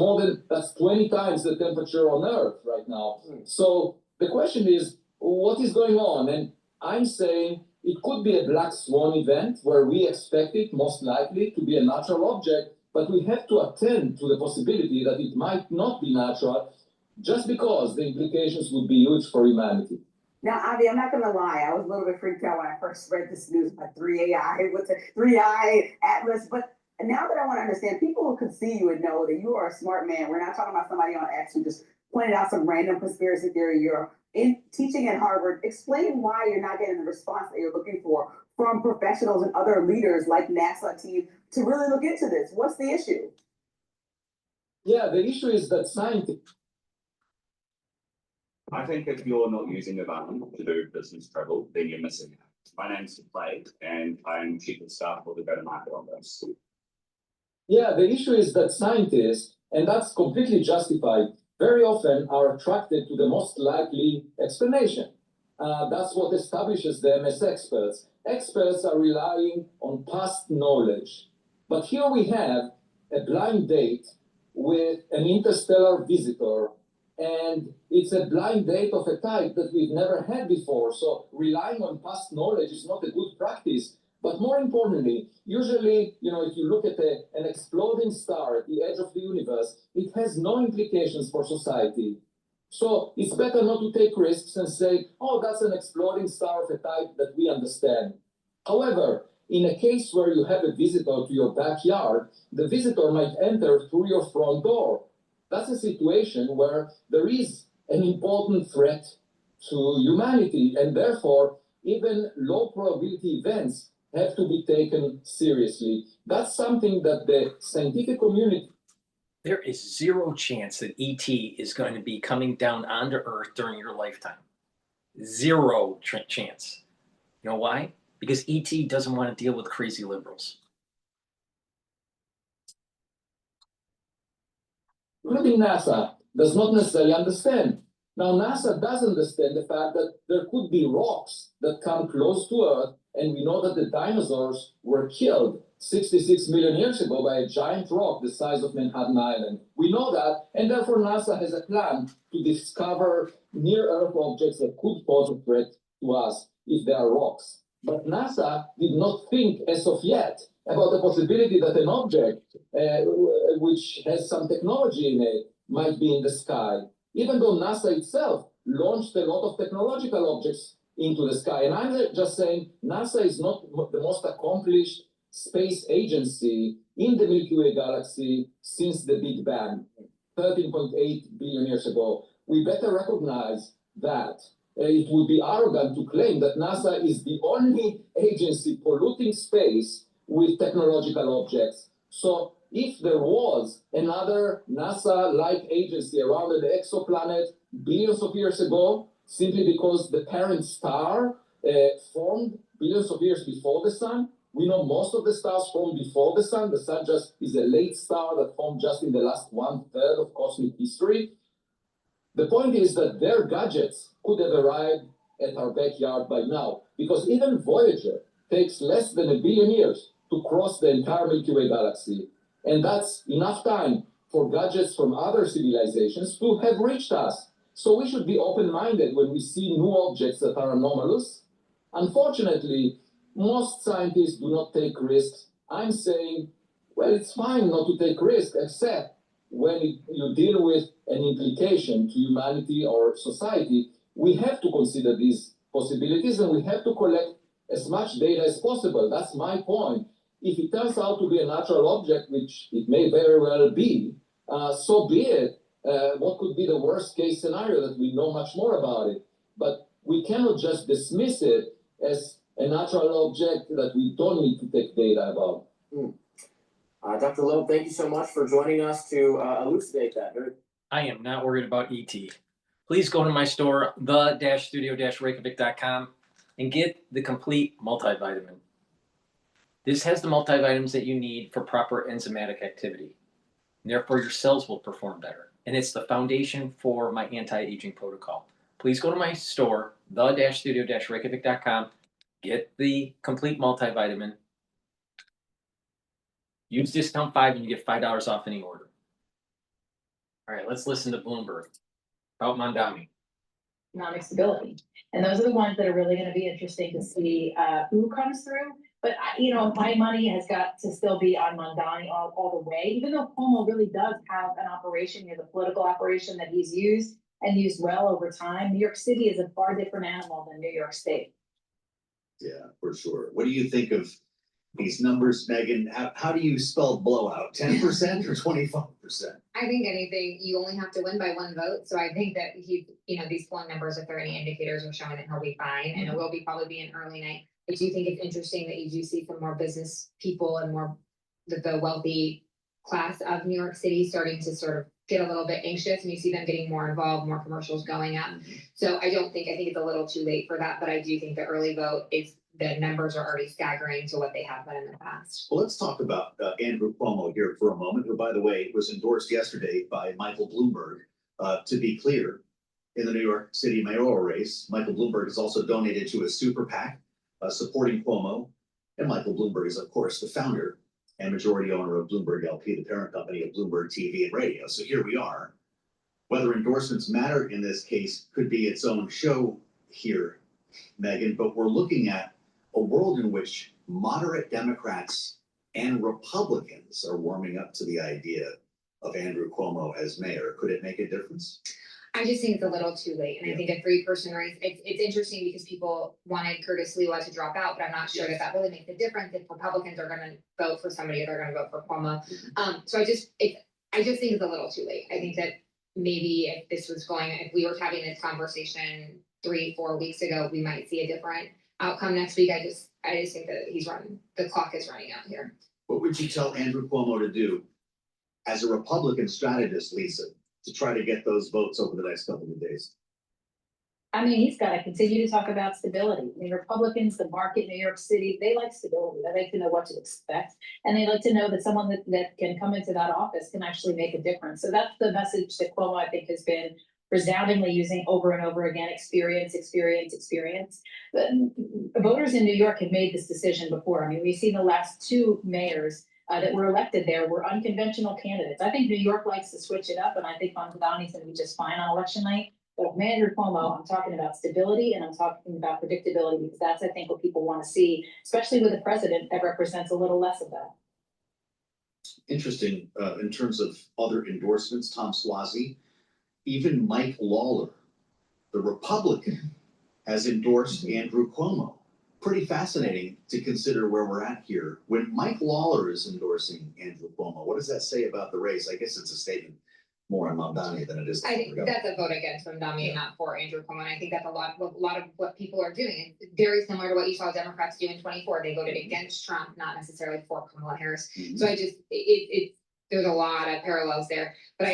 20 times the temperature on Earth right now. So the question is, what is going on? And I'm saying it could be a black swan event where we expect it most likely to be a natural object, but we have to attend to the possibility that it might not be natural just because the implications would be huge for humanity. Now, Avi, I'm not going to lie. I was a little bit freaked out when I first read this news about 3AI with the 3i Atlas. But now that I want to understand, people who could see you would know that you are a smart man. We're not talking about somebody on X who just pointed out some random conspiracy theory. You're teaching at Harvard. Explain why you're not getting the response that you're looking for from professionals and other leaders like NASA team to really look into this. What's the issue? Yeah, the issue is that scientists. I think if you're not using a van to do business travel, then you're missing out. My name's Clay and I'm chief of staff for the go-to-market on this. Yeah, the issue is that scientists, and that's completely justified, very often are attracted to the most likely explanation. That's what establishes them as experts. Experts are relying on past knowledge. But here we have a blind date with an interstellar visitor, and it's a blind date of a type that we've never had before. So relying on past knowledge is not a good practice. But more importantly, usually, if you look at an exploding star at the edge of the universe, it has no implications for society. So it's better not to take risks and say, oh, that's an exploding star of a type that we understand. However, in a case where you have a visitor to your backyard, the visitor might enter through your front door. That's a situation where there is an important threat to humanity, and therefore, even low probability events have to be taken seriously. That's something that the scientific community. There is zero chance that ET is going to be coming down onto Earth during your lifetime. Zero chance. You know why? Because ET doesn't want to deal with crazy liberals. Including NASA does not necessarily understand. Now, NASA does understand the fact that there could be rocks that come close to Earth, and we know that the dinosaurs were killed 66 million years ago by a giant rock the size of Manhattan Island. We know that, and therefore NASA has a plan to discover near-Earth objects that could pose a threat to us if they are rocks. But NASA did not think as of yet about the possibility that an object which has some technology in it might be in the sky, even though NASA itself launched a lot of technological objects into the sky. And I'm just saying NASA is not the most accomplished space agency in the Milky Way galaxy since the Big Bang, 13.8 billion years ago. We better recognize that. It would be arrogant to claim that NASA is the only agency polluting space with technological objects. So if there was another NASA-like agency around the exoplanet billions of years ago, simply because the parent star formed billions of years before the sun, we know most of the stars formed before the sun. The sun just is a late star that formed just in the last 1/3 of cosmic history. The point is that their gadgets could have arrived at our backyard by now, because even Voyager takes less than 1 billion years to cross the entire Milky Way galaxy. And that's enough time for gadgets from other civilizations to have reached us. So we should be open-minded when we see new objects that are anomalous. Unfortunately, most scientists do not take risks. I'm saying, well, it's fine not to take risks, except when you deal with an implication to humanity or society. We have to consider these possibilities, and we have to collect as much data as possible. That's my point. If it turns out to be a natural object, which it may very well be, so be it. What could be the worst case scenario? That we know much more about it. But we cannot just dismiss it as a natural object that we don't need to take data about. Dr. Loeb, thank you so much for joining us to elucidate that. I am not worried about ET. Please go to my store, the-studio-reykjavik.com, and get the complete multivitamin. This has the multivitamins that you need for proper enzymatic activity. And therefore, your cells will perform better. And it's the foundation for my anti-aging protocol. Please go to my store, the-studio-reykjavik.com, get the complete multivitamin. Use discount 5 and you get $5 off any order. All right, let's listen to Bloomberg about Mondami. Economic stability. And those are the ones that are really going to be interesting to see who comes through. But, my money has got to still be on Mondani all the way, even though Cuomo really does have an operation, the political operation that he's used and used well over time. New York City is a far different animal than New York State. Yeah, for sure. What do you think of these numbers, Megan? How do you spell blowout? 10% or 25%? I think anything, you only have to win by 1 vote. So I think that these polling numbers, if there are any indicators, are showing that he'll be fine, and it will probably be an early night. I do think it's interesting that you do see some more business people and more the wealthy class of New York City starting to sort of get a little bit anxious, and you see them getting more involved, more commercials going up. So I think it's a little too late for that, but I do think the early vote the numbers are already staggering to what they have been in the past. Well, let's talk about Andrew Cuomo here for a moment, who, by the way, was endorsed yesterday by Michael Bloomberg. To be clear, in the New York City mayoral race, Michael Bloomberg has also donated to a super PAC supporting Cuomo. And Michael Bloomberg is, of course, the founder and majority owner of Bloomberg LP, the parent company of Bloomberg TV and radio. So here we are. Whether endorsements matter in this case could be its own show here, Megan, but we're looking at a world in which moderate Democrats and Republicans are warming up to the idea of Andrew Cuomo as mayor. Could it make a difference? I just think it's a little too late. And I think a 3-person race, it's interesting because people wanted Curtis Lewa to drop out, but I'm not sure that really makes a difference if Republicans are going to vote for somebody or they're going to vote for Cuomo. So I just think it's a little too late. I think that maybe if we were having this conversation 3-4 weeks ago, we might see a different outcome next week. I just think that the clock is running out here. What would you tell Andrew Cuomo to do as a Republican strategist, Lisa, to try to get those votes over the next couple of days? I mean, he's got to continue to talk about stability. I mean, Republicans, the market, New York City, they like stability. They like to know what to expect. And they like to know that someone that can come into that office can actually make a difference. So that's the message that Cuomo, I think, has been resoundingly using over and over again: experience, experience, experience. But voters in New York have made this decision before. I mean, we've seen the last 2 mayors that were elected there were unconventional candidates. I think New York likes to switch it up, and I think Mamdani's going to be just fine on election night. But with Andrew Cuomo, I'm talking about stability and I'm talking about predictability, because that's, I think, what people want to see, especially with a president that represents a little less of that. Interesting, in terms of other endorsements, Tom Suozzi, even Mike Lawler, the Republican, has endorsed Andrew Cuomo. Pretty fascinating to consider where we're at here. When Mike Lawler is endorsing Andrew Cuomo, what does that say about the race? I guess it's a statement more on Mamdani than it is. I think that's a vote against Mamdani and not for Andrew Cuomo. And I think that's a lot of what people are doing. It's very similar to what you saw Democrats do in 24. They voted against Trump, not necessarily for Kamala Harris. So there's a lot of parallels there. But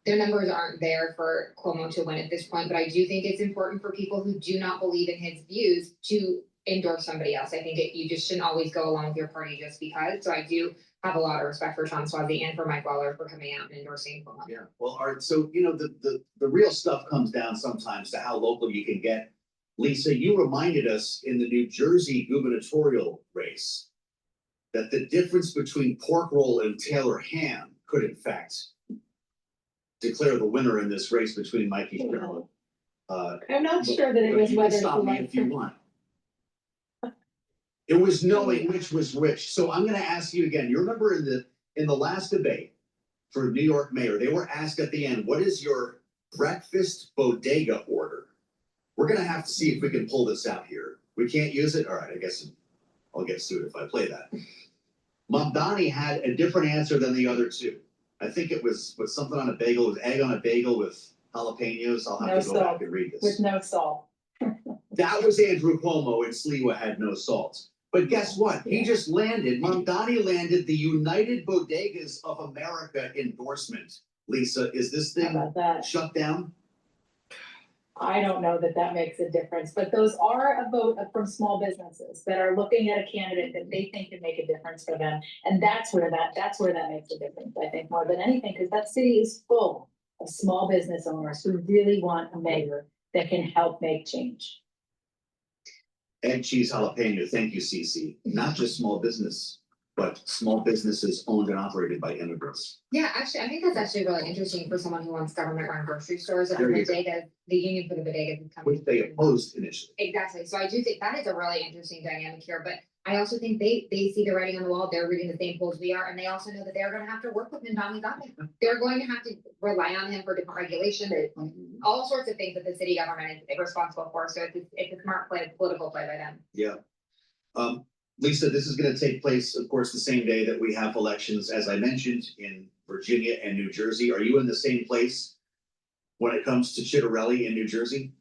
their numbers aren't there for Cuomo to win at this point. But I do think it's important for people who do not believe in his views to endorse somebody else. I think you just shouldn't always go along with your party just because. So I do have a lot of respect for Tom Suozzi and for Mike Lawler for coming out and endorsing Cuomo. Yeah, well, all right. So, the real stuff comes down sometimes to how local you can get. Lisa, you reminded us in the New Jersey gubernatorial race that the difference between pork roll and Taylor ham could, in fact, declare the winner in this race between Mikey Sherrill. I'm not sure that it was you whether can stop me if you want. It was knowing which was which. So I'm going to ask you again. You remember in the last debate for New York mayor, they were asked at the end, what is your breakfast bodega order? We're going to have to see if we can pull this out here. We can't use it. All right, I guess I'll get sued if I play that. Mamdani had a different answer than the other 2. I think it was something on a bagel. It was egg on a bagel with jalapenos. I'll have to go back and read this. With no salt. That was Andrew Cuomo, and Sliwa had no salt. But guess what? He just landed. Mamdani landed the United Bodegas of America endorsement. Lisa, is this thing shut down? I don't know that makes a difference, but those are a vote from small businesses that are looking at a candidate that they think can make a difference for them. And that's where that makes a difference, I think, more than anything, because that city is full of small business owners who really want a mayor that can help make change. Egg, cheese, jalapeno. Thank you, Cece. Not just small business, but small businesses owned and operated by immigrants. Yeah, actually, I think that's actually really interesting for someone who wants government-run grocery stores. And the union for the bodegas is coming. Which they opposed initially. Exactly. So I do think that is a really interesting dynamic here. But I also think they see the writing on the wall. They're reading the same polls we are, and they also know that they're going to have to work with Mamdani's office. They're going to have to rely on him for different regulation, all sorts of things that the city government is responsible for. So it's a smart political play by them. Yeah. Lisa, this is going to take place, of course, the same day that we have elections, as I mentioned, in Virginia and New Jersey. Are you in the same place when it comes to Chitterelli in New Jersey?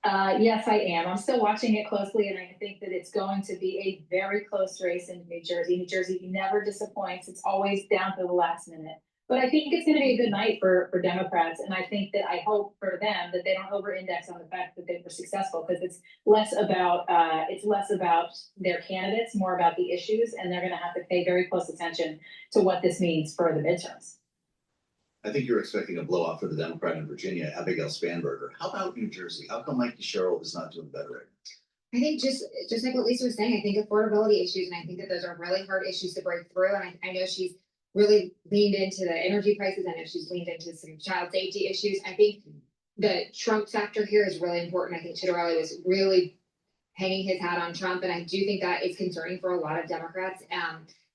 Yes, I am. I'm still watching it closely, and I think that it's going to be a very close race in New Jersey. New Jersey never disappoints. It's always down to the last minute. But I think it's going to be a good night for Democrats, and I think that I hope for them that they don't over-index on the fact that they were successful, because it's less about their candidates, more about the issues, and they're going to have to pay very close attention to what this means for the midterms. I think you're expecting a blowout for the Democrat in Virginia, Abigail Spanberger. How about New Jersey? How come Mikey Sherrill is not doing better right now? I think just like what Lisa was saying, I think affordability issues, and I think that those are really hard issues to break through. And I know she's really leaned into the energy prices. I know she's leaned into some child safety issues. I think the Trump factor here is really important. I think Chitterelli was really hanging his hat on Trump, and I do think that is concerning for a lot of Democrats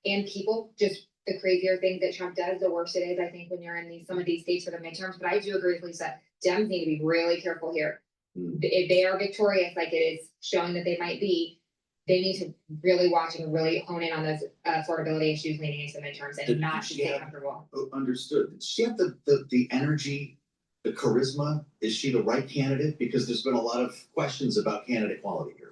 and people. Just the crazier things that Trump does, the worse it is, I think, when you're in some of these states for the midterms. But I do agree with Lisa. Dems need to be really careful here. If they are victorious, like it is showing that they might be, they need to really watch and really hone in on those affordability issues leading into the midterms and not to stay comfortable. Understood. Does she have the energy, the charisma? Is she the right candidate? Because there's been a lot of questions about candidate quality here.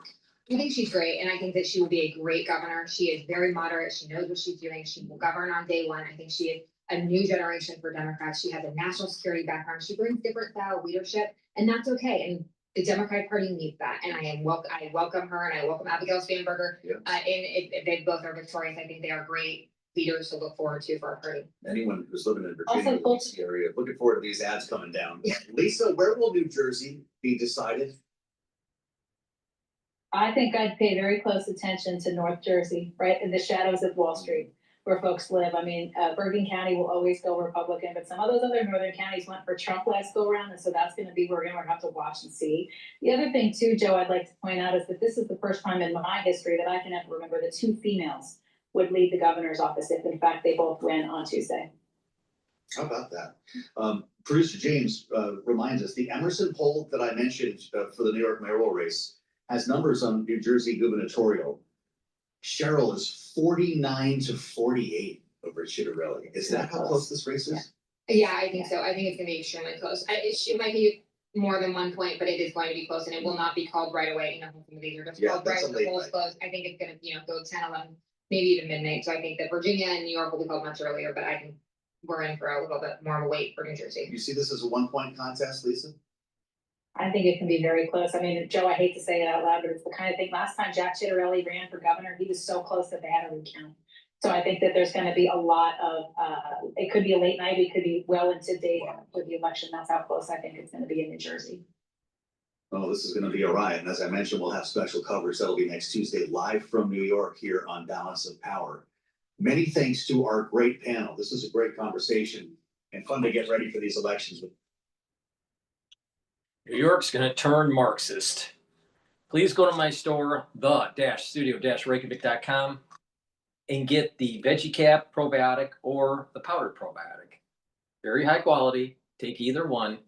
I think she's great, and I think that she will be a great governor. She is very moderate. She knows what she's doing. She will govern on day one. I think she is a new generation for Democrats. She has a national security background. She brings different style leadership, and that's okay. And the Democratic Party needs that. And I welcome her, and I welcome Abigail Spanberger. Yes. And if they both are victorious, I think they are great leaders to look forward to for our party. Anyone who's living in Virginia area, looking forward to these ads coming down. Yeah. Lisa, where will New Jersey be decided? I think I'd pay very close attention to North Jersey, right in the shadows of Wall Street, where folks live. I mean, Bergen County will always go Republican, but some of those other northern counties went for Trump last go around, and so that's going to be where we're going to have to watch and see. The other thing too, Joe, I'd like to point out is that this is the first time in my history that I can ever remember that two females would lead the governor's office if in fact they both win on Tuesday. How about that? Producer James reminds us the Emerson poll that I mentioned for the New York mayoral race has numbers on New Jersey gubernatorial. Sherrill is 49-48 over Chitterelli. Is that how close this race is? Yeah, I think so. I think it's going to be extremely close. It might be more than 1 point, but it is going to be close, and it will not be called right away. You know, some of these are just called right when the polls close. I think it's going to, go 10, 11, maybe even midnight. So I think that Virginia and New York will be called much earlier, but I think we're in for a little bit more of a wait for New Jersey. You see this as a 1-point contest, Lisa? I think it can be very close. I mean, Joe, I hate to say it out loud, but it's the kind of thing, last time Jack Chitterelli ran for governor, he was so close that they had to recount. So I think that there's going to be a lot of, it could be a late night, it could be well into day for the election. That's how close I think it's going to be in New Jersey. Oh, this is going to be a riot. And as I mentioned, we'll have special coverage. That'll be next Tuesday, live from New York here on Balance of Power. Many thanks to our great panel. This was a great conversation and fun to get ready for these elections with. New York's going to turn Marxist. Please go to my store, the-studio-reykjavik.com, and get the Veggie Cap probiotic or the powdered probiotic. Very high quality. Take either one.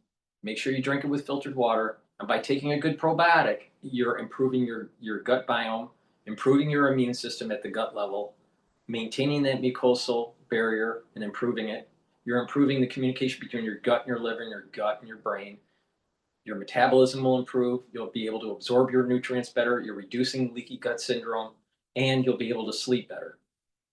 Make sure you drink it with filtered water. And by taking a good probiotic, you're improving your gut biome, improving your immune system at the gut level, maintaining that mucosal barrier and improving it. You're improving the communication between your gut and your liver and your gut and your brain. Your metabolism will improve. You'll be able to absorb your nutrients better. You're reducing leaky gut syndrome, and you'll be able to sleep better.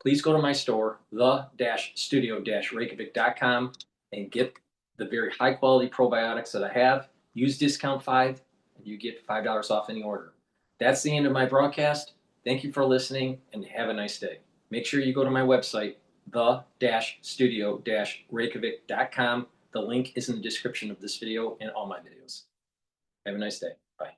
Please go to my store, the-studio-reykjavik.com, and get the very high quality probiotics that I have. Use discount 5, and you get $5 off any order. That's the end of my broadcast. Thank you for listening, and have a nice day. Make sure you go to my website, the-studio-reykjavik.com. The link is in the description of this video and all my videos. Have a nice day. Bye.